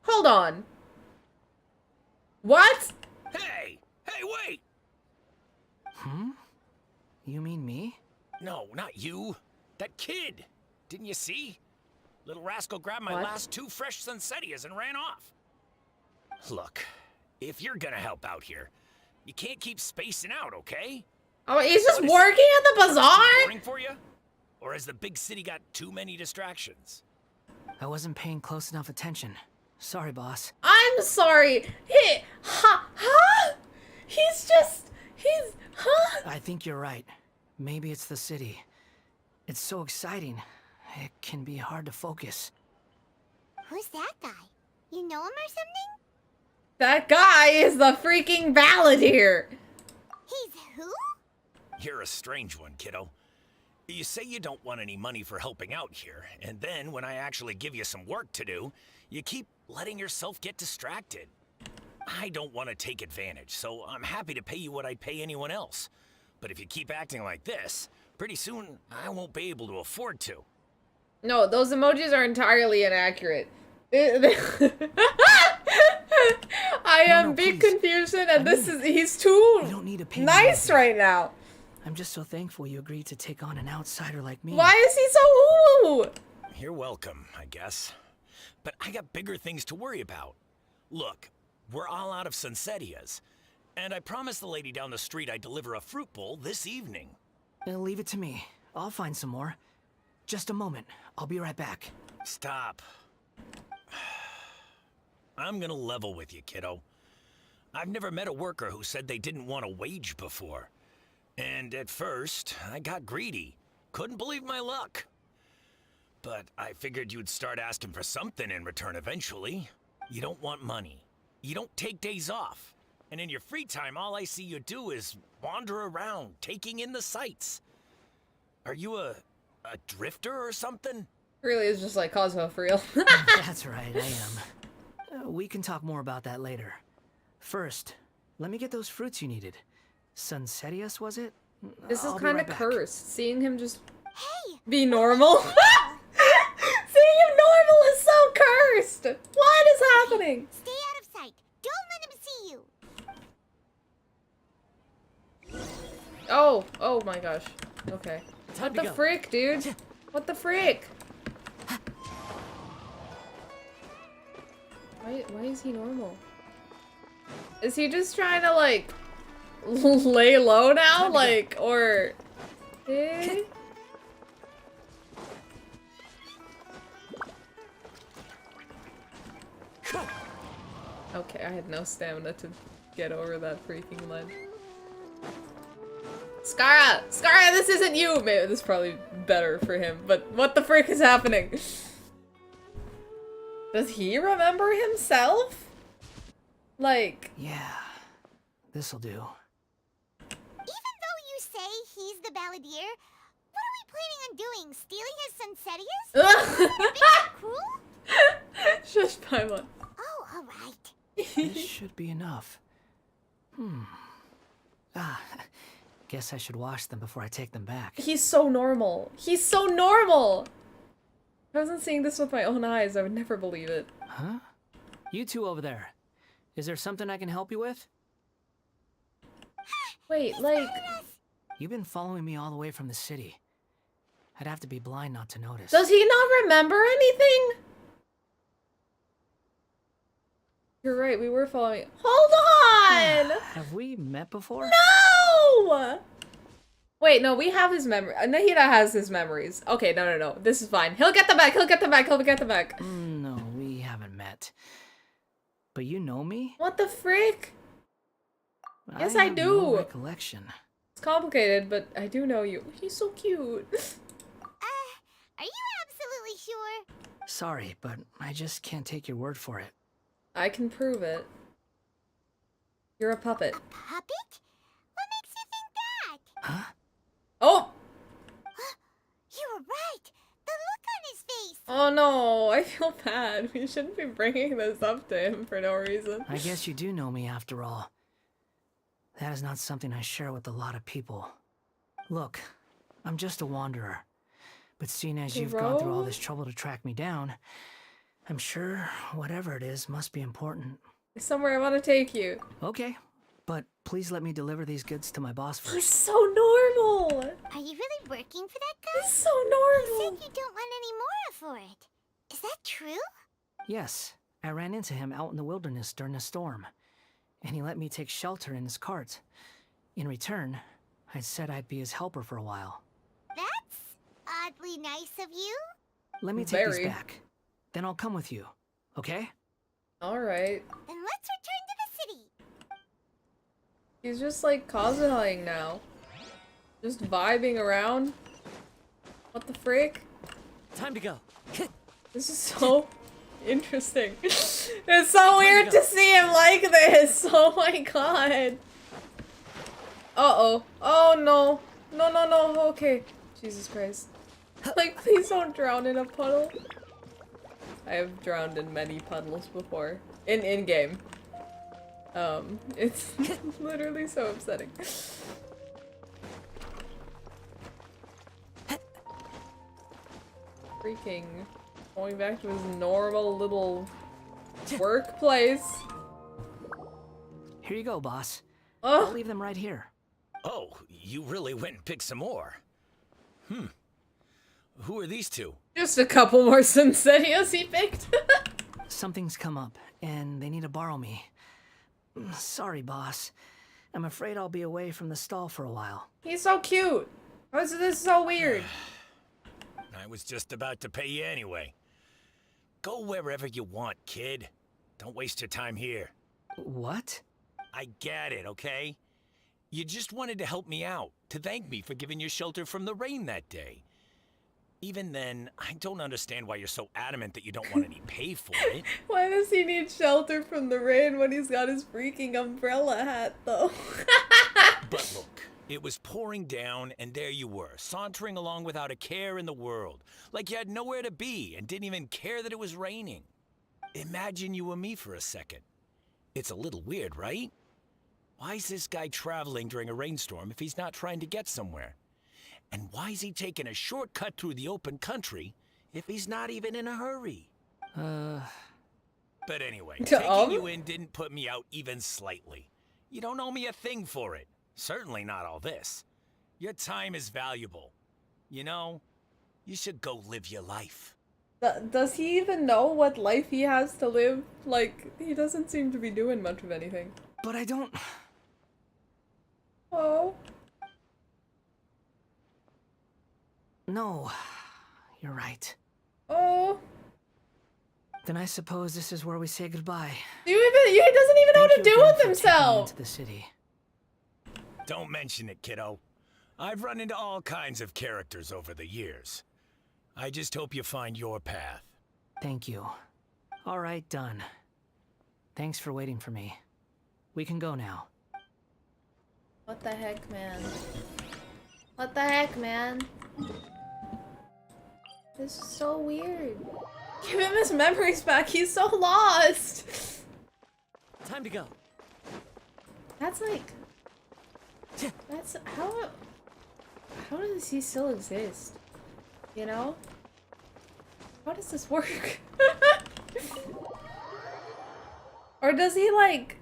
Hold on. What? Hey! Hey, wait! Hmm? You mean me? No, not you. That kid. Didn't you see? Little rascal grabbed my What? last 2 fresh Sunsettias and ran off. Look, if you're gonna help out here, you can't keep spacing out, okay? Oh, he's just What is working it? at the Too bazaar? boring for you? Or has the big city got too many distractions? I wasn't paying close enough attention. Sorry, boss. I'm sorry. I think you're right. Maybe it's the city. It's so exciting. It can be hard to focus. Who's that guy? You know him or something? That guy is the freaking baladeer. He's who? You're a strange one, kiddo. You say you don't want any money for helping out here, and then when I actually give you some work to do, you keep letting yourself get distracted. I don't want to take advantage, so I'm happy to pay you what I'd pay anyone else. But if you keep acting like this, pretty soon I won't be able to afford to. No, those emojis are entirely inaccurate. I am big confusion, and he's too nice right now. I'm just so thankful you agreed to take on an outsider like me. Why is he so ooh? You're welcome, I guess. But I got bigger things to worry about. Look, we're all out of Sunsettias, and I promised the lady down the street I'd deliver a fruit bowl this evening. Leave it to me. I'll find some more. Just a moment. I'll be right back. Stop. I'm gonna level with you, kiddo. I've never met a worker who said they didn't want a wage before. And at first, I got greedy. Couldn't believe my luck. But I figured you'd start asking for something in return eventually. You don't want money. You don't take days off. And in your free time, all I see you do is wander around, taking in the sights. Are you a drifter or something? Really is just like Cosmo for real. That's right, I am. We can talk more about that later. First, let me get those fruits you needed. Sunsettias, was it? This is I'll be kind of right back. cursed. Seeing him just be normal. Seeing him normal is so cursed. What is happening? Stay out of sight. Don't let him see you. Oh my gosh. Okay. What the go. frick, dude? What the frick? Why is he normal? Is he just trying to like lay low now? Like, or eh? Okay, I had no stamina to get over that freaking ledge. Skara! Skara, this isn't you! Maybe this is probably better for him, but what the frick is happening? Does he remember himself? Like... Yeah, this'll do. Even though you say he's the baladeer, what are we planning on doing? Stealing his Sunsettias? Being cruel? Shush, Paimon. Oh, alright. This should be enough. Guess I should wash them before I take them back. He's so normal. He's so normal! If I wasn't seeing this with my own eyes, I would never believe it. Huh? You two over there. Is there something I can help you with? Wait, like... You've been following me all the way from the city. I'd have to be blind not to notice. Does he not remember anything? You're right, we were following... Hold on! Have we met before? No! Wait, no, we have his memory. Nahida has his memories. Okay, no. This is fine. He'll get them back. He'll get them back. No, we haven't met. But you know me? What the frick? Yes, I have do. No recollection. It's complicated, but I do know you. He's so cute. Are you absolutely sure? Sorry, but I just can't take your word for it. I can prove it. You're a puppet. Puppet? What makes you think that? Huh? Oh! You were right. The look on his face. Oh no, I feel bad. We shouldn't be bringing this up to him for no reason. I guess you do know me after all. That is not something I share with a lot of people. Look, I'm just a wanderer. But seeing as you've gone through all this trouble to track me down, I'm sure whatever it is must be important. Somewhere I want to take you. Okay, but please let me deliver these goods to my boss first. He's so normal! Are you really working for that guy? He's so normal! You said you don't want any more for it. Is that true? Yes, I ran into him out in the wilderness during a storm, and he let me take shelter in his cart. In return, I said I'd be his helper for a while. That's oddly nice of you. Let me take these back. Then I'll come with you, okay? Alright. Then let's return to the city. He's just like cosifying now. Just vibing around. What the frick? Time to go. This is so interesting. It's so weird to see him like this. Oh my god. Uh-oh. Oh no. No, no, no. Okay. Jesus Christ. Like, please don't drown in a puddle. I have drowned in many puddles before. In-game. It's literally so upsetting. Freaking going back to his normal little workplace. Here you go, boss. Oh. I'll leave them right here. Oh, you really went and picked some more. Who are these two? Just a couple more Sincerios he picked. Something's come up, and they need to borrow me. Sorry, boss. I'm afraid I'll be away from the stall for a while. He's so cute. How is this so weird? I was just about to pay you anyway. Go wherever you want, kid. Don't waste your time here. What? I get it, okay? You just wanted to help me out, to thank me for giving you shelter from the rain that day. Even then, I don't understand why you're so adamant that you don't want any pay for it. Why does he need shelter from the rain when he's got his freaking umbrella hat, though? But look, it was pouring down, and there you were, sauntering along without a care in the world, like you had nowhere to be and didn't even care that it was raining. Imagine you were me for a second. It's a little weird, right? Why is this guy traveling during a rainstorm if he's not trying to get somewhere? And why is he taking a shortcut through the open country if he's not even in a hurry? But anyway, taking you in didn't put me out even slightly. You don't owe me a thing for it. Certainly not all this. Your time is valuable. You know, you should go live your life. Does he even know what life he has to live? Like, he doesn't seem to be doing much of anything. But I don't... Oh. No, you're right. Oh. Then I suppose this is where we say goodbye. He doesn't even know what to do with himself. To the city. Don't mention it, kiddo. I've run into all kinds of characters over the years. I just hope you find your path. Thank you. All right, done. Thanks for waiting for me. We can go now. What the heck, man? What the heck, man? This is so weird. Give him his memories back. He's so lost. Time to go. That's like... That's... How does he still exist? You know? How does this work? Or does he like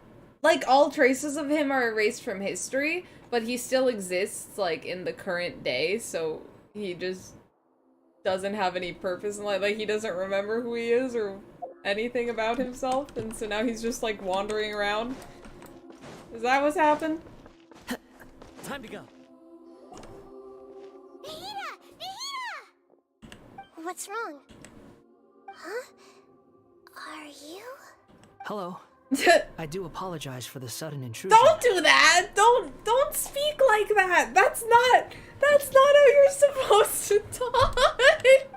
all traces of him are erased from history, but he still exists like in the current day, so he just doesn't have any purpose in life, like he doesn't remember who he is or anything about himself, and so now he's just like wandering around? Is that what's happened? Time to go. What's wrong? Huh? Are you? Hello. I do apologize for the sudden intrusion. Don't do that! Don't speak like that! That's not how you're supposed to talk!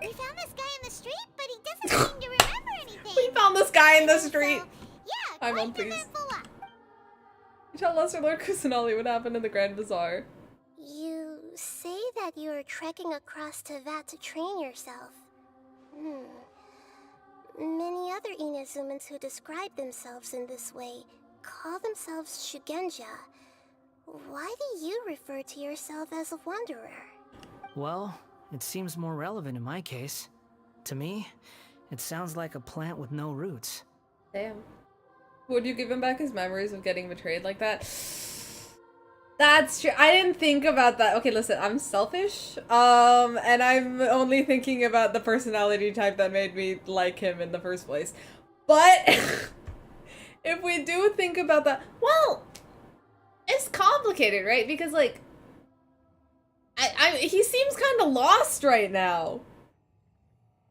We found this guy in the street, but he doesn't seem to remember anything. We found this guy in the street. So, Hi, Mom, please. Tell Lesser Lord Kusanali what happened in the Grand Bazaar. You say that you are trekking across Teyvat to train yourself. Many other Inazumans who describe themselves in this way call themselves Shugenja. Why do you refer to yourself as a wanderer? Well, it seems more relevant in my case. To me, it sounds like a plant with no roots. Damn. Would you give him back his memories of getting betrayed like that? That's true. I didn't think about that. Okay, listen, I'm selfish. And I'm only thinking about the personality type that made me like him in the first place. But if we do think about that, well, it's complicated, right? Because like he seems kind of lost right now.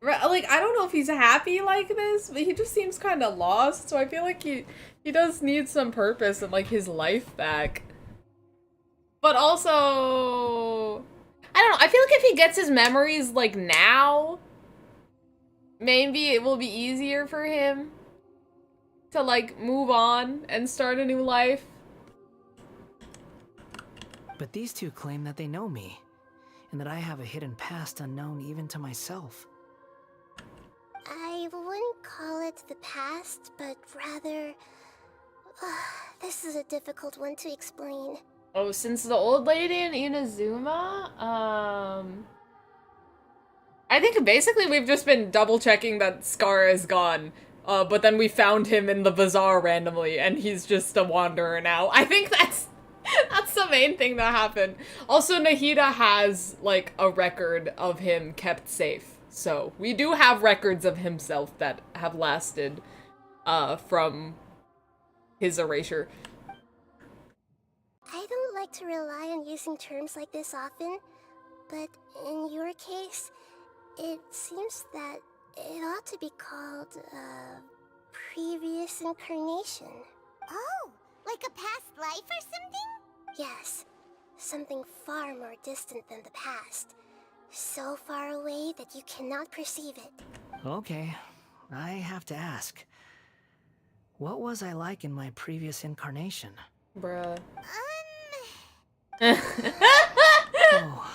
Like, I don't know if he's happy like this, but he just seems kind of lost, so I feel like he does need some purpose and, like, his life back. But also, I don't know, I feel like if he gets his memories, like, now, maybe it will be easier for him to, like, move on and start a new life. But these two claim that they know me, and that I have a hidden past unknown even to myself. I wouldn't call it the past, but rather... this is a difficult one to explain. Oh, since the old lady in Inazuma? I think basically we've just been double-checking that Scar is gone. But then we found him in the bazaar randomly, and he's just a wanderer now. I think that's the main thing that happened. Also, Nahida has, like, a record of him kept safe. So, we do have records of himself that have lasted, from his erasure. I don't like to rely on using terms like this often, but in your case, it seems that it ought to be called, previous incarnation. Oh, like a past life or something? Yes, something far more distant than the past. So far away that you cannot perceive it. Okay, I have to ask. What was I like in my previous incarnation? Bruh. Oh,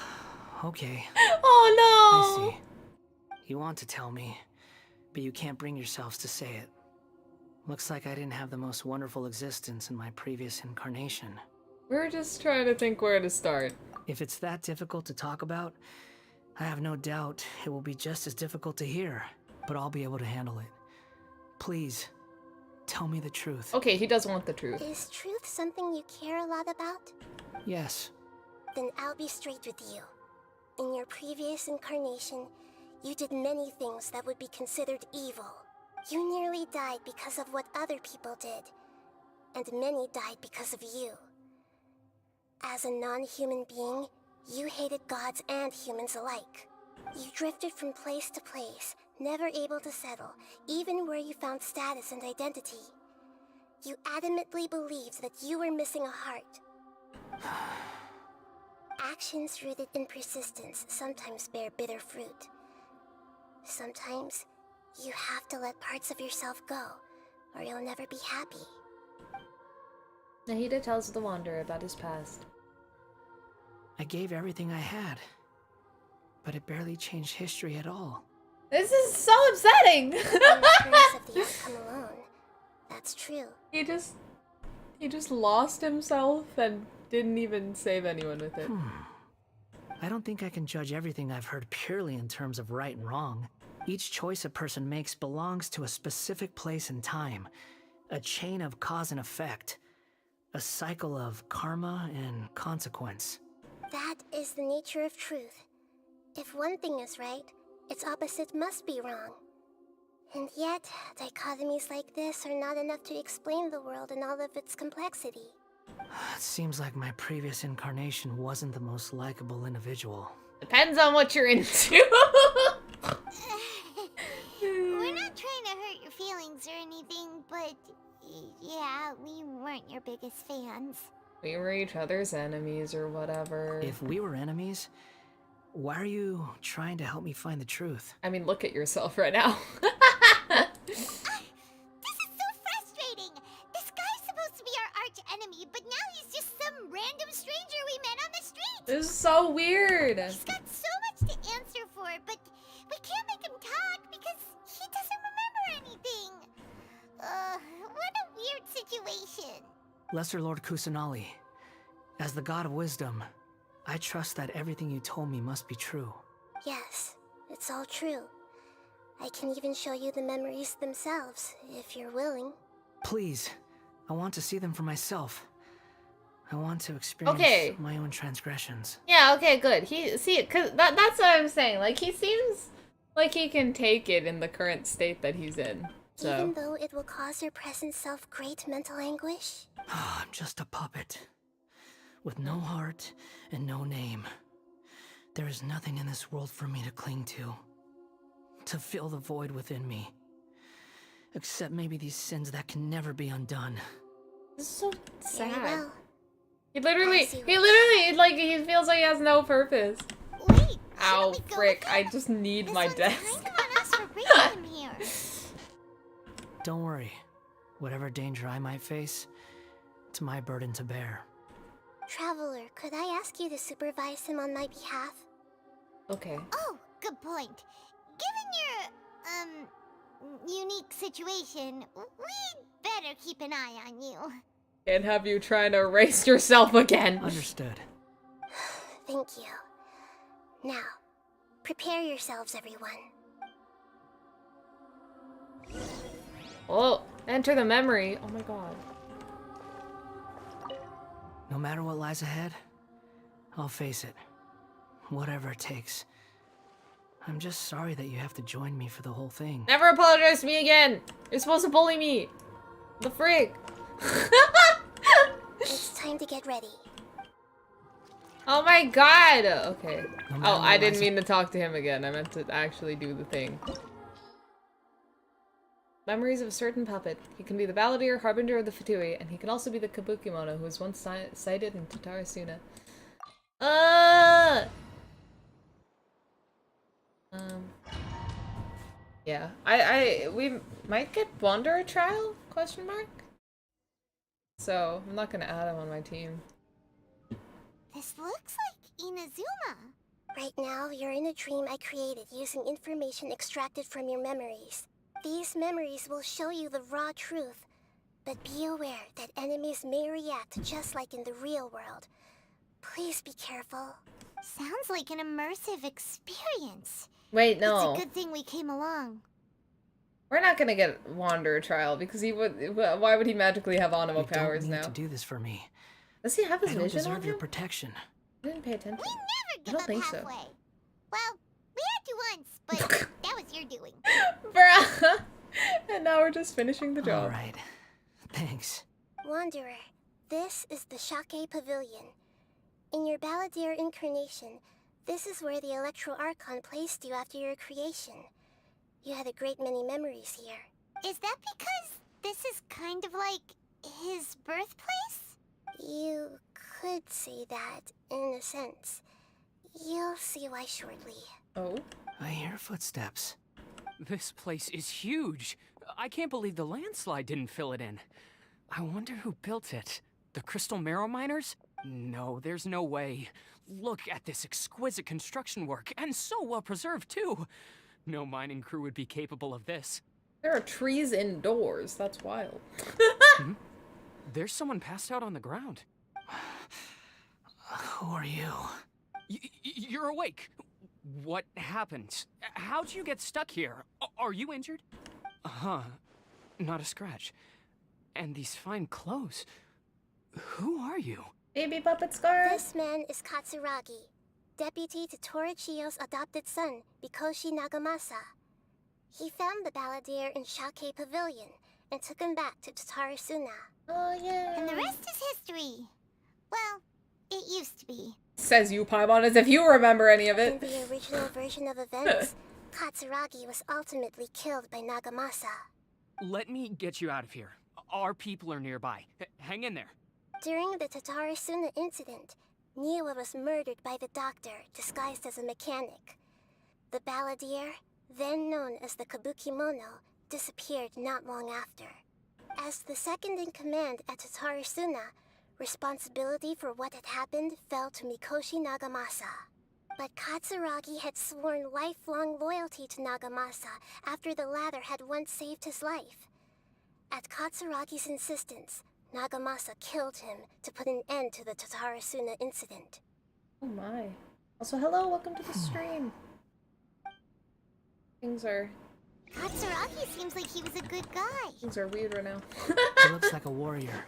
okay. Oh no! I see. You want to tell me, but you can't bring yourselves to say it. Looks like I didn't have the most wonderful existence in my previous incarnation. We're just trying to think where to start. If it's that difficult to talk about, I have no doubt it will be just as difficult to hear, but I'll be able to handle it. Please, tell me the truth. Okay, he does want the truth. Is truth something you care a lot about? Yes. Then I'll be straight with you. In your previous incarnation, you did many things that would be considered evil. You nearly died because of what other people did, and many died because of you. As a non-human being, you hated gods and humans alike. You drifted from place to place, never able to settle, even where you found status and identity. You adamantly believed that you were missing a heart. Actions rooted in persistence sometimes bear bitter fruit. Sometimes, you have to let parts of yourself go, or you'll never be happy. Nahida tells the Wanderer about his past. I gave everything I had, but it barely changed history at all. This is so upsetting! In terms of the outcome alone, that's true. He just lost himself and didn't even save anyone with it. I don't think I can judge everything I've heard purely in terms of right and wrong. Each choice a person makes belongs to a specific place and time, a chain of cause and effect, a cycle of karma and consequence. That is the nature of truth. If one thing is right, its opposite must be wrong. And yet, dichotomies like this are not enough to explain the world in all of its complexity. It seems like my previous incarnation wasn't the most likable individual. Depends on what you're into. We're not trying to hurt your feelings or anything, but yeah, we weren't your biggest fans. We were each other's enemies or whatever. If we were enemies, why are you trying to help me find the truth? I mean, look at yourself right now. This is so frustrating! This is so weird. He's got so much to answer for, but we can't make him talk because he doesn't remember anything. What a weird situation. Lesser Lord Kusanali, as the god of wisdom, I trust that everything you told me must be true. Yes, it's all true. I can even show you the memories themselves, if you're willing. Please, I want to see them for myself. I want to experience my own transgressions. Yeah, okay, good. Cause that's what I'm saying. Like, he seems like he can take it in the current state that he's in. So. Even though it will cause your present self great mental anguish? I'm just a puppet. With no heart and no name. There is nothing in this world for me to cling to fill the void within me. Except maybe these sins that can never be undone. This is so sad. Very well. He literally, like, he feels like he has no purpose. Wait, ow, frick, I just need my desk. Don't worry. Whatever danger I might face, it's my burden to bear. Traveler, could I ask you to supervise him on my behalf? Okay. Oh, good point. Given your, unique situation, we'd better keep an eye on you. Can't have you trying to erase yourself again. Understood. Thank you. Now, prepare yourselves, everyone. Oh, enter the memory. Oh my god. No matter what lies ahead, I'll face it. Whatever it takes. I'm just sorry that you have to join me for the whole thing. Never apologize to me again! You're supposed to bully me! The frig! It's time to get ready. Oh my god! Okay. Oh, I didn't mean to talk to him again. I meant to actually do the thing. Memories of a certain puppet. He can be the baladeer, harbinger of the Fatui, and he can also be the Kabukimono who was once sighted in Tatarasuna. Yeah. We might get Wanderer trial? Question mark? So, I'm not gonna add him on my team. This looks like Inazuma. Right now, you're in a dream I created using information extracted from your memories. These memories will show you the raw truth, but be aware that enemies may react just like in the real world. Please be careful. Sounds like an immersive experience. Wait, no. It's a good thing we came along. We're not gonna get Wanderer trial because he would. Why would he magically have anima powers you don't need now? to do this for me. Does he have his I don't vision deserve on your him? protection. I didn't pay attention. We never give I don't up think halfway. so. Well, we had to once, but that was your doing. Bruh! And now we're just finishing the job. Alright. Thanks. Wanderer, this is the Shake Pavilion. In your Baladeer incarnation, this is where the Electro Archon placed you after your creation. You had a great many memories here. Is that because this is kind of like his birthplace? You could say that, in a sense. You'll see why shortly. Oh? I hear footsteps. This place is huge. I can't believe the landslide didn't fill it in. I wonder who built it. The Crystal Marrow Miners? No, there's no way. Look at this exquisite construction work, and so well preserved too. No mining crew would be capable of this. There are trees indoors. That's wild. Hmm? There's someone passed out on the ground. Who are you? You're awake. What happened? How'd you get stuck here? Are you injured? Huh. Not a scratch. And these fine clothes. Who are you? Baby puppet scar. This man is Katsuragi, deputy to Torichiyo's adopted son, Bikoshi Nagamasa. He found the Baladeer in Shake Pavilion and took him back to Tatarasuna. Oh yeah. And the rest is history. Well, it used to be. Says you, Paimon, as if you remember any of In it. the original version of events, Katsuragi was ultimately killed by Nagamasa. Let me get you out of here. Our people are nearby. Hang in there. During the Tatarasuna incident, Niwa was murdered by the doctor disguised as a mechanic. The Baladeer, then known as the Kabukimono, disappeared not long after. As the second in command at Tatarasuna, Responsibility for what had happened fell to Mikoshi Nagamasa. But Katsuragi had sworn lifelong loyalty to Nagamasa after the latter had once saved his life. At Katsuragi's insistence, Nagamasa killed him to put an end to the Tatarasuna incident. Oh my. Also, hello, welcome to the stream. Things are... Katsuragi seems like he was a good guy. Things are weird right now. He looks like a warrior,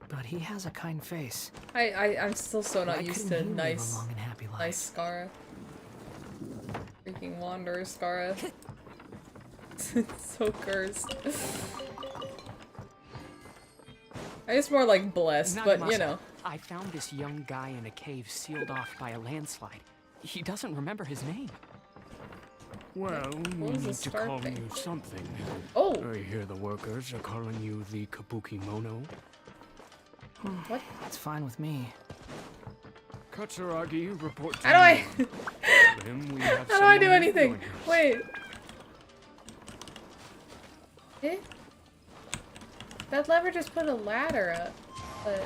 but he has a kind face. I'm still so not Why used couldn't to he live a nice, long and happy life? nice Scara. Freaking Wanderer Scara. It's so cursed. I guess more like blessed, but you Nagamasa, know. I found this young guy in a cave sealed off by a landslide. He doesn't remember his name. Well, we What was the need to start call thing? you something. Oh! I hear the workers are calling you the Kabuki Mono. What? It's fine with me. Katsuragi, report to How do I... him. We have How do I do someone anything? join us. Wait. Eh? That lever just put a ladder up, but...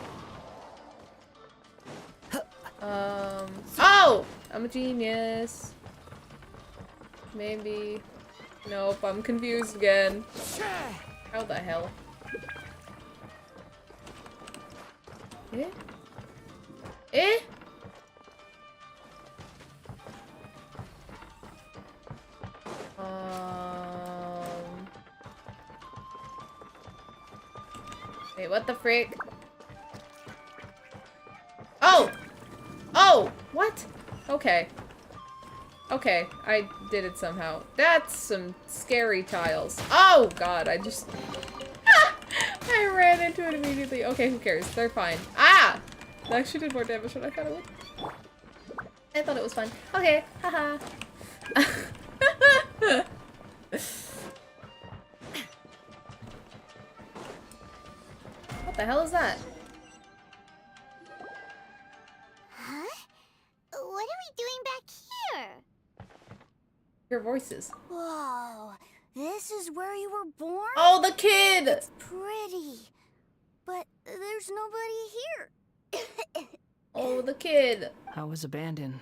Oh! I'm a genius. Maybe. Nope, I'm confused again. How the hell? Eh? Eh? Wait, what the freak? Oh! Oh! What? Okay. Okay, I did it somehow. That's some scary tiles. Oh god, I just... I ran into it immediately. Okay, who cares? They're fine. Ah! That actually did more damage than I thought it would. I thought it was fun. Okay, haha. What the hell is that? Huh? What are we doing back here? Your voices. Whoa, this is where you were born? Oh, the kid! It's pretty, but there's nobody here. Oh, the kid. I was abandoned,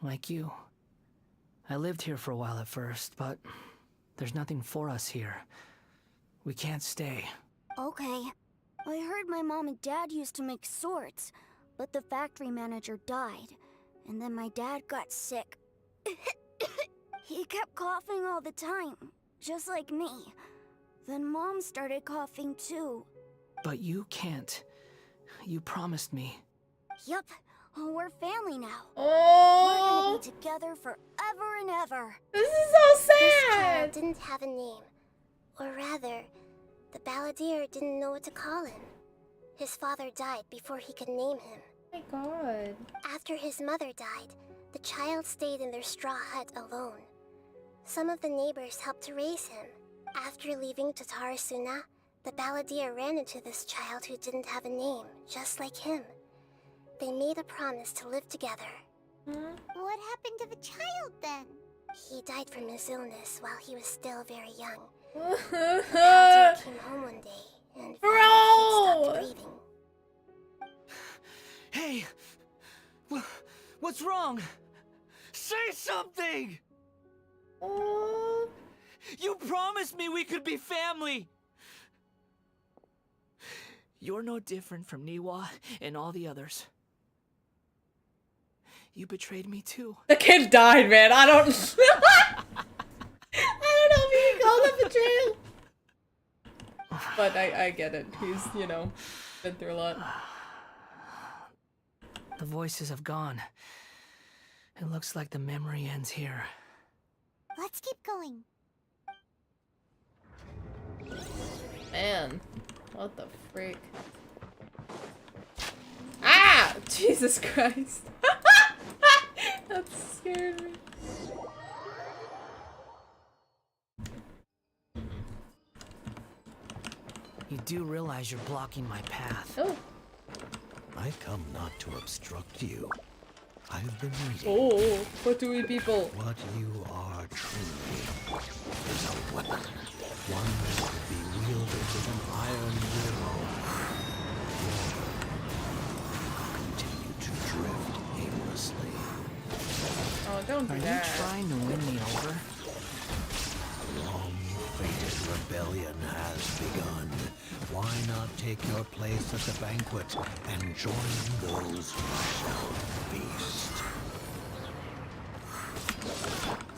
like you. I lived here for a while at first, but there's nothing for us here. We can't stay. Okay. I heard my mom and dad used to make swords, but the factory manager died, and then my dad got sick. He kept coughing all the time, just like me. Then Mom started coughing too. But you can't. You promised me. Yup, we're family now. Oh! We're gonna be together forever and ever. This is so sad! This child didn't have a name. Or rather, the baladeer didn't know what to call him. His father died before he could name him. Oh my god. After his mother died, the child stayed in their straw hut alone. Some of the neighbors helped to raise him. After leaving Tatarasuna, the baladeer ran into this child who didn't have a name, just like him. They made a promise to live together. What happened to the child then? He died from his illness while he was still very young. The baladeer came home one day and found that he'd stopped breathing. Hey! What's wrong? Say something! You promised me we could be family! You're no different from Niwa and all the others. You betrayed me too. The kid died, man. I don't... I don't know if you can call that betrayal. But I get it. He's, you know, been through a lot. The voices have gone. It looks like the memory ends here. Let's keep going. Man, what the freak? Ah! Jesus Christ. That scared me. You do realize you're blocking my path. Oh. I come not to obstruct you. I have been reading. Oh, what do we people? What you are truly is a weapon. One that could be wielded with an iron will. don't do Are that. you trying to win me over? Long-fated rebellion has begun. Why not take your place at the banquet and join those who shall feast?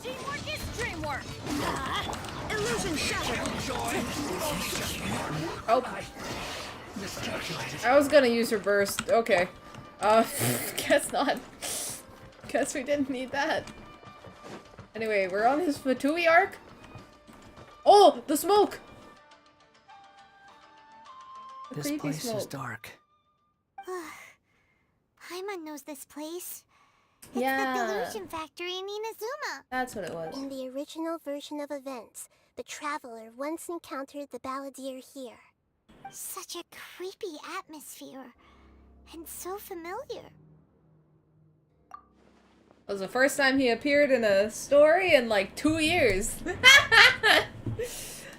Teamwork is dreamwork! Illusion shattered! Oh. I was gonna use her burst. Okay. Guess not. Guess we didn't need that. Anyway, we're on his Fatui arc. Oh, the smoke! The This creepy place smoke. is dark. Paimon knows this place. It's Yeah. the delusion factory in Inazuma. That's what it was. In the original version of events, the Traveler once encountered the baladeer here. Such a creepy atmosphere. And so familiar. It was the first time he appeared in a story in like 2 years.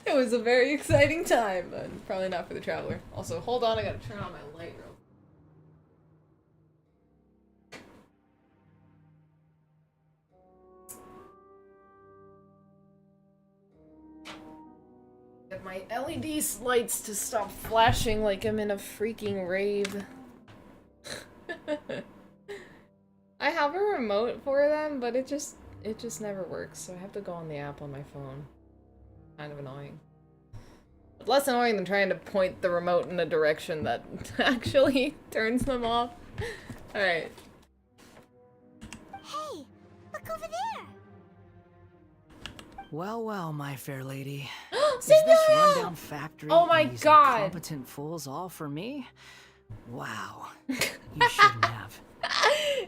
It was a very exciting time, but probably not for the Traveler. Also, hold on, I gotta turn on my light real Get my LED lights to stop flashing like I'm in a freaking rave. I have a remote for them, but it just never works, so I have to go on the app on my phone. Kind of annoying. But less annoying than trying to point the remote in a direction that actually turns them off. Alright. Hey, look over there. Well, well, my fair lady. Is Senora! this rundown factory Oh my and these God. incompetent fools all for me? Wow. You shouldn't have.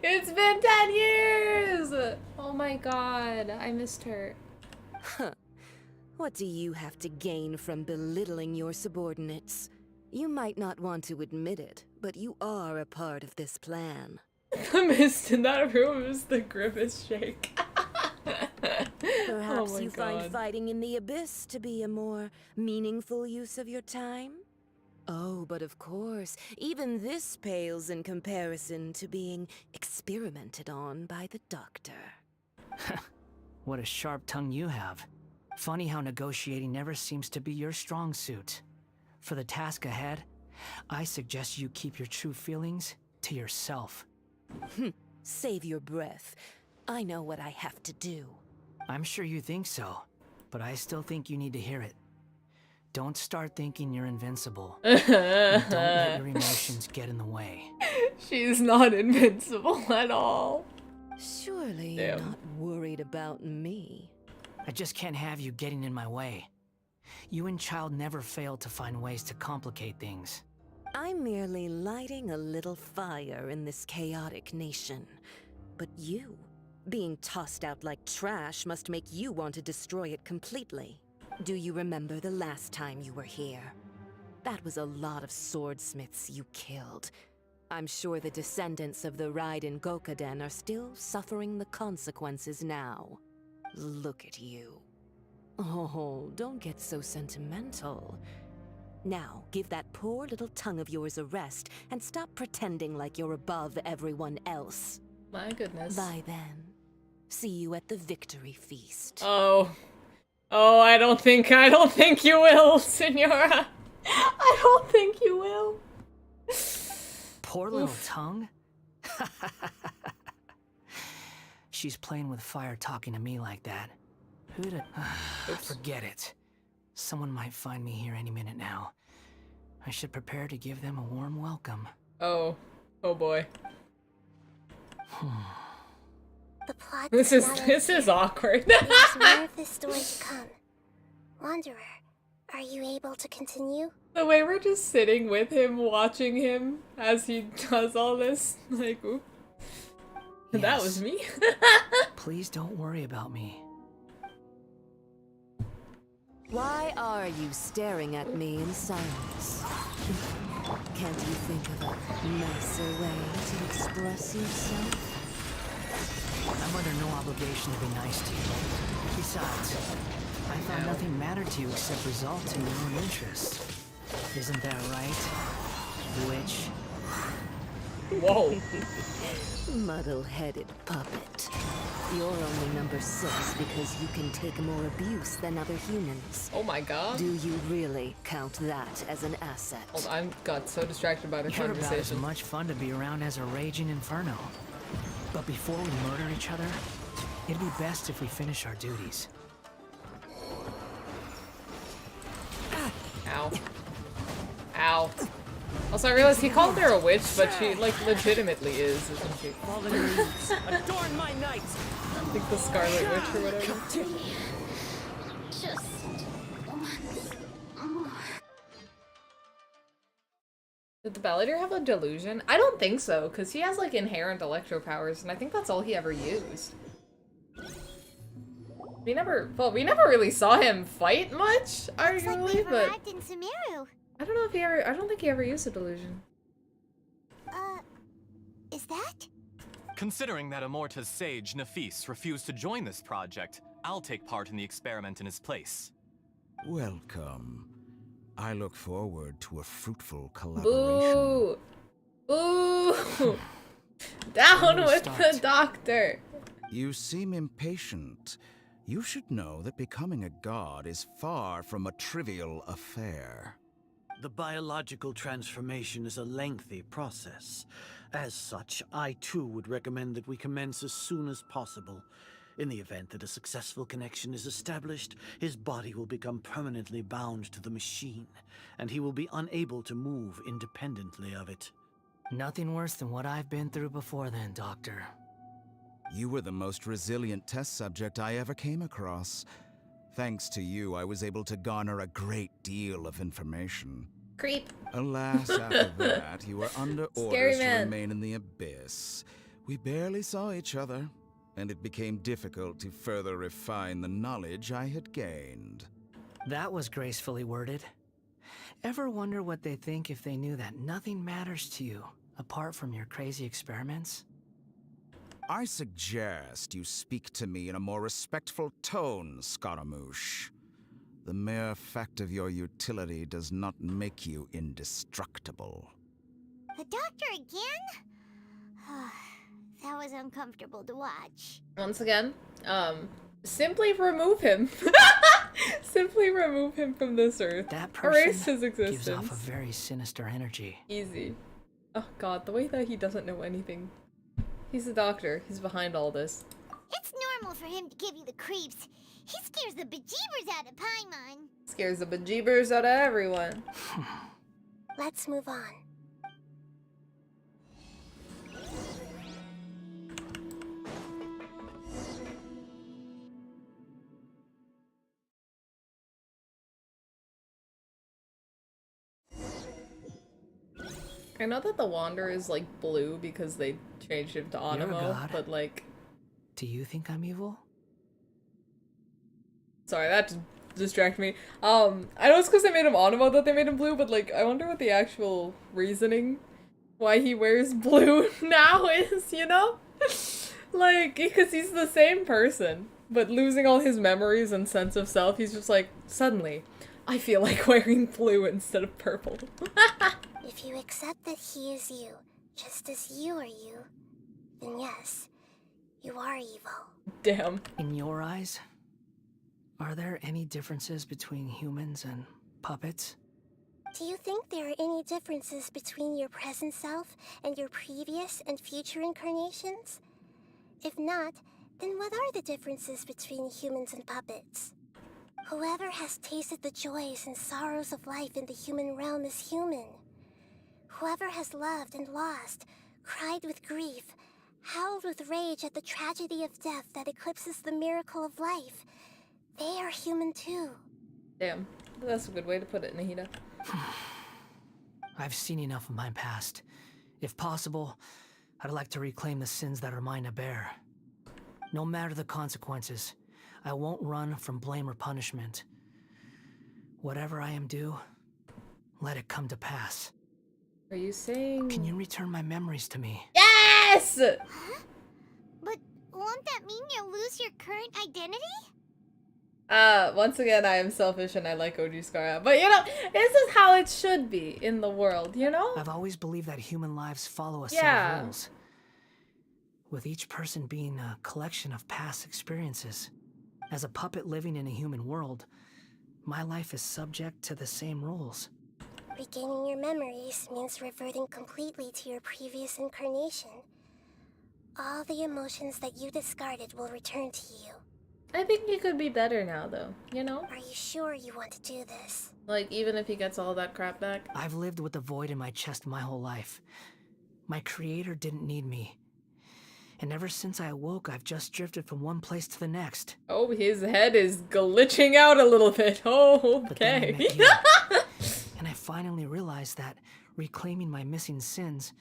It's been 10 years! Oh my god, I missed her. Huh. What do you have to gain from belittling your subordinates? You might not want to admit it, but you are a part of this plan. The mist in that room is the grimace shake. Perhaps Oh my you find God. fighting in the abyss to be a more meaningful use of your time? Oh, but of course, even this pales in comparison to being experimented on by the doctor. What a sharp tongue you have. Funny how negotiating never seems to be your strong suit. For the task ahead, I suggest you keep your true feelings to yourself. Save your breath. I know what I have to do. I'm sure you think so, but I still think you need to hear it. Don't start thinking you're invincible. And don't let your emotions get in the way. She's not invincible at all. Surely Damn. you're not worried about me. I just can't have you getting in my way. You and Child never fail to find ways to complicate things. I'm merely lighting a little fire in this chaotic nation. But you, being tossed out like trash, must make you want to destroy it completely. Do you remember the last time you were here? That was a lot of swordsmiths you killed. I'm sure the descendants of the Raiden Gokaden are still suffering the consequences now. Look at you. Oh, don't get so sentimental. Now, give that poor little tongue of yours a rest and stop pretending like you're above everyone else. My goodness. Bye then. See you at the victory feast. Oh. Oh, I don't think you will, Senora. I don't think you will. Poor little tongue. She's playing with fire talking to me like that. Who'd forget it. Someone might find me here any minute now. I should prepare to give them a warm welcome. Oh. Oh boy. The plot This does is not end awkward. here. There's more of this story to come. Wanderer, are you able to continue? The way we're just sitting with him, watching him as he does all this, like, oop. That Yes. was me. Please don't worry about me. Why are you staring at me in silence? Can't you think of a nicer way to express yourself? I'm under no obligation to be nice to you. Besides, I thought nothing mattered to you except results in your own interests. Isn't that right, witch? Whoa. Muddle-headed puppet. You're only number 6 because you can take more abuse than other humans. Oh my god. Do you really count that as an asset? Hold on, I got so distracted by the You're about as conversation. much fun to be around as a raging inferno. But before we murder each other, it'd be best if we finish our duties. Ow. Ow. Also, I realized he called her a witch, but she, like, legitimately is, isn't she? Adorn my night! I think the Scarlet Witch or whatever. Just once more. Did the Baladeer have a delusion? I don't think so, because he has, like, inherent electro powers, and I think that's all he ever used. We never really saw him fight much, arguably, but Arrived in Sumeru. I don't know if he ever, I don't think he ever used a delusion. Is that? Considering that Amorta's sage, Nafis, refused to join this project, I'll take part in the experiment in his place. Welcome. I look forward to a fruitful collaboration. Boo! Boo! Down with the doctor! You seem impatient. You should know that becoming a god is far from a trivial affair. The biological transformation is a lengthy process. As such, I too would recommend that we commence as soon as possible. In the event that a successful connection is established, his body will become permanently bound to the machine, and he will be unable to move independently of it. Nothing worse than what I've been through before then, Doctor. You were the most resilient test subject I ever came across. Thanks to you, I was able to garner a great deal of information. Creep. Alas, after that, you were under orders to remain in the abyss. We barely saw each other, and it became difficult to further refine the knowledge I had gained. That was gracefully worded. Ever wonder what they think if they knew that nothing matters to you, apart from your crazy experiments? I suggest you speak to me in a more respectful tone, Scaramouche. The mere fact of your utility does not make you indestructible. The doctor again? That was uncomfortable to watch. Once again, simply remove him. Simply remove him from this earth. That person erase his existence. gives off a very sinister energy. Easy. Oh god, the way that he doesn't know anything. He's the doctor. He's behind all this. It's normal for him to give you the creeps. He scares the bejeebers out of Paimon. Scares the bejeebers out of everyone. Let's move on. I know that the Wanderer is like blue because they changed him to You're a Animo, god. but like... Do you think I'm evil? Sorry, that just distracted me. I know it's because they made him Animo that they made him blue, but like, I wonder what the actual reasoning why he wears blue now is, you know? Like, because he's the same person, but losing all his memories and sense of self, he's just like, suddenly, I feel like wearing blue instead of purple. If you accept that he is you, just as you are you, then yes, you are evil. Damn. In your eyes, are there any differences between humans and puppets? Do you think there are any differences between your present self and your previous and future incarnations? If not, then what are the differences between humans and puppets? Whoever has tasted the joys and sorrows of life in the human realm is human. Whoever has loved and lost, cried with grief, howled with rage at the tragedy of death that eclipses the miracle of life, they are human too. Damn. That's a good way to put it, Nahida. I've seen enough of my past. If possible, I'd like to reclaim the sins that are mine to bear. No matter the consequences, I won't run from blame or punishment. Whatever I am due, let it come to pass. Are you saying... Can you return my memories to me? Yes! Huh? But won't that mean you'll lose your current identity? Once again, I am selfish and I like OG Scara. But you know, this is how it should be in the world, you know? I've always believed that human lives follow a set Yeah. of rules. with each person being a collection of past experiences. As a puppet living in a human world, my life is subject to the same rules. Regaining your memories means reverting completely to your previous incarnation. All the emotions that you discarded will return to you. I think he could be better now, though, you know? Are you sure you want to do this? Like, even if he gets all that crap back? I've lived with a void in my chest my whole life. My creator didn't need me. And ever since I awoke, I've just drifted from one place to the next. Oh, his head is glitching out a little bit. Oh, okay. And I finally realized that reclaiming my missing sins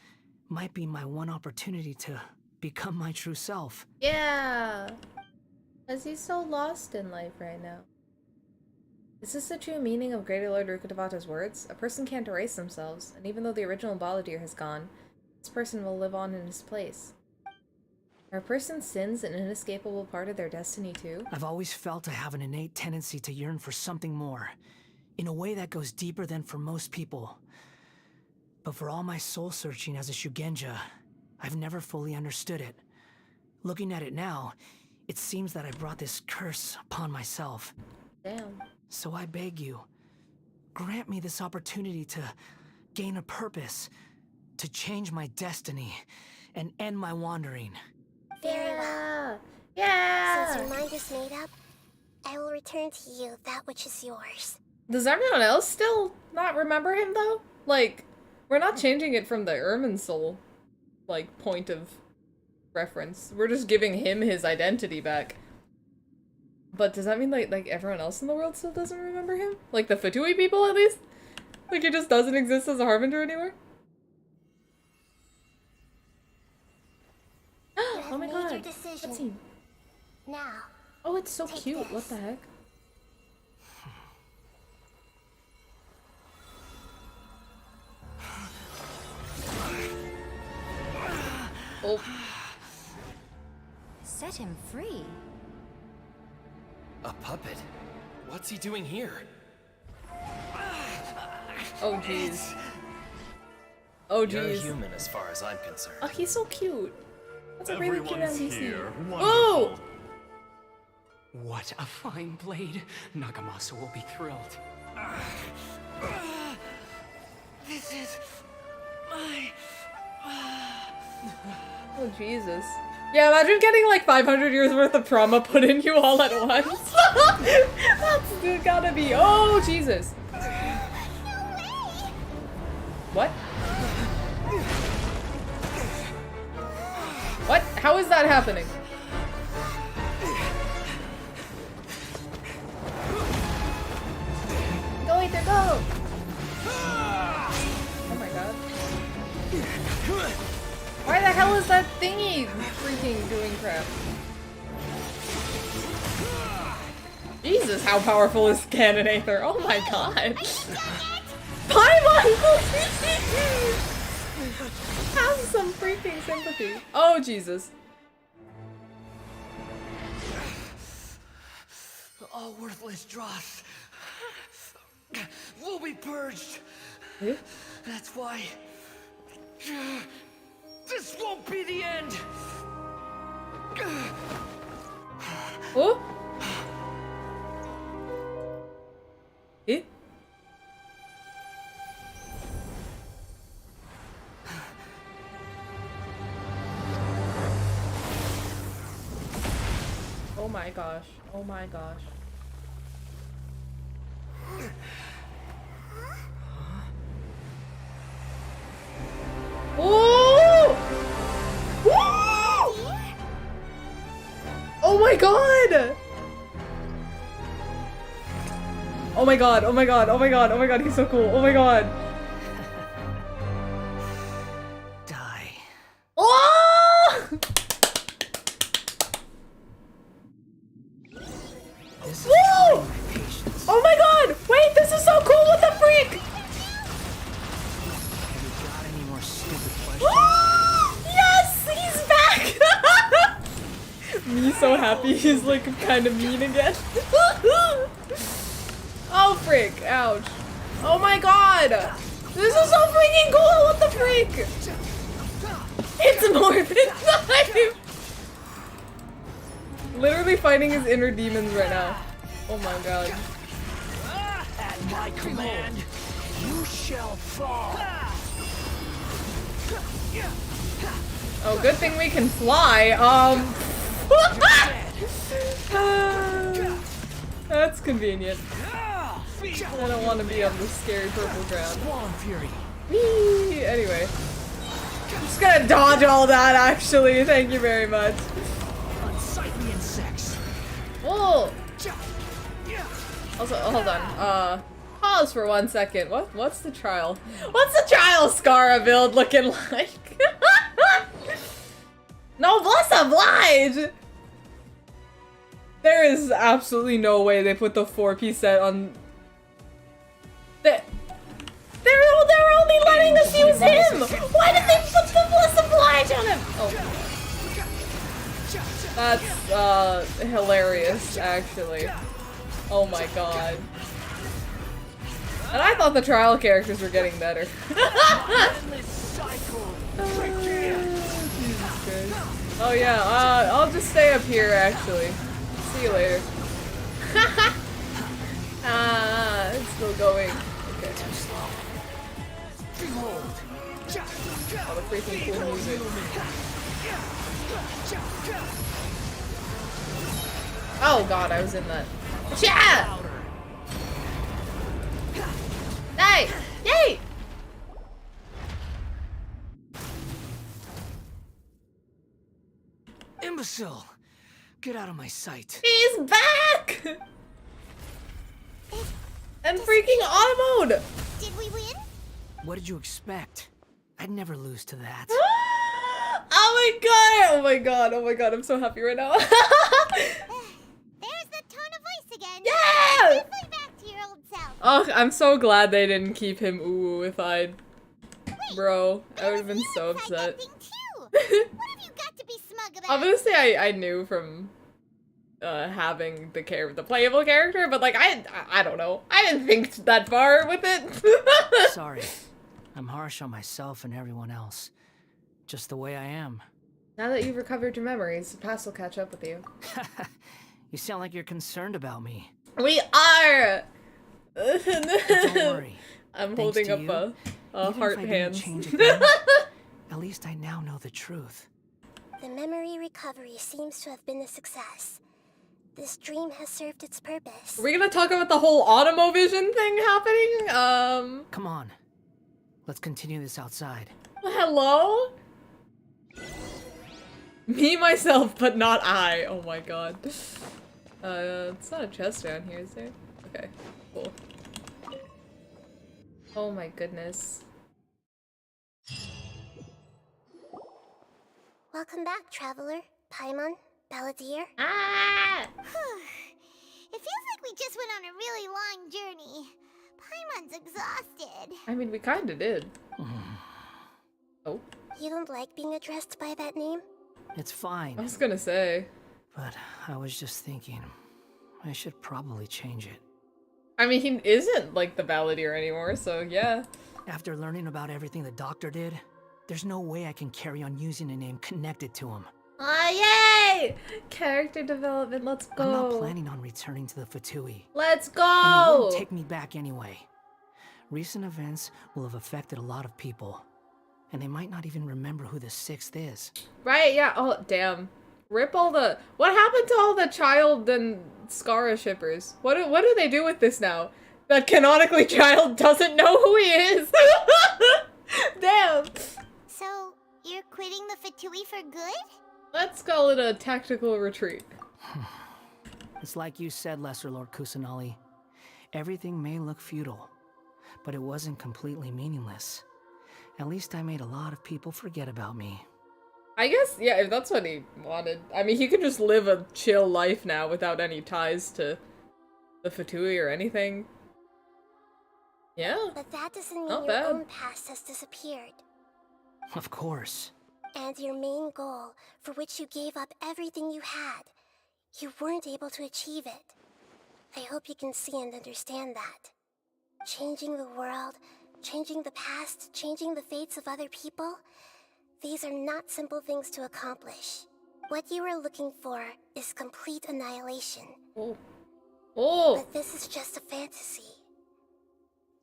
might be my one opportunity to become my true self. Yeah! Because he's so lost in life right now. Is this the true meaning of Greater Lord Rukkhadevata's words? A person can't erase themselves, and even though the original baladeer has gone, this person will live on in his place. Are a person's sins an inescapable part of their destiny too? I've always felt I have an innate tendency to yearn for something more, in a way that goes deeper than for most people. But for all my soul-searching as a Shugenja, I've never fully understood it. Looking at it now, it seems that I brought this curse upon myself. Damn. So I beg you, grant me this opportunity to gain a purpose, to change my destiny, and end my wandering. Very well. Yeah! Since your mind is made up, I will return to you that which is yours. Does everyone else still not remember him, though? Like, we're not changing it from the Irminsul, like, point of reference. We're just giving him his identity back. But does that mean, like everyone else in the world still doesn't remember him? Like, the Fatui people, at least? Like, he just doesn't exist as a Harbinger anymore? Oh my god! What's he? Now. Oh, it's so cute. What the heck? Oh. Set him free. A puppet? What's he doing here? Oh jeez. Oh You're jeez. human as far as I'm concerned. Oh, he's so cute. That's a really cute Everyone's NPC. here. Oh! Wonderful. What a fine blade. Nagamasa will be thrilled. This is my... Oh, Jesus. Yeah, imagine getting like 500 years worth of trauma put in you all at once. That's gotta be... Oh, Jesus. What? What? How is that happening? Go, Ether, go! Oh my god. Why the hell is that thingy freaking doing crap? Jesus, how powerful is Cannon Aether? Oh my god. Paimon, have some freaking sympathy. Oh, Jesus. All worthless dross will be purged. Eh? That's why this won't be the end. Oh? Eh? Oh my gosh. Oh my gosh. Oh! Woo! Oh my god! Oh my god, oh my god, oh my god, oh my god, he's so cool. Oh my god. Die. Oh! This is Woo! my patience. Oh my god! Wait, this is so cool! What the freak? Have you got any more stupid questions? Oh! Yes! He's back! Me so happy he's like kind of mean again. Oh frick! Ouch! Oh my god! This is so freaking cool! What the freak? It's more than time! fighting his inner demons right now. Oh my god. At my command, you shall fall. Oh, good thing we can fly. That's convenient. I don't want to be on the scary purple ground. Whee! Anyway. I'm just gonna dodge all that, actually. Thank you very much. Unsightly insects. Whoa! Also, hold on. Pause for 1 second. What's the trial? What's the trial Scara build looking like? Noblesse oblige! There is absolutely no way they put the 4-piece set on... They're only letting us use him! Why did they put Noblesse oblige on him? Oh. That's, hilarious, actually. Oh my god. And I thought the trial characters were getting better. Oh yeah, I'll just stay up here actually. See you later. It's still going. Okay. Oh, the freaking cool music. Oh god, I was in that. Yeah! Hey! Yay! Imbecile! Get out of my sight. He's back! And freaking auto mode! Did we win? What did you expect? I'd never lose to that. Oh my god! Oh my god, oh my god, I'm so happy right now. There's the tone of voice again. Yeah! Safely back to your old self. Oh, I'm so glad they didn't keep him ooh-ified. Bro, I would have been so upset. What have you got to be smug about? Obviously, I knew from having the playable character, but like I don't know. I didn't think that far with it. Sorry. I'm harsh on myself and everyone else. Just the way I am. Now that you've recovered your memories, the past will catch up with you. You sound like you're concerned about me. We are! Don't worry. I'm Thanks holding to up you, a even heart if I didn't hand. change again, at least I now know the truth. The memory recovery seems to have been a success. This dream has served its purpose. Are we gonna talk about the whole Automovision thing happening? Come on. Let's continue this outside. Hello? Me, myself, but not I. Oh my god. It's not a chest down here, is there? Okay, cool. Oh my goodness. Welcome back, traveler. Paimon, Baladeer. Ah! It feels like we just went on a really long journey. Paimon's exhausted. I mean, we kinda did. Oh. You don't like being addressed by that name? It's fine. I was gonna say. But I was just thinking, I should probably change it. I mean, he isn't like the Baladeer anymore, so yeah. After learning about everything the doctor did, there's no way I can carry on using a name connected to him. Ah, yay! Character development, let's go. I'm not planning on returning to the Fatui. Let's go! And it won't take me back anyway. Recent events will have affected a lot of people, and they might not even remember who the 6th is. Right, yeah. Oh, damn. Rip all the... What happened to all the child and Scara shippers? What do they do with this now? That canonically child doesn't know who he is! Damn! So, you're quitting the Fatui for good? Let's call it a tactical retreat. It's like you said, Lesser Lord Kusanali. Everything may look futile, but it wasn't completely meaningless. At least I made a lot of people forget about me. I guess, yeah, if that's what he wanted. I mean, he could just live a chill life now without any ties to the Fatui or anything. Yeah. But that doesn't mean Not your bad. own past has disappeared. Of course. And your main goal, for which you gave up everything you had, you weren't able to achieve it. I hope you can see and understand that. Changing the world, changing the past, changing the fates of other people, these are not simple things to accomplish. What you were looking for is complete annihilation. Oh. But this is just a fantasy.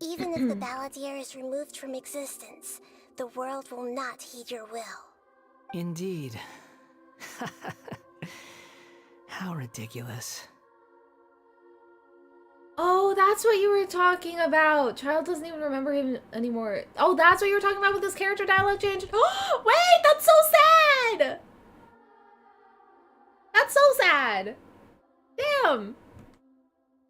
Even if the baladeer is removed from existence, the world will not heed your will. Indeed. How ridiculous. Oh, that's what you were talking about. Child doesn't even remember him anymore. Oh, that's what you were talking about with this character dialogue change? Oh, wait, that's so sad! That's so sad! Damn!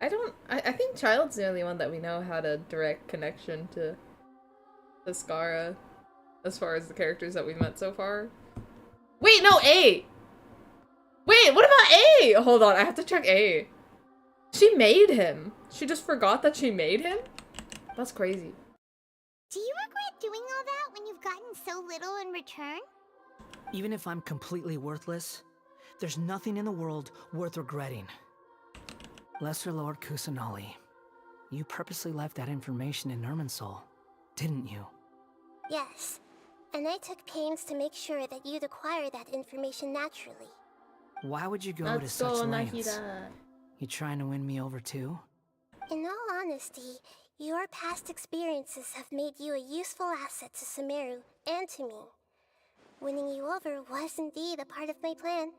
I think Child's the only one that we know had a direct connection to Skara, as far as the characters that we've met so far. Wait, no, A! Wait, what about A? Hold on, I have to check A. She made him. She just forgot that she made him? That's crazy. Do you regret doing all that when you've gotten so little in return? Even if I'm completely worthless, there's nothing in the world worth regretting. Lesser Lord Kusanali, you purposely left that information in Irminsul, didn't you? Yes, and I took pains to make sure that you'd acquire that information naturally. Why would you go to such lengths? You trying to win me over too? In all honesty, your past experiences have made you a useful asset to Sumeru and to me. Winning you over was indeed a part of my plan.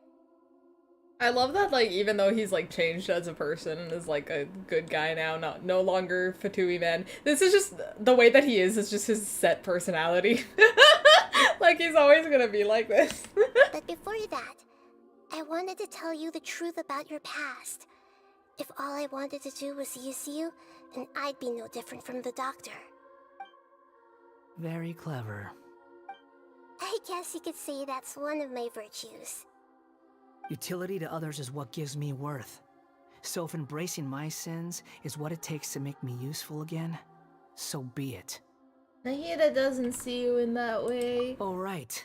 I love that, like, even though he's, like, changed as a person and is, like, a good guy now, no longer Fatui man, this is just, the way that he is just his set personality. Like, he's always gonna be like this. But before that, I wanted to tell you the truth about your past. If all I wanted to do was use you, then I'd be no different from the doctor. Very clever. I guess you could say that's one of my virtues. Utility to others is what gives me worth. So if embracing my sins is what it takes to make me useful again, so be it. Nahida doesn't see you in that way. Oh, right.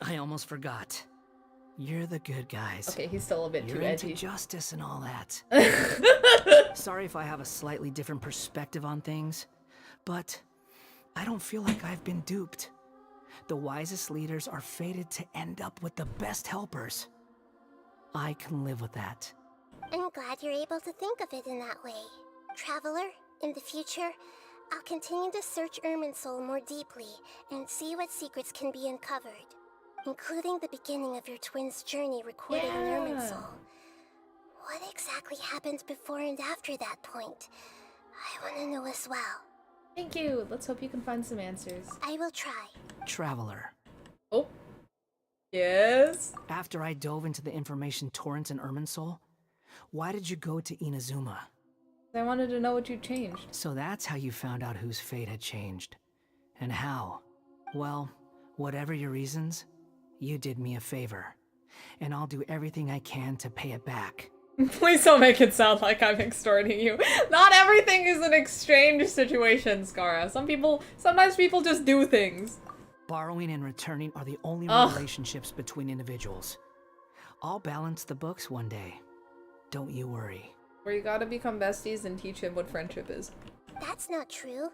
I almost forgot. You're the good guys. Okay, he's still a bit You're too edgy. into justice and all that. Sorry if I have a slightly different perspective on things, but I don't feel like I've been duped. The wisest leaders are fated to end up with the best helpers. I can live with that. I'm glad you're able to think of it in that way. Traveler, in the future, I'll continue to search Irminsul more deeply and see what secrets can be uncovered, including the beginning of your twins' journey recorded in Irminsul. What exactly happened before and after that point? I want to know as well. Thank you. Let's hope you can find some answers. I will try. Traveler. Oh. Yes? After I dove into the information torrents in Irminsul, why did you go to Inazuma? I wanted to know what you changed. So that's how you found out whose fate had changed. And how? Well, whatever your reasons, you did me a favor. And I'll do everything I can to pay it back. Please don't make it sound like I'm extorting you. Not everything is an exchange situation, Skara. Sometimes people just do things. Borrowing and returning are the only relationships between individuals. I'll balance the books one day. Don't you worry. Where you gotta become besties and teach him what friendship is. That's not true.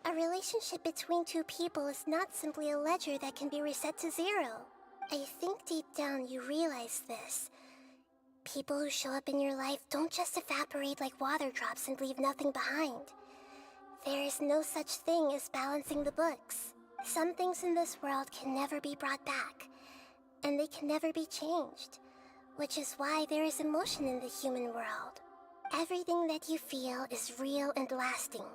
A relationship between two people is not simply a ledger that can be reset to zero. I think deep down you realize this. People who show up in your life don't just evaporate like water drops and leave nothing behind. There is no such thing as balancing the books. Some things in this world can never be brought back, and they can never be changed, which is why there is emotion in the human world. Everything that you feel is real and lasting,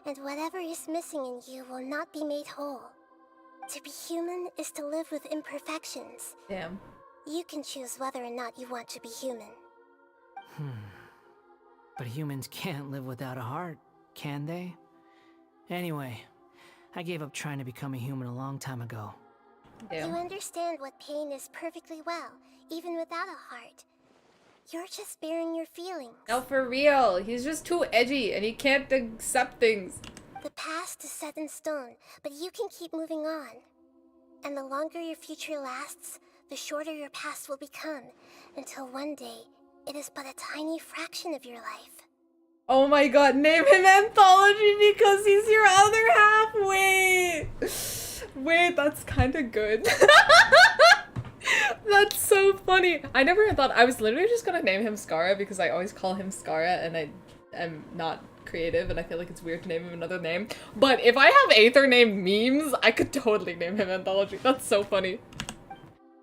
and whatever is missing in you will not be made whole. To be human is to live with imperfections. Damn. You can choose whether or not you want to be human. But humans can't live without a heart, can they? Anyway, I gave up trying to become a human a long time ago. You understand what pain is perfectly well, even without a heart. You're just bearing your feelings. No, for real. He's just too edgy and he can't accept things. The past is set in stone, but you can keep moving on. And the longer your future lasts, the shorter your past will become, until one day, it is but a tiny fraction of your life. Oh my god, name him Anthology because he's your other half. Wait, that's kind of good. That's so funny. I never thought, I was literally just gonna name him Skara because I always call him Skara and I am not creative and I feel like it's weird to name him another name. But if I have Aether named Memes, I could totally name him Anthology. That's so funny.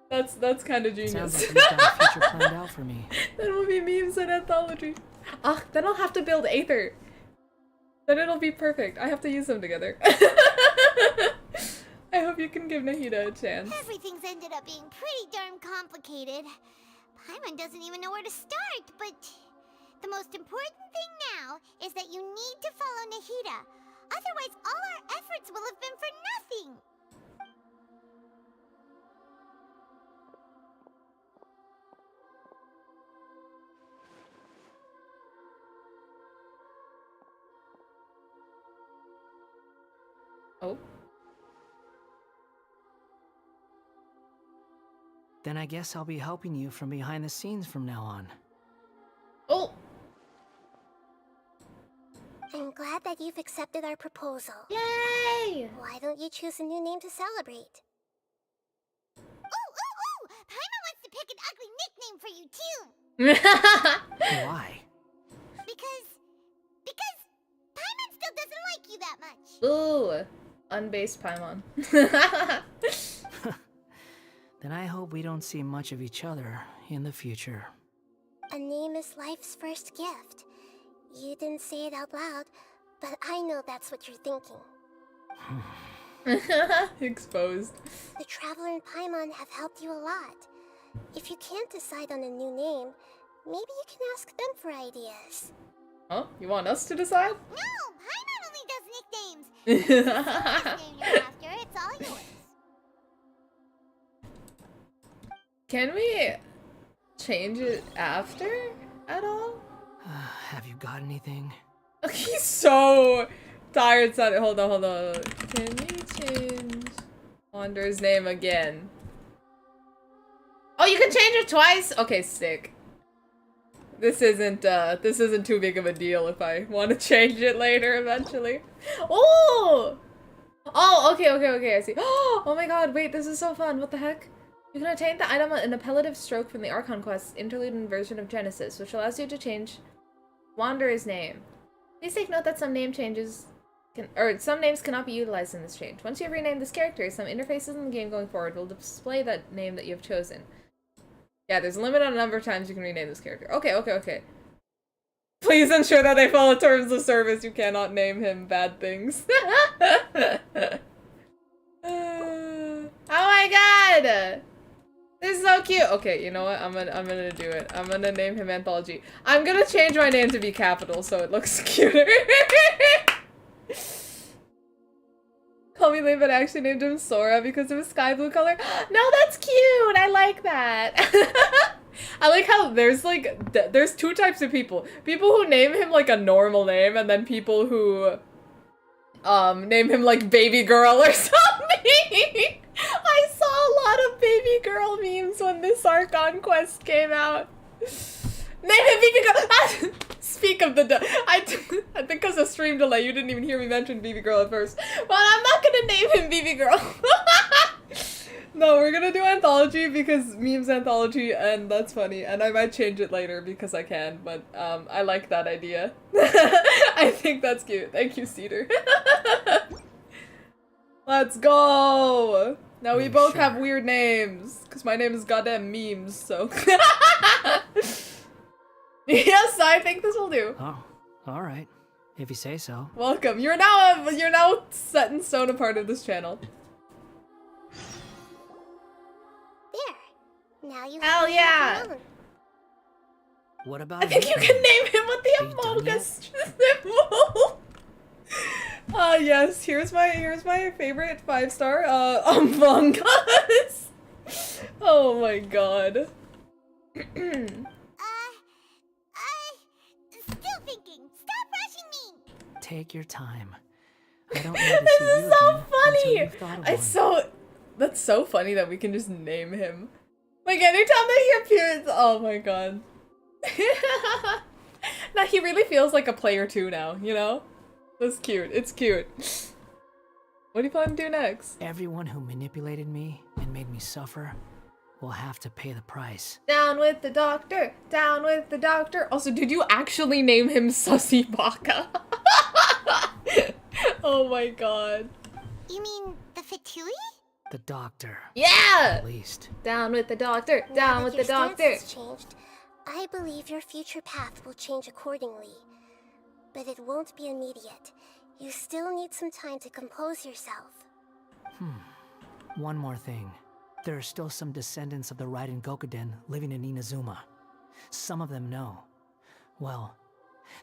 That's kind of genius. Sounds like you've got a future planned out for me. That will be Memes and Anthology. Ah, then I'll have to build Aether. Then it'll be perfect. I have to use them together. I hope you can give Nahida a chance. Everything's ended up being pretty darn complicated. Paimon doesn't even know where to start, but the most important thing now is that you need to follow Nahida. Otherwise, all our efforts will have been for nothing. Oh. Then I guess I'll be helping you from behind the scenes from now on. Oh! I'm glad that you've accepted our proposal. Yay! Why don't you choose a new name to celebrate? Ooh! Paimon wants to pick an ugly nickname for you too. Why? Because Paimon still doesn't like you that much. Ooh, unbased Paimon. Then I hope we don't see much of each other in the future. A name is life's first gift. You didn't say it out loud, but I know that's what you're thinking. Exposed. The Traveler and Paimon have helped you a lot. If you can't decide on a new name, maybe you can ask them for ideas. Huh? You want us to decide? No, Paimon only does nicknames. Name you're after, it's all yours. Can we change it after at all? Have you got anything? He's so tired. Hold on. Can we change Wander's name again? Oh, you can change it twice? Okay, sick. This isn't too big of a deal if I want to change it later eventually. Oh! Oh, okay, I see. Oh my god, wait, this is so fun. What the heck? You can obtain the item an appellative stroke from the Archon quest interlude and version of Genesis, which allows you to change Wanderer's name. Please take note that some names cannot be utilized in this change. Once you have renamed this character, some interfaces in the game going forward will display that name that you have chosen. Yeah, there's a limit on the number of times you can rename this character. Okay. Please ensure that they follow terms of service. You cannot name him bad things. Oh my god! This is so cute. Okay, you know what? I'm gonna do it. I'm gonna name him Anthology. I'm gonna change my name to be capital so it looks cuter. Call me lame, but I actually named him Sora because of his sky blue color. No, that's cute. I like that. I like how there's like there's two types of people. People who name him like a normal name, and then people who name him like baby girl or something. I saw a lot of baby girl memes when this Archon quest came out. Name him baby girl. Speak of the I think because of stream delay, you didn't even hear me mention baby girl at first. But I'm not gonna name him baby girl. No, we're gonna do Anthology because memes Anthology, and that's funny. And I might change it later because I can, but I like that idea. I think that's cute. Thank you, Cedar. Let's go! Now we both have weird names, because my name is goddamn Memes, so... Yes, I think this will do. Oh, alright. If you say so. Welcome. You're now set in stone a part of this channel. There. Now you Hell yeah! What about I think you can name him with the Among Us symbol! Yes, here's my favorite 5-star, Among Us! Oh my god. Still thinking. Stop rushing me. Take your time. I don't need to see This you is so again until funny! you've thought of one. That's so funny that we can just name him. Like, anytime that he appears, oh my god. Now, he really feels like a player too now, you know? That's cute. It's cute. What do you plan to do next? Everyone who manipulated me and made me suffer will have to pay the price. Down with the doctor! Down with the doctor! Also, did you actually name him Sussy Baka? Oh my god. You mean the Fatui? The doctor. Yeah! At least. Down with the doctor! Now Down that with your the doctor! stance has changed, I believe your future path will change accordingly. But it won't be immediate. You still need some time to compose yourself. One more thing. There are still some descendants of the Raiden Gokuden living in Inazuma. Some of them know. Well,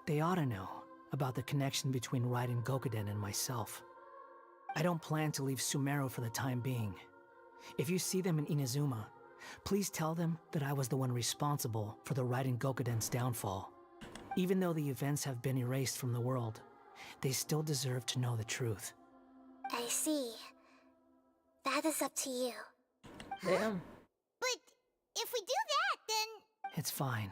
they ought to know about the connection between Raiden Gokuden and myself. I don't plan to leave Sumeru for the time being. If you see them in Inazuma, please tell them that I was the one responsible for the Raiden Gokuden's downfall. Even though the events have been erased from the world, they still deserve to know the truth. I see. That is up to you. Damn. But if we do that, then... It's fine.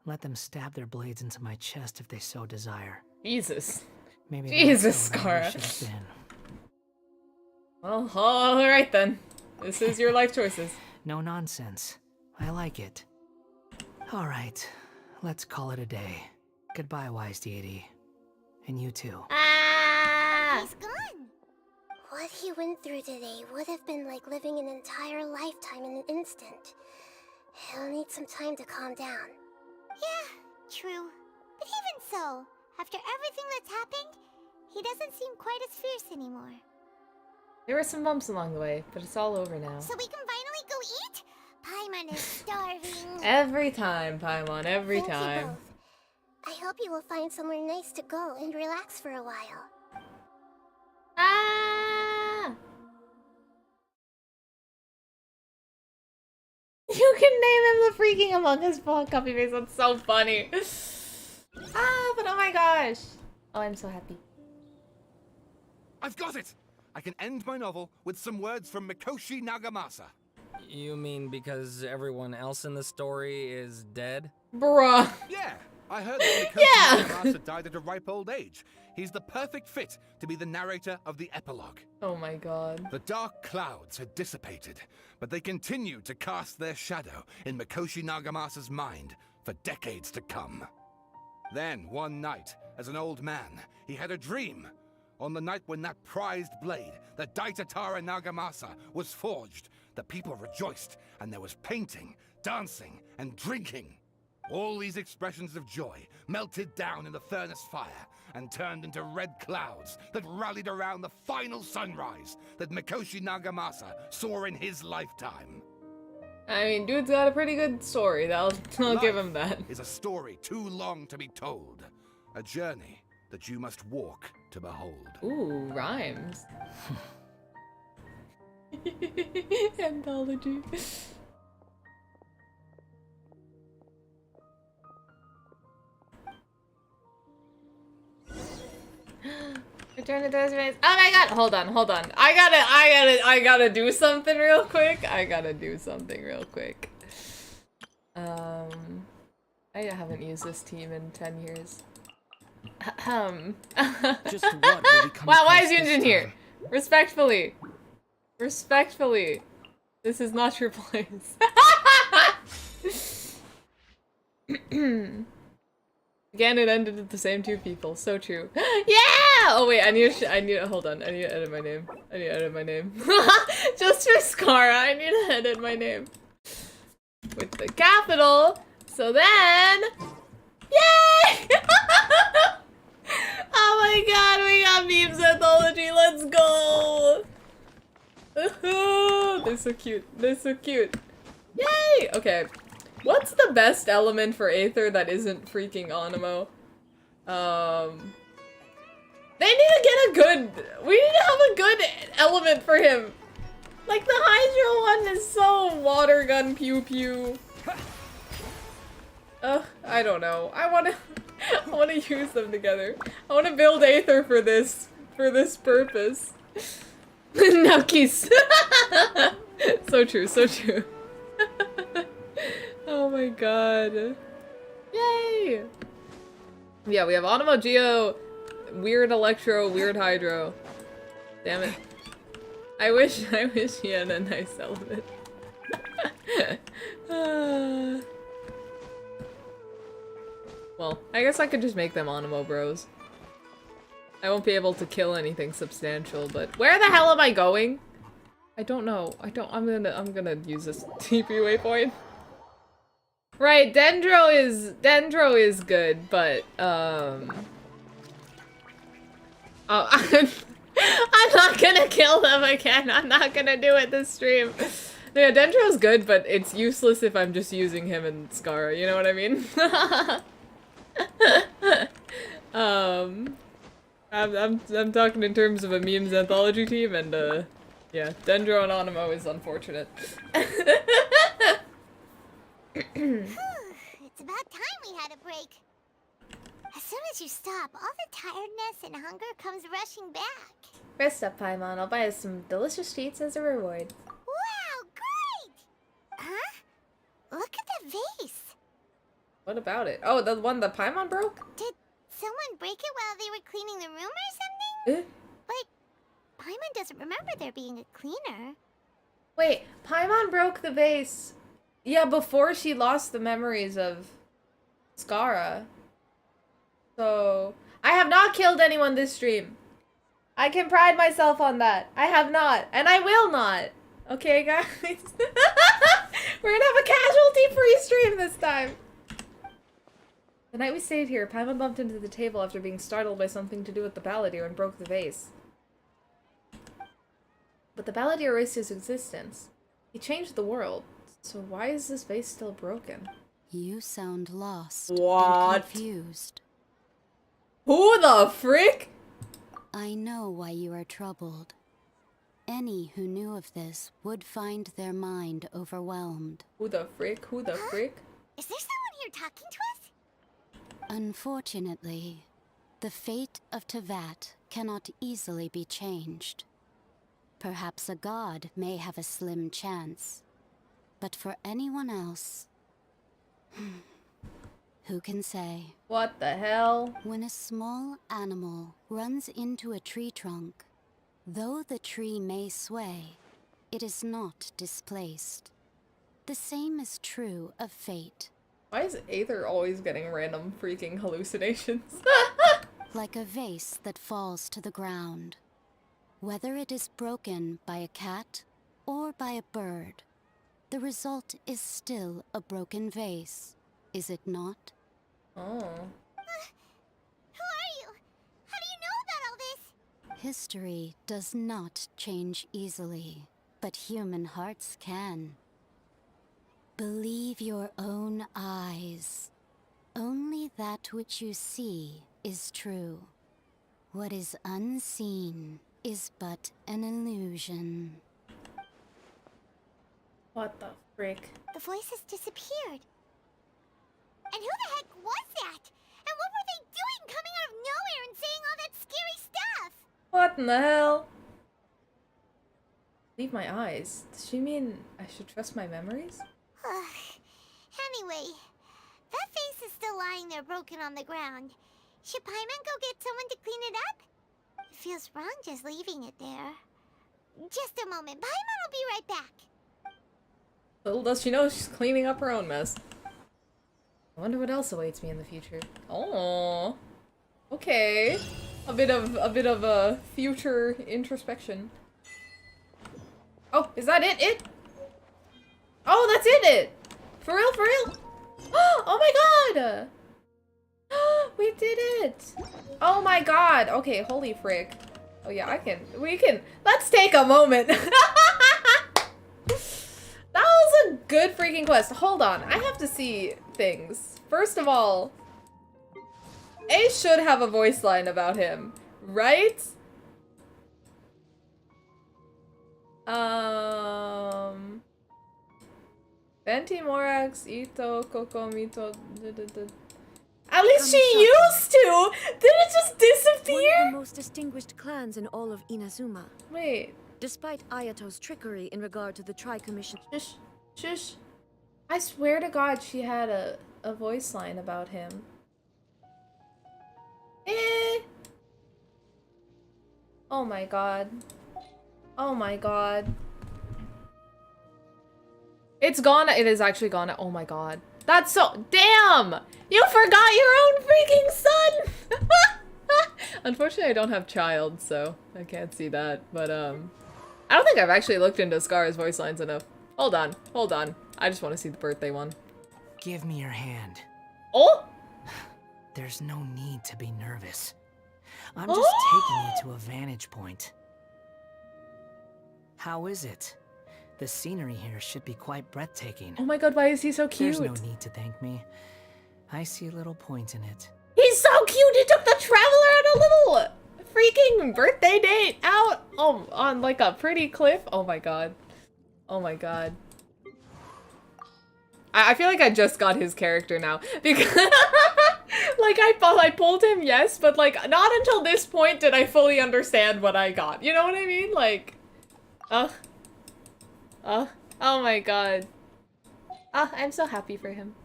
Let them stab their blades into my chest if they so desire. Jesus. Maybe Jesus, that's how it Scara. should have been. Well, alright then. This is your life choices. No nonsense. I like it. Alright, let's call it a day. Goodbye, wise deity. And you too. He's gone. What he went through today would have been like living an entire lifetime in an instant. He'll need some time to calm down. Yeah, true. But even so, after everything that's happened, he doesn't seem quite as fierce anymore. There were some bumps along the way, but it's all over now. So we can finally go eat? Paimon is starving. Every time, Paimon, every Thank you time. both. I hope you will find somewhere nice to go and relax for a while. Ah! You can name him the freaking Among Us copy paste. That's so funny. Ah, but oh my gosh. Oh, I'm so happy. I've got it! I can end my novel with some words from Mikoshi Nagamasa. You mean because everyone else in the story is dead? Bruh. Yeah, I heard that Mikoshi Nagamasa died at a ripe old age. He's the perfect fit to be the narrator of the epilogue. Oh my god. The dark clouds had dissipated, but they continued to cast their shadow in Mikoshi Nagamasa's mind for decades to come. Then, one night, as an old man, he had a dream. On the night when that prized blade, the Daitatara Nagamasa, was forged, the people rejoiced, and there was painting, dancing, and drinking. All these expressions of joy melted down in the furnace fire and turned into red clouds that rallied around the final sunrise that Mikoshi Nagamasa saw in his lifetime. I mean, dude's got a pretty good story. I'll give him that. Is a story too long to be told. A journey that you must walk to behold. Ooh, rhymes. Anthology. Return to those days. Oh my god! Hold on. I gotta do something real quick. I haven't used this team in 10 years. Just what will we come Wow, why across is Yunjin this here? Respectfully. This is not your place. Again, it ended with the same two people. So true. Yeah! Oh wait, hold on. I need to edit my name. Just for Scara, I need to edit my name. With the capital. So then... Yay! Oh my god, we got memes anthology. Let's go! They're so cute. Yay! Okay. What's the best element for Aether that isn't freaking Onimo? They need to get a good... We need to have a good element for him. Like, the Hydro one is so water gun pew pew. I don't know. I wanna use them together. I wanna build Aether for this purpose. Nukis. So true. Oh my god. Yay! Yeah, we have Onimo, Geo, weird Electro, weird Hydro. Damn it. I wish he had a nice element. Well, I guess I could just make them Animo Bros. I won't be able to kill anything substantial, but where the hell am I going? I don't know. I'm gonna use this TP waypoint. Right, Dendro is good, but oh, I'm not gonna kill them again. I'm not gonna do it this stream. Yeah, Dendro's good, but it's useless if I'm just using him and Scara, you know what I mean? I'm talking in terms of a memes anthology team, and yeah, Dendro and Animo is unfortunate. It's about time we had a break. As soon as you stop, all the tiredness and hunger comes rushing back. Rest up, Paimon. I'll buy us some delicious treats as a reward. Wow, great! Huh? Look at the vase. What about it? Oh, the one that Paimon broke? Did someone break it while they were cleaning the room or something? But Paimon doesn't remember there being a cleaner. Wait, Paimon broke the vase. Yeah, before she lost the memories of Scara. So, I have not killed anyone this stream. I can pride myself on that. I have not, and I will not. Okay, guys? We're gonna have a casualty-free stream this time. The night we stayed here, Paimon bumped into the table after being startled by something to do with the baladeer and broke the vase. But the baladeer erased his existence. He changed the world. So why is this vase still broken? You sound lost What? and confused. Who the frick? I know why you are troubled. Any who knew of this would find their mind overwhelmed. Who the frick? Who the frick? Is there someone here talking to us? Unfortunately, the fate of Tevat cannot easily be changed. Perhaps a god may have a slim chance. But for anyone else, who can say? What the hell? When a small animal runs into a tree trunk, though the tree may sway, it is not displaced. The same is true of fate. Why is Aether always getting random freaking hallucinations? Like a vase that falls to the ground. Whether it is broken by a cat or by a bird, the result is still a broken vase, is it not? Oh. Who are you? How do you know about all this? History does not change easily, but human hearts can. Believe your own eyes. Only that which you see is true. What is unseen is but an illusion. What the frick? The voice has disappeared. And who the heck was that? And what were they doing coming out of nowhere and saying all that scary stuff? What in the hell? Leave my eyes. Does she mean I should trust my memories? Anyway, that vase is still lying there broken on the ground. Should Paimon go get someone to clean it up? It feels wrong just leaving it there. Just a moment. Paimon will be right back. Little does she know she's cleaning up her own mess. I wonder what else awaits me in the future. Oh, okay. A bit of a future introspection. Oh, is that it? Oh, that's it! For real, for real? Oh my god! We did it! Oh my god! Okay, holy frick. Oh yeah, let's take a moment. That was a good freaking quest. Hold on, I have to see things. First of all, Ace should have a voice line about him, right? Venti Morax, Ito, Kokomito. At least she used to! Did it just disappear? One of the most distinguished clans in all of Inazuma. Wait. Despite Ayato's trickery in regard to the Tri-Commission. Shush. Shush. I swear to God she had a voice line about him. Oh my god. Oh my god. It's gone. It is actually gone. Oh my god. That's so... Damn! You forgot your own freaking son! Unfortunately, I don't have child, so I can't see that. But, I don't think I've actually looked into Scar's voice lines enough. Hold on. Hold on. I just want to see the birthday one. Give me your hand. Oh? There's no need to be nervous. I'm just taking you to a vantage point. How is it? The scenery here should be quite breathtaking. Oh my god, why is he so cute? There's no need to thank me. I see little point in it. He's so cute! He took the Traveler on a little freaking birthday date out on like a pretty cliff. Oh my god. Oh my god. I feel like I just got his character now. Because like I pulled him, yes, but like not until this point did I fully understand what I got. You know what I mean? Like, oh my god. I'm so happy for him.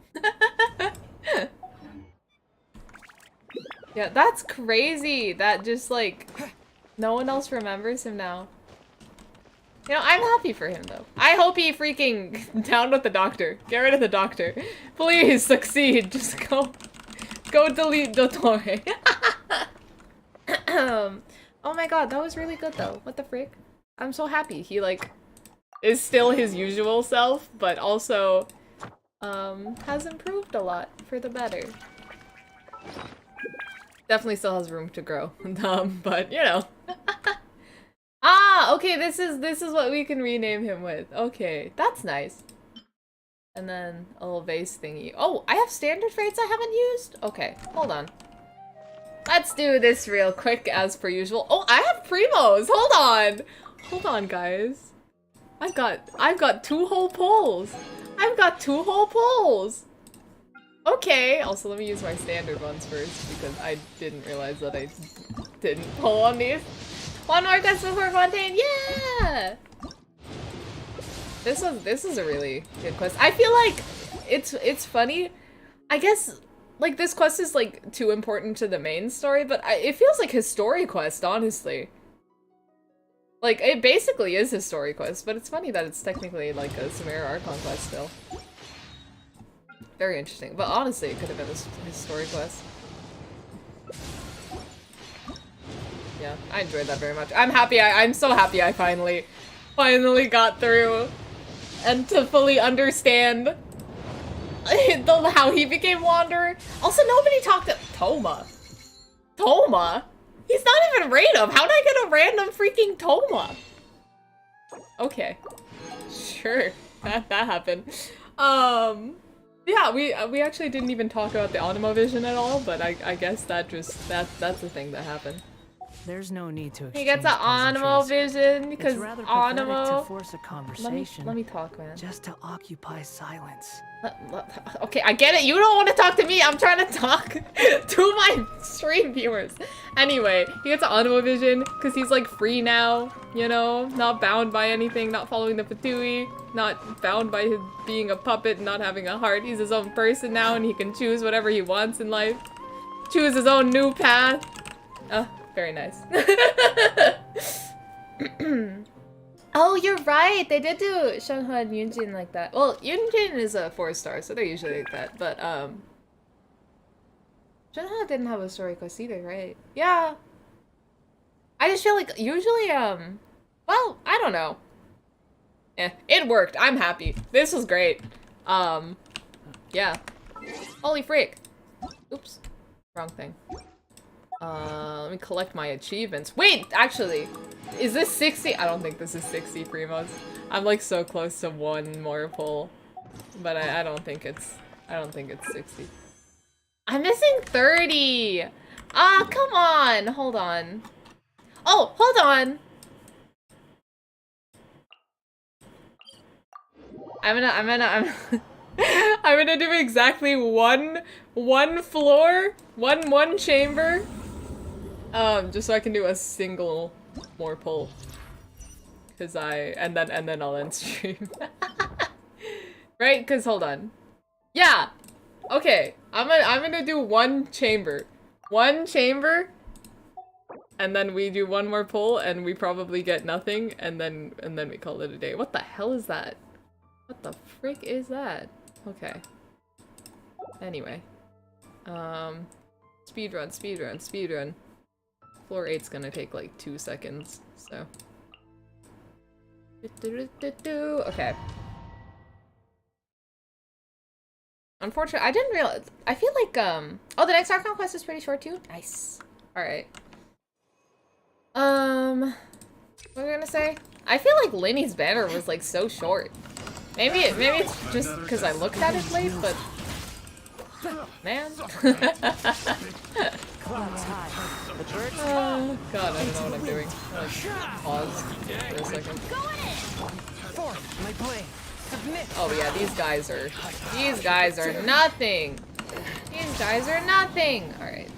Yeah, that's crazy that just like no one else remembers him now. You know, I'm happy for him though. I hope he freaking down with the doctor. Get rid of the doctor. Please succeed. Just go delete Dottore. Oh my god, that was really good though. What the frick? I'm so happy. He like is still his usual self, but also has improved a lot for the better. Definitely still has room to grow. But you know. Ah, okay, this is what we can rename him with. Okay, that's nice. And then a little vase thingy. Oh, I have standard traits I haven't used? Okay, hold on. Let's do this real quick as per usual. Oh, I have primos! Hold on! Hold on, guys. I've got 2 whole pulls. I've got 2 whole pulls. Okay, also let me use my standard ones first because I didn't realize that I didn't pull on these. 1 more quest before Fontaine, yeah! This is a really good quest. I feel like it's funny. I guess like this quest is like too important to the main story, but it feels like his story quest, honestly. Like it basically is his story quest, but it's funny that it's technically like a Sumeru Archon quest still. Very interesting, but honestly, it could have been his story quest. Yeah, I enjoyed that very much. I'm happy. I'm so happy I finally got through, and to fully understand how he became Wanderer. Also, nobody talked to Toma. Toma? He's not even random. How did I get a random freaking Toma? Okay, sure, that happened. Yeah, we actually didn't even talk about the Anima vision at all, but I guess that's the thing that happened. There's no need to. He gets an Animo vision because Animo. To force a conversation. Let me talk, man. Just to occupy silence. Okay, I get it. You don't want to talk to me. I'm trying to talk to my stream viewers. Anyway, he gets an Animo vision because he's like free now. You know, not bound by anything, not following the Fatui, not bound by his being a puppet, not having a heart. He's his own person now, and he can choose whatever he wants in life. Choose his own new path. Very nice. Oh, you're right. They did do Shanghai and Yunjin like that. Well, Yunjin is a 4-star, so they're usually like that. But Shanghai didn't have a story quest either, right? Yeah. I just feel like usually well, I don't know. It worked. I'm happy. This was great. Yeah. Holy freak. Oops. Wrong thing. Let me collect my achievements. Wait, actually, is this 60? I don't think this is 60 primos. I'm like so close to 1 more pull, but I don't think it's 60. I'm missing 30. Ah, come on. Hold on. Oh, hold on. I'm gonna do exactly one floor, one chamber. Just so I can do a single more pull. Cause and then I'll end stream. Right? Cause hold on. Yeah! Okay. I'm gonna do 1 chamber. 1 chamber, and then we do 1 more pull and we probably get nothing, and then we call it a day. What the hell is that? What the frick is that? Okay. Anyway. Speedrun, speedrun, speedrun. Floor 8's gonna take like 2 seconds, so. Okay. Unfortunately, I didn't realize. I feel like, oh, the next Archon quest is pretty short too? Nice. Alright. What was I gonna say? I feel like Linny's banner was like so short. Maybe it's just because I looked at it late, but man. Oh god, I don't know what I'm doing. I'll, like, pause for a second. Oh yeah, these guys are nothing. These guys are nothing. All right.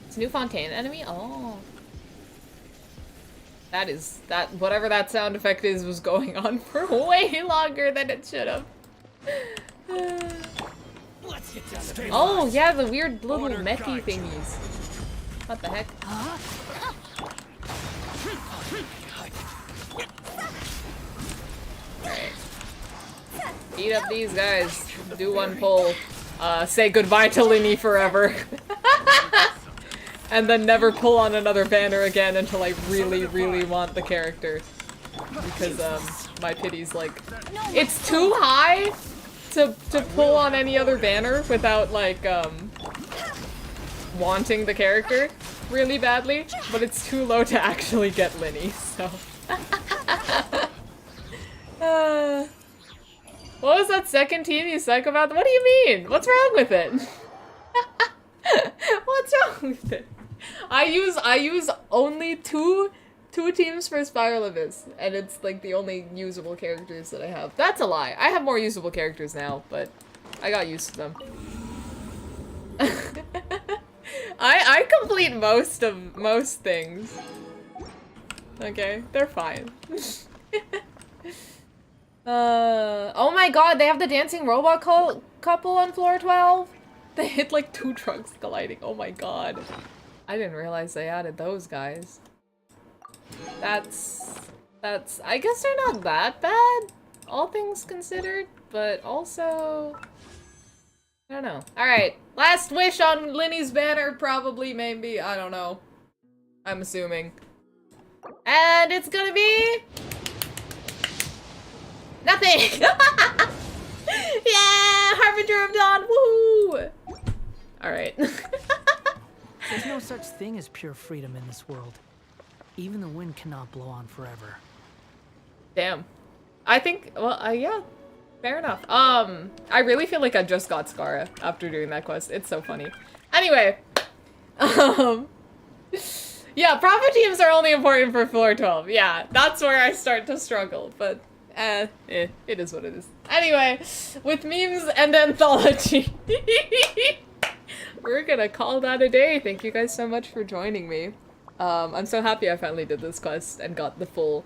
It's new Fontaine enemy. Oh. Whatever that sound effect is was going on for way longer than it should have. Oh yeah, the weird little mechy thingies. What the heck? Alright. Beat up these guys. Do one pull. Say goodbye to Linny forever. And then never pull on another banner again until I really, really want the character. Because, my pity's like... It's too high to pull on any other banner without, like, wanting the character really badly, but it's too low to actually get Linny, so... What was that second team you psychopath? What do you mean? What's wrong with it? What's wrong with it? I use only two teams for Spiral Abyss, and it's like the only usable characters that I have. That's a lie. I have more usable characters now, but I got used to them. I complete most things. Okay, they're fine. Oh my god, they have the dancing robot couple on floor 12? They hit like 2 trucks colliding. Oh my god. I didn't realize they added those guys. That's I guess they're not that bad, all things considered, but also I don't know. Alright, last wish on Linny's banner, probably, maybe, I don't know. I'm assuming. And it's gonna be nothing! Yeah! Harbinger of Dawn! Woohoo! Alright. There's no such thing as pure freedom in this world. Even the wind cannot blow on forever. Damn. I think, well, yeah. Fair enough. I really feel like I just got Scara after doing that quest. It's so funny. Anyway. Yeah, profit teams are only important for floor 12. Yeah, that's where I start to struggle, but it is what it is. Anyway, with memes and anthology. We're gonna call that a day. Thank you guys so much for joining me. I'm so happy I finally did this quest and got the full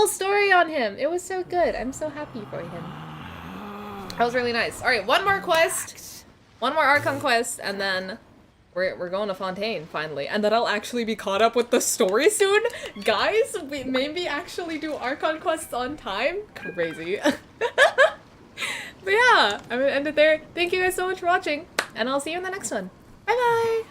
story on him. It was so good. I'm so happy for him. That was really nice. All right, one more quest, one more Archon quest, and then we're going to Fontaine finally, and then I'll actually be caught up with the story soon. Guys, we maybe actually do Archon quests on time. Crazy. But yeah, I'm gonna end it there. Thank you guys so much for watching, and I'll see you in the next one. Bye bye.